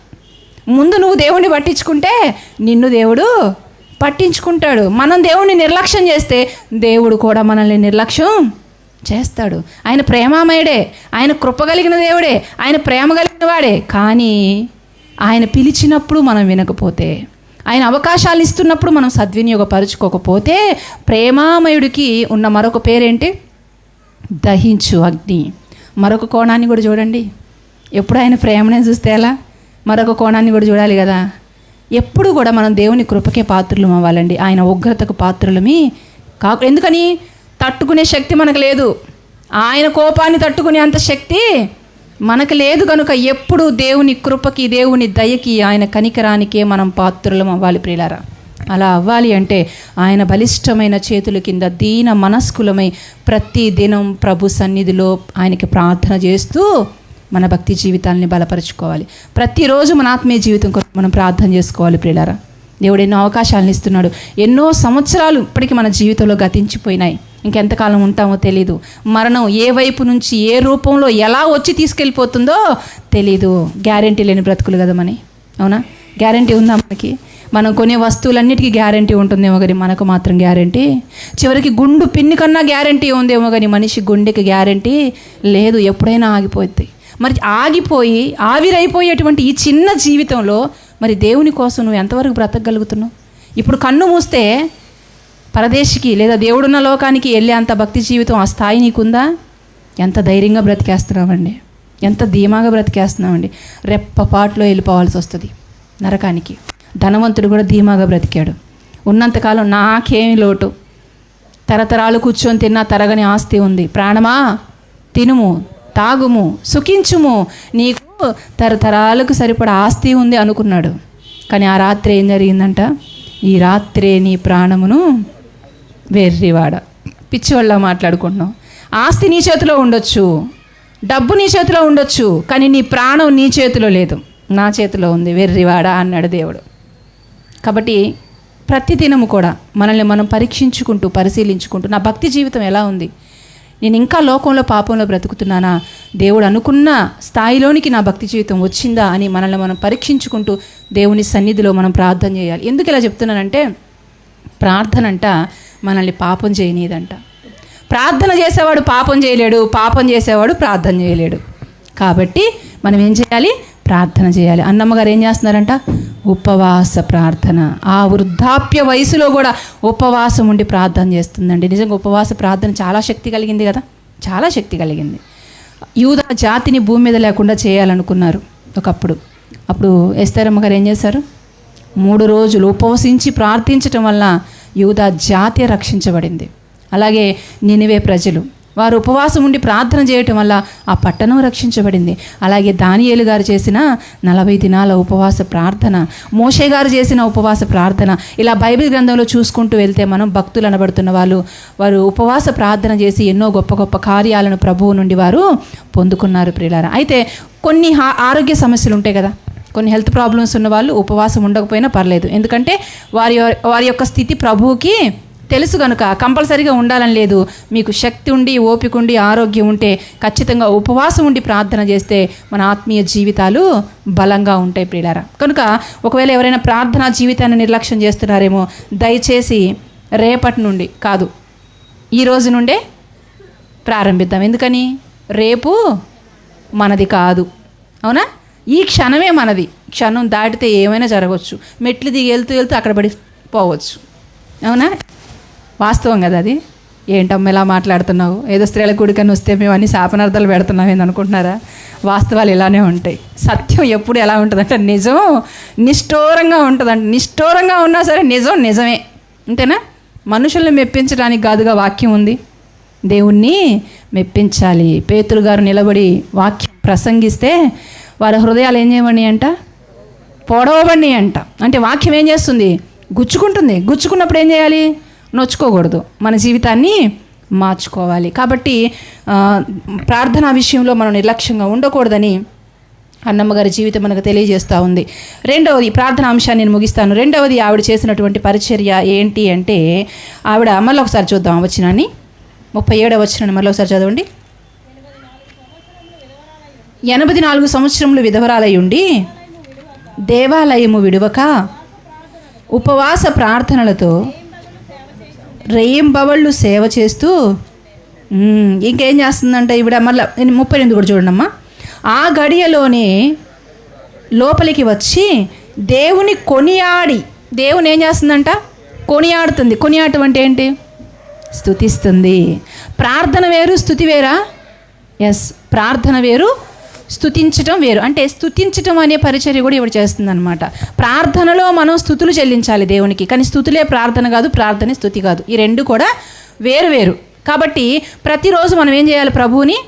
ముందు నువ్వు దేవుణ్ణి పట్టించుకుంటే నిన్ను దేవుడు పట్టించుకుంటాడు. మనం దేవుణ్ణి నిర్లక్ష్యం చేస్తే దేవుడు కూడా మనల్ని నిర్లక్ష్యం చేస్తాడు. ఆయన ప్రేమామయుడే, ఆయన కృప కలిగిన దేవుడే, ఆయన ప్రేమ కలిగిన వాడే. కానీ ఆయన పిలిచినప్పుడు మనం వినకపోతే, ఆయన అవకాశాలు ఇస్తున్నప్పుడు మనం సద్వినియోగపరుచుకోకపోతే, ప్రేమామయుడికి ఉన్న మరొక పేరేంటి? దహించు అగ్ని. మరొక కోణాన్ని కూడా చూడండి. ఎప్పుడు ఆయన ప్రేమనే చూస్తే ఎలా? మరొక కోణాన్ని కూడా చూడాలి కదా. ఎప్పుడు కూడా మనం దేవుని కృపకే పాత్రులం అవ్వాలండి, ఆయన ఉగ్రతకు పాత్రులమి ఎందుకని? తట్టుకునే శక్తి మనకు లేదు. ఆయన కోపాన్ని తట్టుకునే అంత శక్తి మనకు లేదు కనుక ఎప్పుడు దేవుని కృపకి, దేవుని దయకి, ఆయన కనికరానికే మనం పాత్రులం అవ్వాలి ప్రియులారా. అలా అవ్వాలి అంటే ఆయన బలిష్టమైన చేతుల కింద దీన మనస్కులమై ప్రతి దినం ప్రభు సన్నిధిలో ఆయనకి ప్రార్థన చేస్తూ మన భక్తి జీవితాలని బలపరుచుకోవాలి. ప్రతిరోజు మన ఆత్మీయ జీవితం కోసం మనం ప్రార్థన చేసుకోవాలి ప్రియులారా. దేవుడు ఎన్నో అవకాశాలను ఇస్తున్నాడు. ఎన్నో సంవత్సరాలు ఇప్పటికీ మన జీవితంలో గతించిపోయినాయి. ఇంకెంతకాలం ఉంటామో తెలీదు. మరణం ఏ వైపు నుంచి ఏ రూపంలో ఎలా వచ్చి తీసుకెళ్ళిపోతుందో తెలీదు. గ్యారెంటీ లేని బ్రతుకులు కదా మనకి, అవునా? గ్యారెంటీ ఉందా మనకి? మనం కొనే వస్తువులన్నిటికీ గ్యారెంటీ ఉంటుందేమో కానీ మనకు మాత్రం గ్యారెంటీ, చివరికి గుండు పిన్ని కన్నా గ్యారెంటీ ఉందేమో కానీ మనిషి గుండెకి గ్యారెంటీ లేదు, ఎప్పుడైనా ఆగిపోద్ది. మరి ఆగిపోయి ఆవిరైపోయేటువంటి ఈ చిన్న జీవితంలో మరి దేవుని కోసం నువ్వు ఎంతవరకు బ్రతకగలుగుతున్నావు? ఇప్పుడు కన్ను మూస్తే పరదేశికి లేదా దేవుడున్న లోకానికి వెళ్ళే అంత భక్తి జీవితం, ఆ స్థాయి నీకుందా? ఎంత ధైర్యంగా బ్రతికేస్తున్నామండి, ఎంత ధీమాగా బ్రతికేస్తున్నామండి. రెప్పపాట్లో వెళ్ళిపోవాల్సి వస్తుంది నరకానికి. ధనవంతుడు కూడా ధీమాగా బ్రతికాడు. ఉన్నంతకాలం నాకేమి లోటు, తరతరాలు కూర్చొని తిన్నా తరగని ఆస్తి ఉంది, ప్రాణమా తినుము తాగుము సుఖించుము, నీకు తరతరాలకు సరిపడా ఆస్తి ఉంది అనుకున్నాడు. కానీ ఆ రాత్రి ఏం జరిగిందంట? ఈ రాత్రే నీ ప్రాణమును వెర్రివాడ. పిచ్చివాళ్ళ మాట్లాడుకుంటున్నావు. ఆస్తి నీ చేతిలో ఉండొచ్చు, డబ్బు నీ చేతిలో ఉండొచ్చు, కానీ నీ ప్రాణం నీ చేతిలో లేదు, నా చేతిలో ఉంది, వెర్రివాడ అన్నాడు దేవుడు. కాబట్టి ప్రతిదినము కూడా మనల్ని మనం పరీక్షించుకుంటూ పరిశీలించుకుంటూ, నా భక్తి జీవితం ఎలా ఉంది? నేను ఇంకా లోకంలో పాపంలో బ్రతుకుతున్నానా? దేవుడు అనుకున్న స్థాయిలోనికి నా భక్తి జీవితం వచ్చిందా అని మనల్ని మనం పరీక్షించుకుంటూ దేవుని సన్నిధిలో మనం ప్రార్థన చేయాలి. ఎందుకు ఇలా చెప్తున్నానంటే, ప్రార్థన అంట మనల్ని పాపం చేయనీదంట. ప్రార్థన చేసేవాడు పాపం చేయలేడు, పాపం చేసేవాడు ప్రార్థన చేయలేడు. కాబట్టి మనం ఏం చేయాలి? ప్రార్థన చేయాలి. అన్నమ్మ గారు ఏం చేస్తున్నారంట? ఉపవాస ప్రార్థన. ఆ వృద్ధాప్య వయసులో కూడా ఉపవాసం ఉండి ప్రార్థన చేస్తుందండి. నిజంగా ఉపవాస ప్రార్థన చాలా శక్తి కలిగింది కదా, చాలా శక్తి కలిగింది. యూదా జాతిని భూమి మీద లేకుండా చేయాలనుకున్నారు ఒకప్పుడు. అప్పుడు ఎస్తేరమ్మ గారు ఏం చేశారు? 3 రోజులు ఉపవసించి ప్రార్థించటం వల్ల యూదా జాతి రక్షించబడింది. అలాగే నినివే ప్రజలు వారు ఉపవాసం ఉండి ప్రార్థన చేయటం వల్ల ఆ పట్టణం రక్షించబడింది. అలాగే దానియేలు గారు చేసిన 40 దినాల ఉపవాస ప్రార్థన, మోషే గారు చేసిన ఉపవాస ప్రార్థన, ఇలా బైబిల్ గ్రంథంలో చూసుకుంటూ వెళ్తే మనం భక్తులు అనబడుతున్న వారు ఉపవాస ప్రార్థన చేసి ఎన్నో గొప్ప గొప్ప కార్యాలను ప్రభువు నుండి వారు పొందుకున్నారు ప్రియులారా. అయితే కొన్ని ఆరోగ్య సమస్యలు ఉంటాయి కదా, కొన్ని హెల్త్ ప్రాబ్లమ్స్ ఉన్న వాళ్ళు ఉపవాసం ఉండకపోయినా పర్లేదు, ఎందుకంటే వారి యొక్క స్థితి ప్రభువుకి తెలుసు కనుక కంపల్సరీగా ఉండాలని లేదు. మీకు శక్తి ఉండి ఓపిక ఉండి ఆరోగ్యం ఉంటే ఖచ్చితంగా ఉపవాసం ఉండి ప్రార్థన చేస్తే మన ఆత్మీయ జీవితాలు బలంగా ఉంటాయి ప్రియులారా. కనుక ఒకవేళ ఎవరైనా ప్రార్థనా జీవితాన్ని నిర్లక్ష్యం చేస్తున్నారేమో, దయచేసి రేపటి నుండి కాదు, ఈ రోజు నుండే ప్రారంభిద్దాం. ఎందుకని? రేపు మనది కాదు, అవునా? ఈ క్షణమే మనది. క్షణం దాటితే ఏమైనా జరగవచ్చు. మెట్లు దిగి వెళ్తూ అక్కడ పడిపోవచ్చు, అవునా? వాస్తవం కదా అది. ఏంటమ్మ ఇలా మాట్లాడుతున్నావు, ఏదో స్త్రీల కూడికని వస్తే మేము అన్ని శాపనార్థాలు పెడుతున్నాం ఏంది అనుకుంటున్నారా? వాస్తవాలు ఇలానే ఉంటాయి. సత్యం ఎప్పుడు ఎలా ఉంటుందంటే నిజం నిష్ఠూరంగా ఉంటుందంట. నిష్ఠూరంగా ఉన్నా సరే నిజం నిజమే, అంతేనా? మనుషుల్ని మెప్పించడానికి కాదుగా వాక్యం ఉంది, దేవుణ్ణి మెప్పించాలి. పేతురు గారు నిలబడి వాక్యం ప్రసంగిస్తే వారి హృదయాలు ఏం చేయమని అంట? పొడవబడి అంట. అంటే వాక్యం ఏం చేస్తుంది? గుచ్చుకుంటుంది. గుచ్చుకున్నప్పుడు ఏం చేయాలి? నొచ్చుకోకూడదు, మన జీవితాన్ని మార్చుకోవాలి. కాబట్టి ప్రార్థనా విషయంలో మనం నిర్లక్ష్యంగా ఉండకూడదని అన్నమ్మగారి జీవితం మనకు తెలియజేస్తూ ఉంది. రెండవది, ప్రార్థనా అంశాన్ని నేను ముగిస్తాను. రెండవది, ఆవిడ చేసినటువంటి పరిచర్య ఏంటి అంటే, ఆవిడ మళ్ళీ ఒకసారి చూద్దాం వచనాన్ని, 37వ వచనాన్ని మళ్ళీ ఒకసారి చదవండి. 84 సంవత్సరములు విధవరాలై ఉండి దేవాలయము విడువక ఉపవాస ప్రార్థనలతో రేయింబవళ్ళు సేవ చేస్తూ ఇంకేం చేస్తుందంట ఈవిడ? మళ్ళీ 38 కూడా చూడండమ్మా. ఆ గడియలోనే లోపలికి వచ్చి దేవుని కొనియాడి, దేవుని ఏం చేస్తుందంట? కొనియాడుతుంది. కొనియాడటం అంటే ఏంటి? స్తుతిస్తుంది. ప్రార్థన వేరు, స్తుతి వేరా? ఎస్, ప్రార్థన వేరు, స్తుతించటం వేరు. అంటే స్తుతించటం అనే పరిచర్య కూడా ఇవిడ చేస్తుంది అనమాట. ప్రార్థనలో మనం స్తుతులు చెల్లించాలి దేవునికి, కానీ స్తుతులే ప్రార్థన కాదు, ప్రార్థనే స్తుతి కాదు. ఈ రెండు కూడా వేరు వేరు. కాబట్టి ప్రతిరోజు మనం ఏం చేయాలి? ప్రభువుని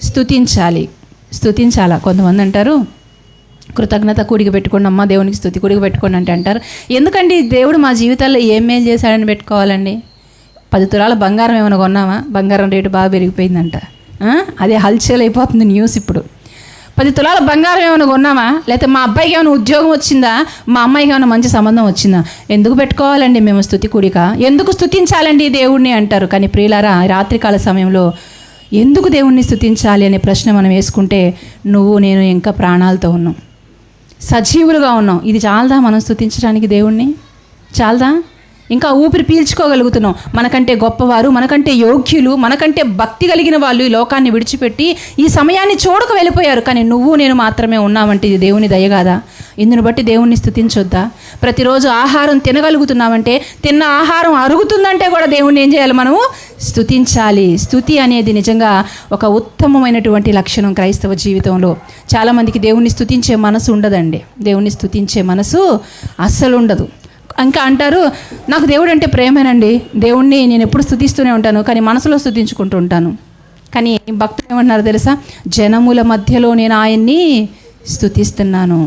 స్తుతించాలా. కొంతమంది అంటారు కృతజ్ఞత కూడికి పెట్టుకోండి అమ్మా, దేవునికి స్తుతి కూడికి పెట్టుకోండి అంటే అంటారు. ఎందుకండి దేవుడు మా జీవితాల్లో ఏం చేశాడని పెట్టుకోవాలండి? 10 తులాల బంగారం ఏమైనా కొన్నామా? బంగారం రేటు బాగా పెరిగిపోయిందంట. అదే హల్చల్ అయిపోతుంది న్యూస్ ఇప్పుడు. 10 తులాల బంగారం ఏమైనా కొన్నామా? లేకపోతే మా అబ్బాయికి ఏమైనా ఉద్యోగం వచ్చిందా? మా అమ్మాయికి ఏమైనా మంచి సంబంధం వచ్చిందా? ఎందుకు పెట్టుకోవాలండి మేము స్తుతి కూడిక? ఎందుకు స్తుతించాలండి దేవుణ్ణి అంటారు. కానీ ప్రియులారా, రాత్రికాల సమయంలో ఎందుకు దేవుణ్ణి స్తుతించాలి అనే ప్రశ్న మనం వేసుకుంటే, నువ్వు నేను ఇంకా ప్రాణాలతో ఉన్నాం, సజీవులుగా ఉన్నాం. ఇది చాలదా మనం స్తుతించడానికి దేవుణ్ణి? చాలదా? ఇంకా ఊపిరి పీల్చుకోగలుగుతున్నాం. మనకంటే గొప్పవారు, మనకంటే యోగ్యులు, మనకంటే భక్తి కలిగిన వాళ్ళు ఈ లోకాన్ని విడిచిపెట్టి ఈ సమయాన్ని చూడక వెళ్ళిపోయారు. కానీ నువ్వు నేను మాత్రమే ఉన్నామంటే ఇది దేవుని దయ కాదా? ఇందును బట్టి దేవుణ్ణి స్తుతించొద్దా? ప్రతిరోజు ఆహారం తినగలుగుతున్నామంటే, తిన్న ఆహారం అరుగుతుందంటే కూడా దేవుణ్ణి ఏం చేయాలి? మనము స్తుతించాలి. స్తుతి అనేది నిజంగా ఒక ఉత్తమమైనటువంటి లక్షణం క్రైస్తవ జీవితంలో. చాలామందికి దేవుణ్ణి స్తుతించే మనసు ఉండదండి. దేవుణ్ణి స్తుతించే మనసు అస్సలు ఉండదు. ఇంకా అంటారు, నాకు దేవుడు అంటే ప్రేమేనండి, దేవుణ్ణి నేను ఎప్పుడు స్తుతిస్తూనే ఉంటాను, కానీ మనసులో స్తుతించుకుంటూ ఉంటాను. కానీ భక్తులు ఏమన్నారు తెలుసా? జనముల మధ్యలో నేను ఆయన్ని స్తుతిస్తున్నాను.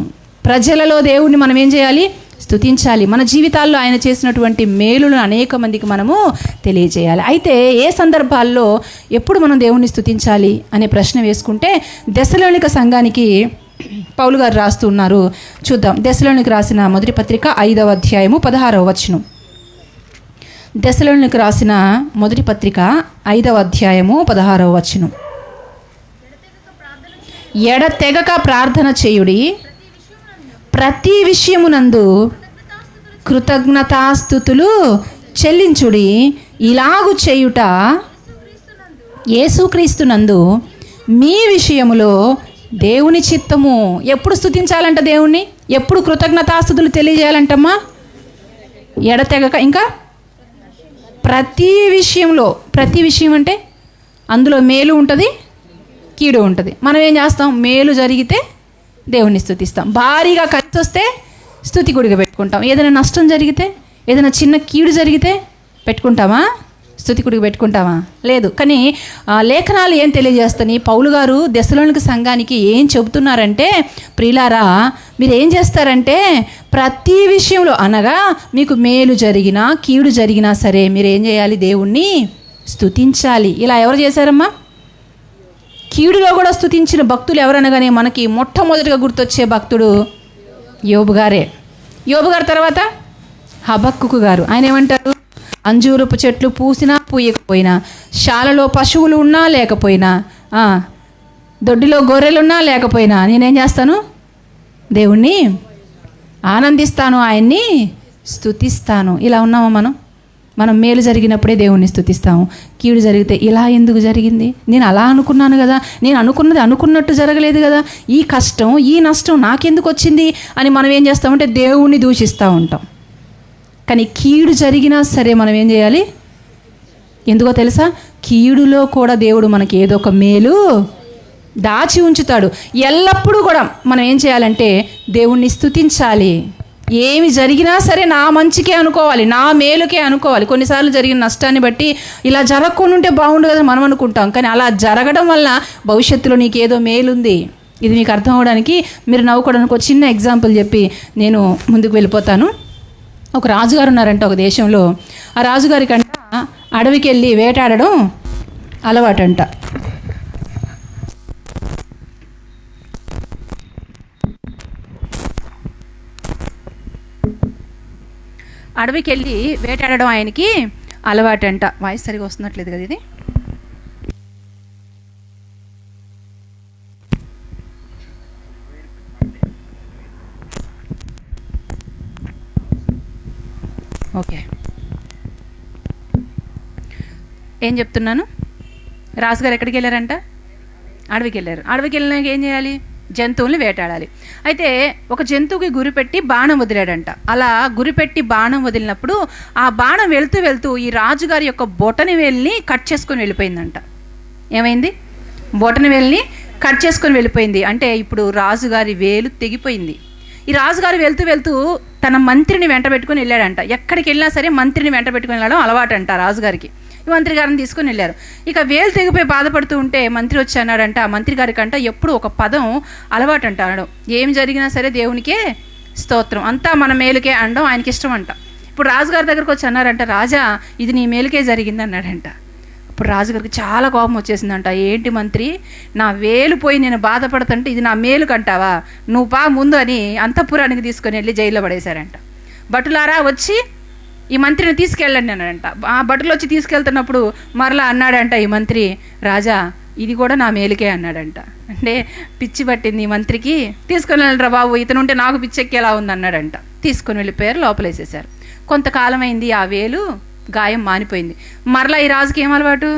ప్రజలలో దేవుణ్ణి మనం ఏం చేయాలి? స్తుతించాలి. మన జీవితాల్లో ఆయన చేసినటువంటి మేలులను అనేక మందికి మనము తెలియజేయాలి. అయితే ఏ సందర్భాల్లో ఎప్పుడు మనం దేవుణ్ణి స్తుతించాలి అనే ప్రశ్న వేసుకుంటే, దెస్సలోనిక సంఘానికి పౌలు గారు రాస్తూ ఉన్నారు. చూద్దాం. దెస్సలోనికి రాసిన మొదటి పత్రిక 5వ అధ్యాయము 16వ వచనం. దెస్సలోనికి రాసిన మొదటి పత్రిక 5వ అధ్యాయము 16వ వచనం. ఎడతెగక ప్రార్థన చేయుడి, ప్రతి విషయమునందు కృతజ్ఞతాస్తుతులు చెల్లించుడి, ఇలాగు చేయుట యేసుక్రీస్తునందు మీ విషయములో దేవుని చిత్తము. ఎప్పుడు స్తుతించాలంట దేవుణ్ణి? ఎప్పుడు కృతజ్ఞతాస్తుతులు తెలియజేయాలంటమ్మా? ఎడతెగక, ఇంకా ప్రతి విషయంలో. ప్రతి విషయం అంటే అందులో మేలు ఉంటుంది, కీడు ఉంటుంది. మనం ఏం చేస్తాం? మేలు జరిగితే దేవుణ్ణి స్తుతిస్తాం. భారీగా ఖర్చు వస్తే స్తుతి గుడిగా పెట్టుకుంటాం. ఏదైనా నష్టం జరిగితే, ఏదైనా చిన్న కీడు జరిగితే పెట్టుకుంటామా? స్తుతి గుడికి పెట్టుకుంటామా? లేదు. కానీ లేఖనాలు ఏం తెలియజేస్తాయి? పౌలు గారు దెస్సలోనిక సంఘానికి ఏం చెబుతున్నారంటే, ప్రియులారా మీరు ఏం చేస్తారంటే, ప్రతి విషయంలో అనగా మీకు మేలు జరిగినా కీడు జరిగినా సరే మీరు ఏం చేయాలి? దేవుణ్ణి స్తుతించాలి. ఇలా ఎవరు చేశారమ్మా? కీడులో కూడా స్తుతించిన భక్తులు ఎవరనగానే మనకి మొట్టమొదటిగా గుర్తొచ్చే భక్తుడు యోబు గారే. యోబు గారి తర్వాత హబక్కుకు గారు. ఆయన ఏమంటారు? అంజూరపు చెట్లు పూసినా పూయకపోయినా, శాలలో పశువులు ఉన్నా లేకపోయినా, దొడ్డిలో గొర్రెలున్నా లేకపోయినా నేనేం చేస్తాను? దేవుణ్ణి ఆనందిస్తాను, ఆయన్ని స్తుతిస్తాను. ఇలా ఉన్నామా మనం? మనం మేలు జరిగినప్పుడే దేవుణ్ణి స్తుతిస్తాము. కీడు జరిగితే ఇలా ఎందుకు జరిగింది? నేను అలా అనుకున్నాను కదా, నేను అనుకున్నది అనుకున్నట్టు జరగలేదు కదా, ఈ కష్టం ఈ నష్టం నాకెందుకు వచ్చింది అని మనం ఏం చేస్తామంటే దేవుణ్ణి దూషిస్తూ ఉంటాం. కానీ కీడు జరిగినా సరే మనం ఏం చేయాలి? ఎందుకో తెలుసా? కీడులో కూడా దేవుడు మనకి ఏదో ఒక మేలు దాచి ఉంచుతాడు. ఎల్లప్పుడూ కూడా మనం ఏం చేయాలంటే దేవుణ్ణి స్తుతించాలి. ఏమి జరిగినా సరే నా మంచికే అనుకోవాలి, నా మేలుకే అనుకోవాలి. కొన్నిసార్లు జరిగిన నష్టాన్ని బట్టి ఇలా జరగకుండా ఉంటే బాగుండు కదా మనం అనుకుంటాం. కానీ అలా జరగడం వల్ల భవిష్యత్తులో నీకు ఏదో మేలుంది. ఇది మీకు అర్థం అవడానికి మీరు నవ్వుకోవడానికి ఒక చిన్న ఎగ్జాంపుల్ చెప్పి నేను ముందుకు వెళ్ళిపోతాను. ఒక రాజుగారు ఉన్నారంట ఒక దేశంలో. ఆ రాజుగారికంట అడవికి వెళ్ళి వేటాడడం అలవాటంట. అడవికి వెళ్ళి వేటాడడం ఆయనకి అలవాటంట. వాయిస్ సరిగా వస్తున్నట్లేదు కదా ఇది. ఓకే, ఏం చెప్తున్నాను? రాజుగారు ఎక్కడికి వెళ్ళారంట? అడవికి వెళ్ళారు. అడవికి వెళ్ళినాక ఏం చేయాలి? జంతువుల్ని వేటాడాలి. అయితే ఒక జంతువుకి గురిపెట్టి బాణం వదిలాడంట. అలా గురిపెట్టి బాణం వదిలినప్పుడు ఆ బాణం వెళ్తూ వెళ్తూ ఈ రాజుగారి యొక్క బొటని వేలిని కట్ చేసుకొని వెళ్ళిపోయిందంట. ఏమైంది? బొటని వేలిని కట్ చేసుకొని వెళ్ళిపోయింది. అంటే ఇప్పుడు రాజుగారి వేలు తెగిపోయింది. ఈ రాజుగారు వెళ్తూ వెళ్తూ తన మంత్రిని వెంట పెట్టుకుని వెళ్ళాడంట. ఎక్కడికి వెళ్ళినా సరే మంత్రిని వెంట పెట్టుకుని వెళ్ళడం అలవాటంట రాజుగారికి. ఈ మంత్రి గారిని తీసుకొని వెళ్ళారు. ఇక వేలు తెగిపోయి బాధపడుతూ ఉంటే మంత్రి వచ్చి అన్నాడంట, ఆ మంత్రి గారికి అంట ఎప్పుడు ఒక పదం అలవాటు అంట అనడం. ఏం జరిగినా సరే దేవునికే స్తోత్రం, అంతా మన మేలుకే అనడం ఆయనకి ఇష్టం అంట. ఇప్పుడు రాజుగారి దగ్గరకు వచ్చి అన్నారంట, రాజా ఇది నీ మేలుకే జరిగింది అన్నాడంట. అప్పుడు రాజుగారికి చాలా కోపం వచ్చేసిందంట. ఏంటి మంత్రి, నా వేలు పోయి నేను బాధపడుతుంటే ఇది నా మేలు కంటావా, నువ్వు పా ముందు అని అంతఃపురానికి తీసుకొని వెళ్ళి జైల్లో పడేశారంట. భటులారా వచ్చి ఈ మంత్రిని తీసుకెళ్ళండి అన్నాడంట. ఆ భటులు వచ్చి తీసుకెళ్తున్నప్పుడు మరలా అన్నాడంట ఈ మంత్రి, రాజా ఇది కూడా నా మేలుకే అన్నాడంట. అంటే పిచ్చి పట్టింది ఈ మంత్రికి, తీసుకొని వెళ్ళరా బాబు, ఇతను ఉంటే నాకు పిచ్చెక్కేలా ఉంది అన్నాడంట. తీసుకొని వెళ్ళిపోయారు, లోపలేసేసారు. కొంతకాలం అయింది, ఆ వేలు గాయం మానిపోయింది. మరలా ఈ రాజుకి ఏం అలవాటు,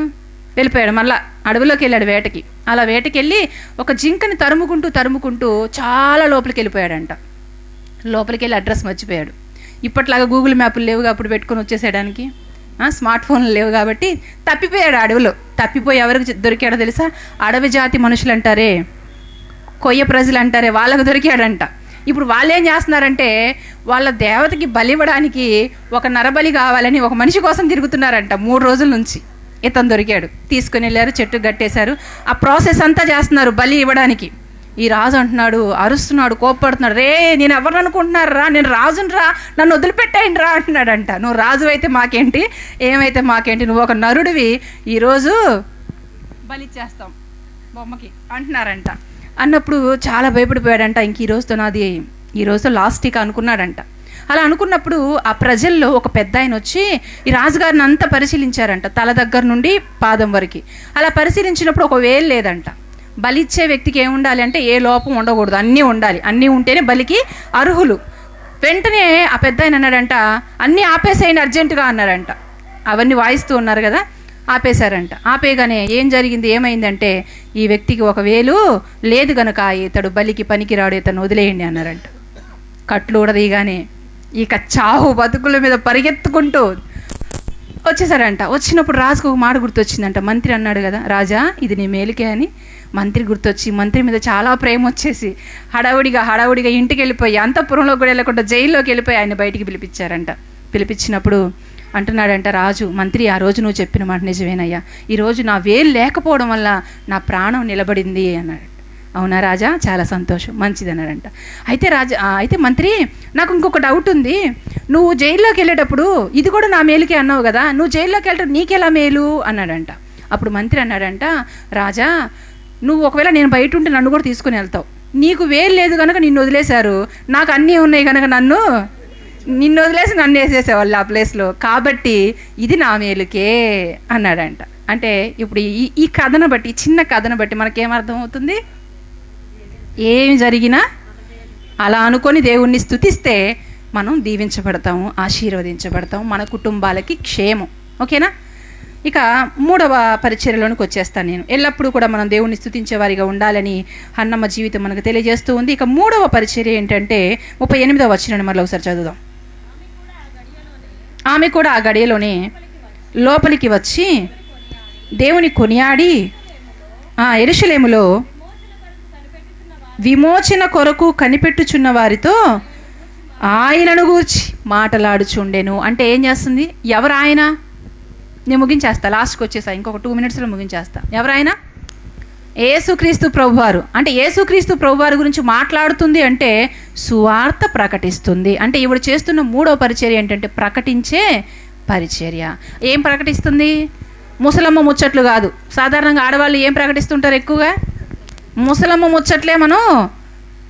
వెళ్ళిపోయాడు, మళ్ళీ అడవిలోకి వెళ్ళాడు వేటకి. అలా వేటకి వెళ్ళి ఒక జింకని తరుముకుంటూ చాలా లోపలికి వెళ్ళిపోయాడంట. లోపలికి వెళ్ళి అడ్రస్ మర్చిపోయాడు. ఇప్పట్లాగా గూగుల్ మ్యాప్లు లేవుగా, అప్పుడు పెట్టుకొని వచ్చేసేయడానికి స్మార్ట్ ఫోన్లు లేవు కాబట్టి తప్పిపోయాడు అడవిలో. తప్పిపోయి ఎవరికి దొరికాడో తెలుసా, అడవి జాతి మనుషులు అంటారే, కొయ్య ప్రజలు అంటారే, వాళ్ళకు దొరికాడంట. ఇప్పుడు వాళ్ళు ఏం చేస్తున్నారంటే వాళ్ళ దేవతకి బలి ఇవ్వడానికి ఒక నరబలి కావాలని ఒక మనిషి కోసం తిరుగుతున్నారంట 3 రోజుల నుంచి. ఇతను దొరికాడు, తీసుకుని వెళ్ళారు, చెట్టుకు కట్టేశారు. ఆ ప్రాసెస్ అంతా చేస్తున్నారు బలి ఇవ్వడానికి. ఈ రాజు అంటున్నాడు, అరుస్తున్నాడు, కోప్పడుతున్నాడు, రే నేను ఎవరు అనుకుంటున్నారు రా, నేను రాజుని రా, నన్ను వదిలిపెట్టేయండి రా అంటున్నాడంట. నువ్వు రాజు అయితే మాకేంటి, ఏమైతే మాకేంటి, నువ్వు ఒక నరుడివి, ఈరోజు బలిచ్చేస్తాం బొమ్మకి అంటున్నారంట. అన్నప్పుడు చాలా భయపడిపోయాడంట. ఇంక ఈ రోజుతో లాస్ట్ ఇక అనుకున్నాడంట. అలా అనుకున్నప్పుడు ఆ ప్రజల్లో ఒక పెద్ద ఆయన వచ్చి ఈ రాజుగారిని అంతా పరిశీలించారంట, తల దగ్గర నుండి పాదం వరకు. అలా పరిశీలించినప్పుడు ఒక వేలు లేదంట. బలిచ్చే వ్యక్తికి ఏముండాలి అంటే ఏ లోపం ఉండకూడదు, అన్నీ ఉండాలి, అన్నీ ఉంటేనే బలికి అర్హులు. వెంటనే ఆ పెద్ద ఆయన అన్నాడంట, అన్నీ ఆపేసేయండి అర్జెంటుగా అన్నారంట. అవన్నీ వాయిస్తూ ఉన్నారు కదా, ఆపేశారంట. ఆపేగానే ఏం జరిగింది, ఏమైందంటే ఈ వ్యక్తికి ఒక వేలు లేదు గనక ఇతడు బలికి పనికిరాడు, ఇతను వదిలేయండి అన్నారంట. కట్లు ఉడదీగానే ఇక చావు బతుకుల మీద పరిగెత్తుకుంటూ వచ్చేసారంట. వచ్చినప్పుడు రాజుకు ఒక మాట గుర్తొచ్చిందంట. మంత్రి అన్నాడు కదా, రాజా ఇది నీ మేలుకే అని. మంత్రి గుర్తొచ్చి మంత్రి మీద చాలా ప్రేమ వచ్చేసి హడావుడిగా ఇంటికి వెళ్ళిపోయి, అంతఃపురంలో కూడా వెళ్ళకుండా జైల్లోకి వెళ్ళిపోయి ఆయన బయటికి పిలిపించారంట. పిలిపించినప్పుడు అంటున్నాడంట రాజు, మంత్రి ఆ రోజు నువ్వు చెప్పిన మాట నిజమేనయ్యా, ఈరోజు నా వేలు లేకపోవడం వల్ల నా ప్రాణం నిలబడింది అన్నాడు. అవునా రాజా, చాలా సంతోషం, మంచిది అన్నాడంట. అయితే మంత్రి నాకు ఇంకొక డౌట్ ఉంది, నువ్వు జైల్లోకి వెళ్ళేటప్పుడు ఇది కూడా నా మేలుకే అన్నావు కదా, నువ్వు జైల్లోకి వెళ్ళటం నీకెలా మేలు అన్నాడంట. అప్పుడు మంత్రి అన్నాడంట, రాజా నువ్వు ఒకవేళ నేను బయట ఉంటే నన్ను కూడా తీసుకుని వెళ్తావు, నీకు వేలు లేదు కనుక నిన్ను వదిలేశారు, నాకు అన్నీ ఉన్నాయి కనుక నిన్ను వదిలేసి నన్ను వేసేసేవాళ్ళు ఆ ప్లేస్లో, కాబట్టి ఇది నా మేలుకే అన్నాడంట. అంటే ఇప్పుడు ఈ కథను బట్టి, చిన్న కథను బట్టి మనకేమర్థం అవుతుంది, ఏమి జరిగినా అలా అనుకొని దేవుణ్ణి స్తుతిస్తే మనం దీవించబడతాము, ఆశీర్వదించబడతాము, మన కుటుంబాలకి క్షేమం. ఓకేనా? ఇక 3వ పరిచర్యలోనికి వచ్చేస్తాను నేను. ఎల్లప్పుడూ కూడా మనం దేవుణ్ణి స్తుతించే వారిగా ఉండాలని హన్నమ్మ జీవితం మనకు తెలియజేస్తూ ఉంది. ఇక 3వ పరిచర్య ఏంటంటే 38వ వచనాన్ని మరలా ఒకసారి చదువుదాం. ఆమె కూడా ఆ గడియలోనే లోపలికి వచ్చి దేవుని కొనియాడి యెరూషలేములో విమోచన కొరకు కనిపెట్టుచున్న వారితో ఆయనను గూర్చి మాటలాడుచుండెను. అంటే ఏం చేస్తుంది, ఎవరు ఆయన? నేను ముగించేస్తా, లాస్ట్కి వచ్చేసా, ఇంకొక 2 మినిట్స్లో ముగించేస్తా. ఎవరైనా యేసుక్రీస్తు ప్రభువారు. అంటే యేసుక్రీస్తు ప్రభువారి గురించి మాట్లాడుతుంది అంటే సువార్త ప్రకటిస్తుంది. అంటే ఈవిడ చేస్తున్న 3వ పరిచర్య ఏంటంటే ప్రకటించే పరిచర్య. ఏం ప్రకటిస్తుంది? ముసలమ్మ ముచ్చట్లు కాదు. సాధారణంగా ఆడవాళ్ళు ఏం ప్రకటిస్తుంటారు ఎక్కువగా? ముసలమ్మ ముచ్చట్లే. మనం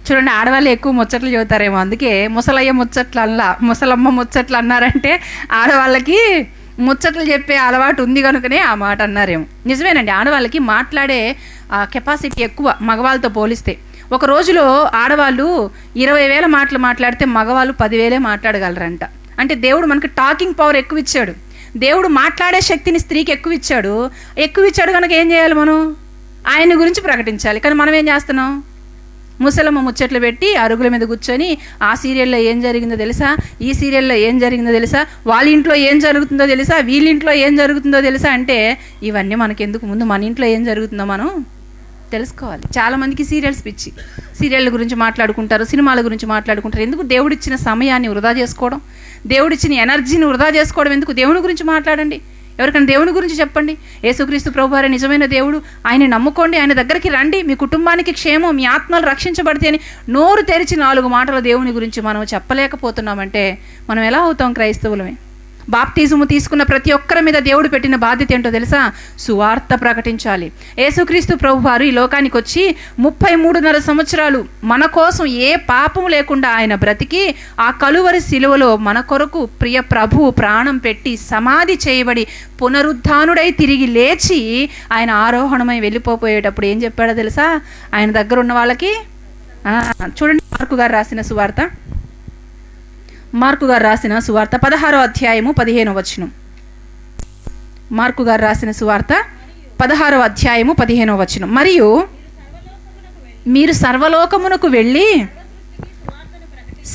చూడండి, ఆడవాళ్ళు ఎక్కువ ముచ్చట్లు చెబుతారేమో, అందుకే ముసలయ్య ముచ్చట్లు ముసలమ్మ ముచ్చట్లు అన్నారంటే ఆడవాళ్ళకి ముచ్చట్లు చెప్పే అలవాటు ఉంది కనుకనే ఆ మాట అన్నారేమో. నిజమేనండి, ఆడవాళ్ళకి మాట్లాడే కెపాసిటీ ఎక్కువ మగవాళ్ళతో పోలిస్తే. ఒక రోజులో ఆడవాళ్ళు 20,000 మాటలు మాట్లాడితే మగవాళ్ళు 10,000 మాట్లాడగలరంట. అంటే దేవుడు మనకు టాకింగ్ పవర్ ఎక్కువ ఇచ్చాడు. దేవుడు మాట్లాడే శక్తిని స్త్రీకి ఎక్కువ ఇచ్చాడు కనుక ఏం చేయాలి, మనం ఆయన గురించి ప్రకటించాలి. కానీ మనం ఏం చేస్తున్నాం, ముసలమ్మ ముచ్చట్లు పెట్టి అరుగుల మీద కూర్చొని ఆ సీరియల్లో ఏం జరిగిందో తెలుసా, ఈ సీరియల్లో ఏం జరిగిందో తెలుసా, వాళ్ళ ఇంట్లో ఏం జరుగుతుందో తెలుసా, వీళ్ళ ఇంట్లో ఏం జరుగుతుందో తెలుసా. అంటే ఇవన్నీ మనకెందుకు, ముందు మన ఇంట్లో ఏం జరుగుతుందో మనం తెలుసుకోవాలి. చాలామందికి సీరియల్స్ పిచ్చి, సీరియళ్ళ గురించి మాట్లాడుకుంటారు, సినిమాల గురించి మాట్లాడుకుంటారు. ఎందుకు? దేవుడిచ్చిన సమయాన్ని వృధా చేసుకోవడం, దేవుడిచ్చిన ఎనర్జీని వృధా చేసుకోవడం ఎందుకు? దేవుని గురించి మాట్లాడండి. ఎవరికైనా దేవుని గురించి చెప్పండి. యేసుక్రీస్తు ప్రభువారే నిజమైన దేవుడు, ఆయన నమ్ముకోండి, ఆయన దగ్గరికి రండి, మీ కుటుంబానికి క్షేమం, మీ ఆత్మలు రక్షించబడితే అని నోరు తెరిచి 4 మాటలు దేవుని గురించి మనం చెప్పలేకపోతున్నామంటే మనం ఎలా అవుతాం క్రైస్తవులమే? బాప్తిజము తీసుకున్న ప్రతి ఒక్కరి మీద దేవుడు పెట్టిన బాధ్యత ఏంటో తెలుసా? సువార్త ప్రకటించాలి. యేసుక్రీస్తు ప్రభువారు ఈ లోకానికి వచ్చి 33.5 సంవత్సరాలు మన కోసం ఏ పాపం లేకుండా ఆయన బ్రతికి ఆ కలువరి శిలువలో మన కొరకు ప్రియ ప్రభువు ప్రాణం పెట్టి సమాధి చేయబడి పునరుద్ధానుడై తిరిగి లేచి ఆయన ఆరోహణమై వెళ్ళిపోయేటప్పుడు ఏం చెప్పాడో తెలుసా? ఆయన దగ్గర ఉన్న వాళ్ళకి చూడండి, మార్కు గారు రాసిన సువార్త 16వ అధ్యాయము 15వ వచనం. మార్కు గారు రాసిన సువార్త 16వ అధ్యాయము 15వ వచనం. మరియు మీరు సర్వలోకమునకు వెళ్ళి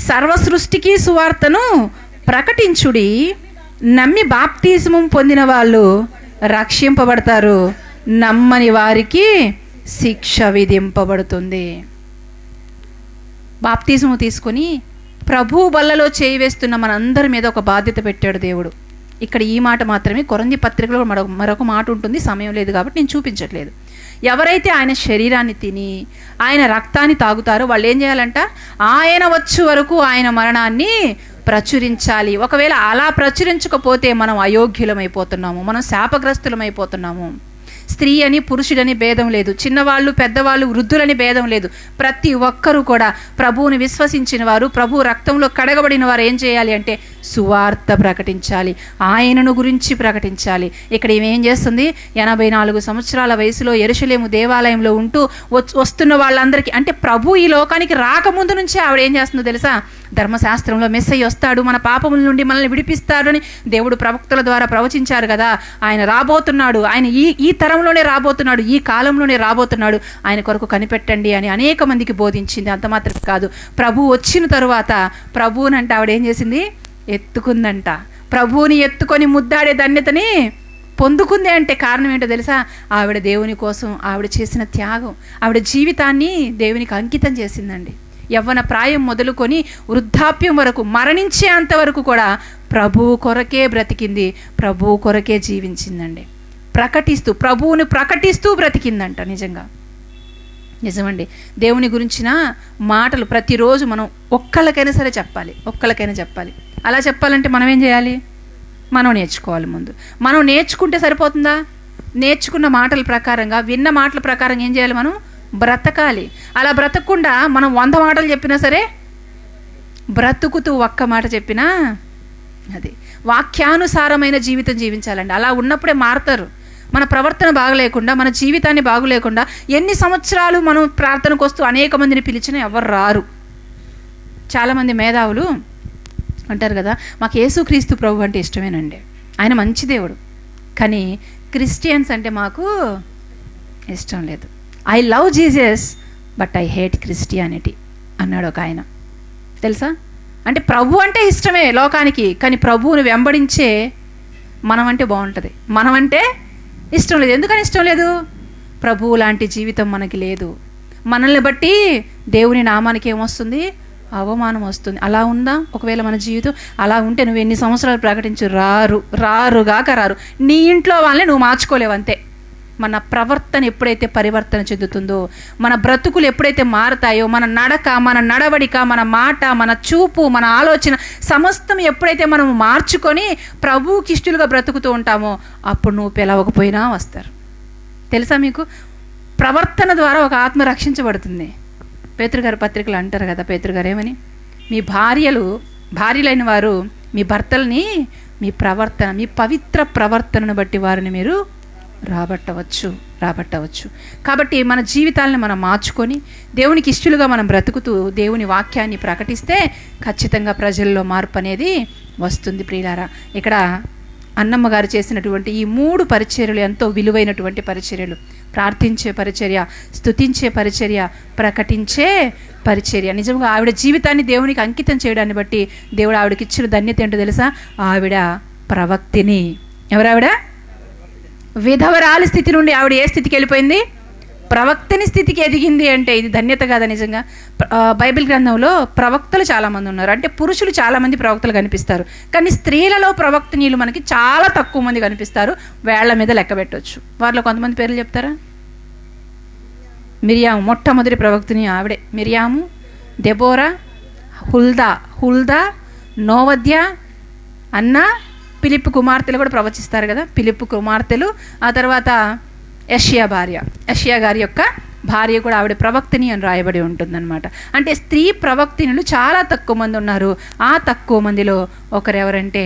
సర్వ సృష్టికి సువార్తను ప్రకటించుడి, నమ్మి బాప్తిస్మం పొందిన వాళ్ళు రక్షింపబడతారు, నమ్మని వారికి శిక్ష విధింపబడుతుంది. బాప్తిస్మం తీసుకొని ప్రభు బల్లలో చేయి వేస్తున్న మనందరి మీద ఒక బాధ్యత పెట్టాడు దేవుడు. ఇక్కడ ఈ మాట మాత్రమే, కొరింథీ పత్రికలో మరొక మాట ఉంటుంది, సమయం లేదు కాబట్టి నేను చూపించట్లేదు. ఎవరైతే ఆయన శరీరాన్ని తిని ఆయన రక్తాన్ని తాగుతారో వాళ్ళు ఏం చేయాలంట? ఆయన వచ్చు వరకు ఆయన మరణాన్ని ప్రచురించాలి. ఒకవేళ అలా ప్రచురించకపోతే మనం అయోగ్యులమైపోతున్నాము, మనం శాపగ్రస్తులమైపోతున్నాము. స్త్రీ అని పురుషుడని భేదం లేదు, చిన్నవాళ్ళు పెద్దవాళ్ళు వృద్ధులని భేదం లేదు. ప్రతి ఒక్కరూ కూడా ప్రభువుని విశ్వసించిన వారు, ప్రభు రక్తంలో కడగబడిన వారు ఏం చేయాలి అంటే సువార్త ప్రకటించాలి, ఆయనను గురించి ప్రకటించాలి. ఇక్కడ ఏం చేస్తుంది? 84 సంవత్సరాల వయసులో యెరూషలేము దేవాలయంలో ఉంటూ వస్తున్న వాళ్ళందరికీ, అంటే ప్రభు ఈ లోకానికి రాకముందు నుంచే ఆవిడ ఏం చేస్తుందో తెలుసా? ధర్మశాస్త్రంలో మెస్సయ్య వస్తాడు, మన పాపముల నుండి మనల్ని విడిపిస్తాడు అని దేవుడు ప్రవక్తల ద్వారా ప్రవచించారు కదా. ఆయన రాబోతున్నాడు, ఆయన ఈ తరంలోనే రాబోతున్నాడు, ఈ కాలంలోనే రాబోతున్నాడు, ఆయన కొరకు కనిపెట్టండి అని అనేక మందికి బోధించింది. అంత మాత్రం కాదు, ప్రభు వచ్చిన తరువాత ప్రభువునంటే ఆవిడ ఏం చేసింది? ఎత్తుకుందంట. ప్రభువుని ఎత్తుకొని ముద్దాడే ధన్యతని పొందుకుంది. అంటే కారణం ఏంటో తెలుసా? ఆవిడ దేవుని కోసం ఆవిడ చేసిన త్యాగం, ఆవిడ జీవితాన్ని దేవునికి అంకితం చేసిందండి. యవ్వన ప్రాయం మొదలుకొని వృద్ధాప్యం వరకు, మరణించే అంతవరకు కూడా ప్రభువు కొరకే బ్రతికింది, ప్రభువు కొరకే జీవించిందండి. ప్రభువుని ప్రకటిస్తూ బ్రతికిందంట. నిజమండి. దేవుని గురించిన మాటలు ప్రతిరోజు మనం ఒక్కళ్ళకైనా సరే చెప్పాలి. అలా చెప్పాలంటే మనం ఏం చేయాలి? మనం నేర్చుకోవాలి. ముందు మనం నేర్చుకుంటే సరిపోతుందా? నేర్చుకున్న మాటల ప్రకారంగా, విన్న మాటల ప్రకారంగా ఏం చేయాలి? మనం బ్రతకాలి. అలా బ్రతకకుండా మనం 100 మాటలు చెప్పినా సరే, బ్రతుకుతూ ఒక్క మాట చెప్పినా, అది వాక్యానుసారమైన జీవితం జీవించాలండి. అలా ఉన్నప్పుడే మారుతారు. మన ప్రవర్తన బాగలేకుండా, మన జీవితాన్ని బాగులేకుండా ఎన్ని సంవత్సరాలు మనం ప్రార్థనకు వస్తూ అనేక మందిని పిలిచినా ఎవరు రారు. చాలామంది మేధావులు అంటారు కదా, మాకు యేసుక్రీస్తు ప్రభు అంటే ఇష్టమేనండి, ఆయన మంచి దేవుడు, కానీ క్రిస్టియన్స్ అంటే మాకు ఇష్టం లేదు. I love Jesus but I hate Christianity అన్నాడు ఒక ఆయన. తెలుసా? అంటే ప్రభు అంటే ఇష్టమే లోకానికి, కానీ ప్రభువుని వెంబడించే మనం అంటే బాగుంటుంది, మనం అంటే ఇష్టం లేదు. ఎందుకని ఇష్టం లేదు? ప్రభువు లాంటి జీవితం మనకి లేదు. మనల్ని బట్టి దేవుని నామానికి ఏమొస్తుంది? అవమానం వస్తుంది. అలా ఉందా ఒకవేళ మన జీవితం? అలా ఉంటే నువ్వు ఎన్ని సంవత్సరాలు ప్రకటించు, రారుగాక రారు. నీ ఇంట్లో వాళ్ళని నువ్వు మార్చుకోలేవు, అంతే. మన ప్రవర్తన ఎప్పుడైతే పరివర్తన చెందుతుందో, మన బ్రతుకులు ఎప్పుడైతే మారుతాయో, మన నడక, మన నడవడిక, మన మాట, మన చూపు, మన ఆలోచన సమస్తం ఎప్పుడైతే మనం మార్చుకొని ప్రభువుకి ఇష్టలుగా బ్రతుకుతూ ఉంటామో, అప్పుడు నువ్వు పిలవకపోయినా వస్తారు. తెలుసా మీకు? ప్రవర్తన ద్వారా ఒక ఆత్మ రక్షించబడుతుంది. పేతురుగారు పత్రికలు అంటారు కదా, పేతురుగారు ఏమని? మీ భార్యలైన వారు మీ భర్తల్ని మీ ప్రవర్తన, మీ పవిత్ర ప్రవర్తనను బట్టి వారిని మీరు రాబట్టవచ్చు. కాబట్టి మన జీవితాలను మనం మార్చుకొని దేవునికి ఇష్టలుగా మనం బ్రతుకుతూ దేవుని వాక్యాన్ని ప్రకటిస్తే ఖచ్చితంగా ప్రజల్లో మార్పు అనేది వస్తుంది. ప్రియులారా, ఇక్కడ అన్నమ్మ గారు చేసినటువంటి ఈ 3 పరిచర్యలు ఎంతో విలువైనటువంటి పరిచర్యలు. ప్రార్థించే పరిచర్య, స్తుతించే పరిచర్య, ప్రకటించే పరిచర్య. నిజంగా ఆవిడ జీవితాన్ని దేవునికి అంకితం చేయడాన్ని బట్టి దేవుడు ఆవిడకి ఇచ్చిన ధన్యత ఏంటో తెలుసా? ఆవిడ ప్రవక్తిని. ఎవరావిడ? విధవరాలి స్థితి నుండి ఆవిడ ఏ స్థితికి వెళ్ళిపోయింది? ప్రవక్తని స్థితికి ఎదిగింది. అంటే ఇది ధన్యత కదా నిజంగా. బైబిల్ గ్రంథంలో ప్రవక్తలు చాలామంది ఉన్నారు. అంటే పురుషులు చాలామంది ప్రవక్తలు కనిపిస్తారు, కానీ స్త్రీలలో ప్రవక్తనీయులు మనకి చాలా తక్కువ మంది కనిపిస్తారు. వేళ్ల మీద లెక్క పెట్టవచ్చు. వారిలో కొంతమంది పేర్లు చెప్తారా? మిరియాము మొట్టమొదటి ప్రవక్తని ఆవిడే. మిరియాము, దెబోరా, హుల్దా, నోవద్య, అన్నా, ఫిలిప్పు కుమార్తెలు కూడా ప్రవచిస్తారు కదా, ఫిలిప్పు కుమార్తెలు, ఆ తర్వాత యెషయా గారి యొక్క భార్య కూడా ఆవిడ ప్రవక్తిని అని రాయబడి ఉంటుందన్నమాట. అంటే స్త్రీ ప్రవక్తినులు చాలా తక్కువ మంది ఉన్నారు. ఆ తక్కువ మందిలో ఒకరెవరంటే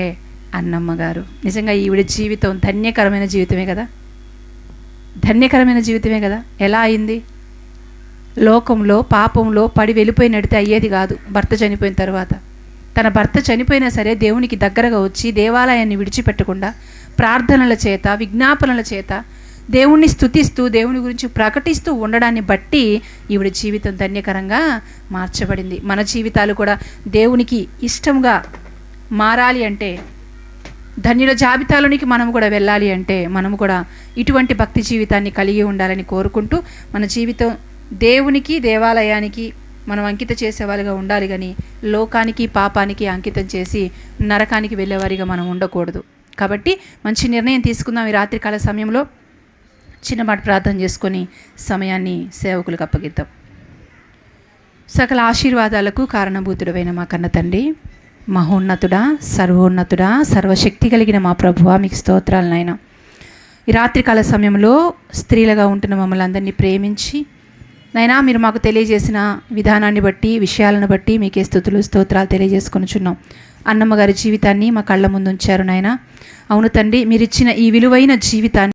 అన్నమ్మ గారు. నిజంగా ఈవిడ జీవితం ధన్యకరమైన జీవితమే కదా, ధన్యకరమైన జీవితమే కదా. ఎలా అయింది? లోకంలో పాపంలో పడి వెళ్ళిపోయినట్టు అయ్యేది కాదు. భర్త చనిపోయిన తర్వాత తన భర్త చనిపోయినా సరే దేవునికి దగ్గరగా వచ్చి దేవాలయాన్ని విడిచిపెట్టకుండా ప్రార్థనల చేత విజ్ఞాపనల చేత దేవుణ్ణి స్తుతిస్తూ దేవుని గురించి ప్రకటిస్తూ ఉండడాన్ని బట్టి ఈవిడ జీవితం ధన్యకరంగా మార్చబడింది. మన జీవితాలు కూడా దేవునికి ఇష్టంగా మారాలి అంటే, ధన్యుల జాబితాలోనికి మనం కూడా వెళ్ళాలి అంటే, మనము కూడా ఇటువంటి భక్తి జీవితాన్ని కలిగి ఉండాలని కోరుకుంటూ మన జీవితం దేవునికి దేవాలయానికి మనం అంకితం చేసేవారిగా ఉండాలి, కానీ లోకానికి పాపానికి అంకితం చేసి నరకానికి వెళ్ళేవారిగా మనం ఉండకూడదు. కాబట్టి మంచి నిర్ణయం తీసుకుందాం. ఈ రాత్రికాల సమయంలో చిన్నమాట ప్రార్థన చేసుకొని సమయాన్ని సేవకులకు అప్పగిద్దాం. సకల ఆశీర్వాదాలకు కారణభూతుడైన మా కన్న తండ్రి, మహోన్నతుడా, సర్వోన్నతుడా, సర్వశక్తి కలిగిన మా ప్రభువా, మీకు స్తోత్రాలు నాయన. ఈ రాత్రికాల సమయంలో స్త్రీలుగా ఉంటున్న మమ్మల్ని అందరినీ ప్రేమించి నైనా మీరు మాకు తెలియజేసిన విధానాన్ని బట్టి విషయాలను బట్టి మీకే స్తుతులు స్తోత్రాలు తెలియజేసుకొనిచున్నాం. అన్నమ్మ గారి జీవితాన్ని మా కళ్ళ ముందు ఉంచారు నాయన. అవును తండ్రి, మీరు ఇచ్చిన ఈ విలువైన జీవితాన్ని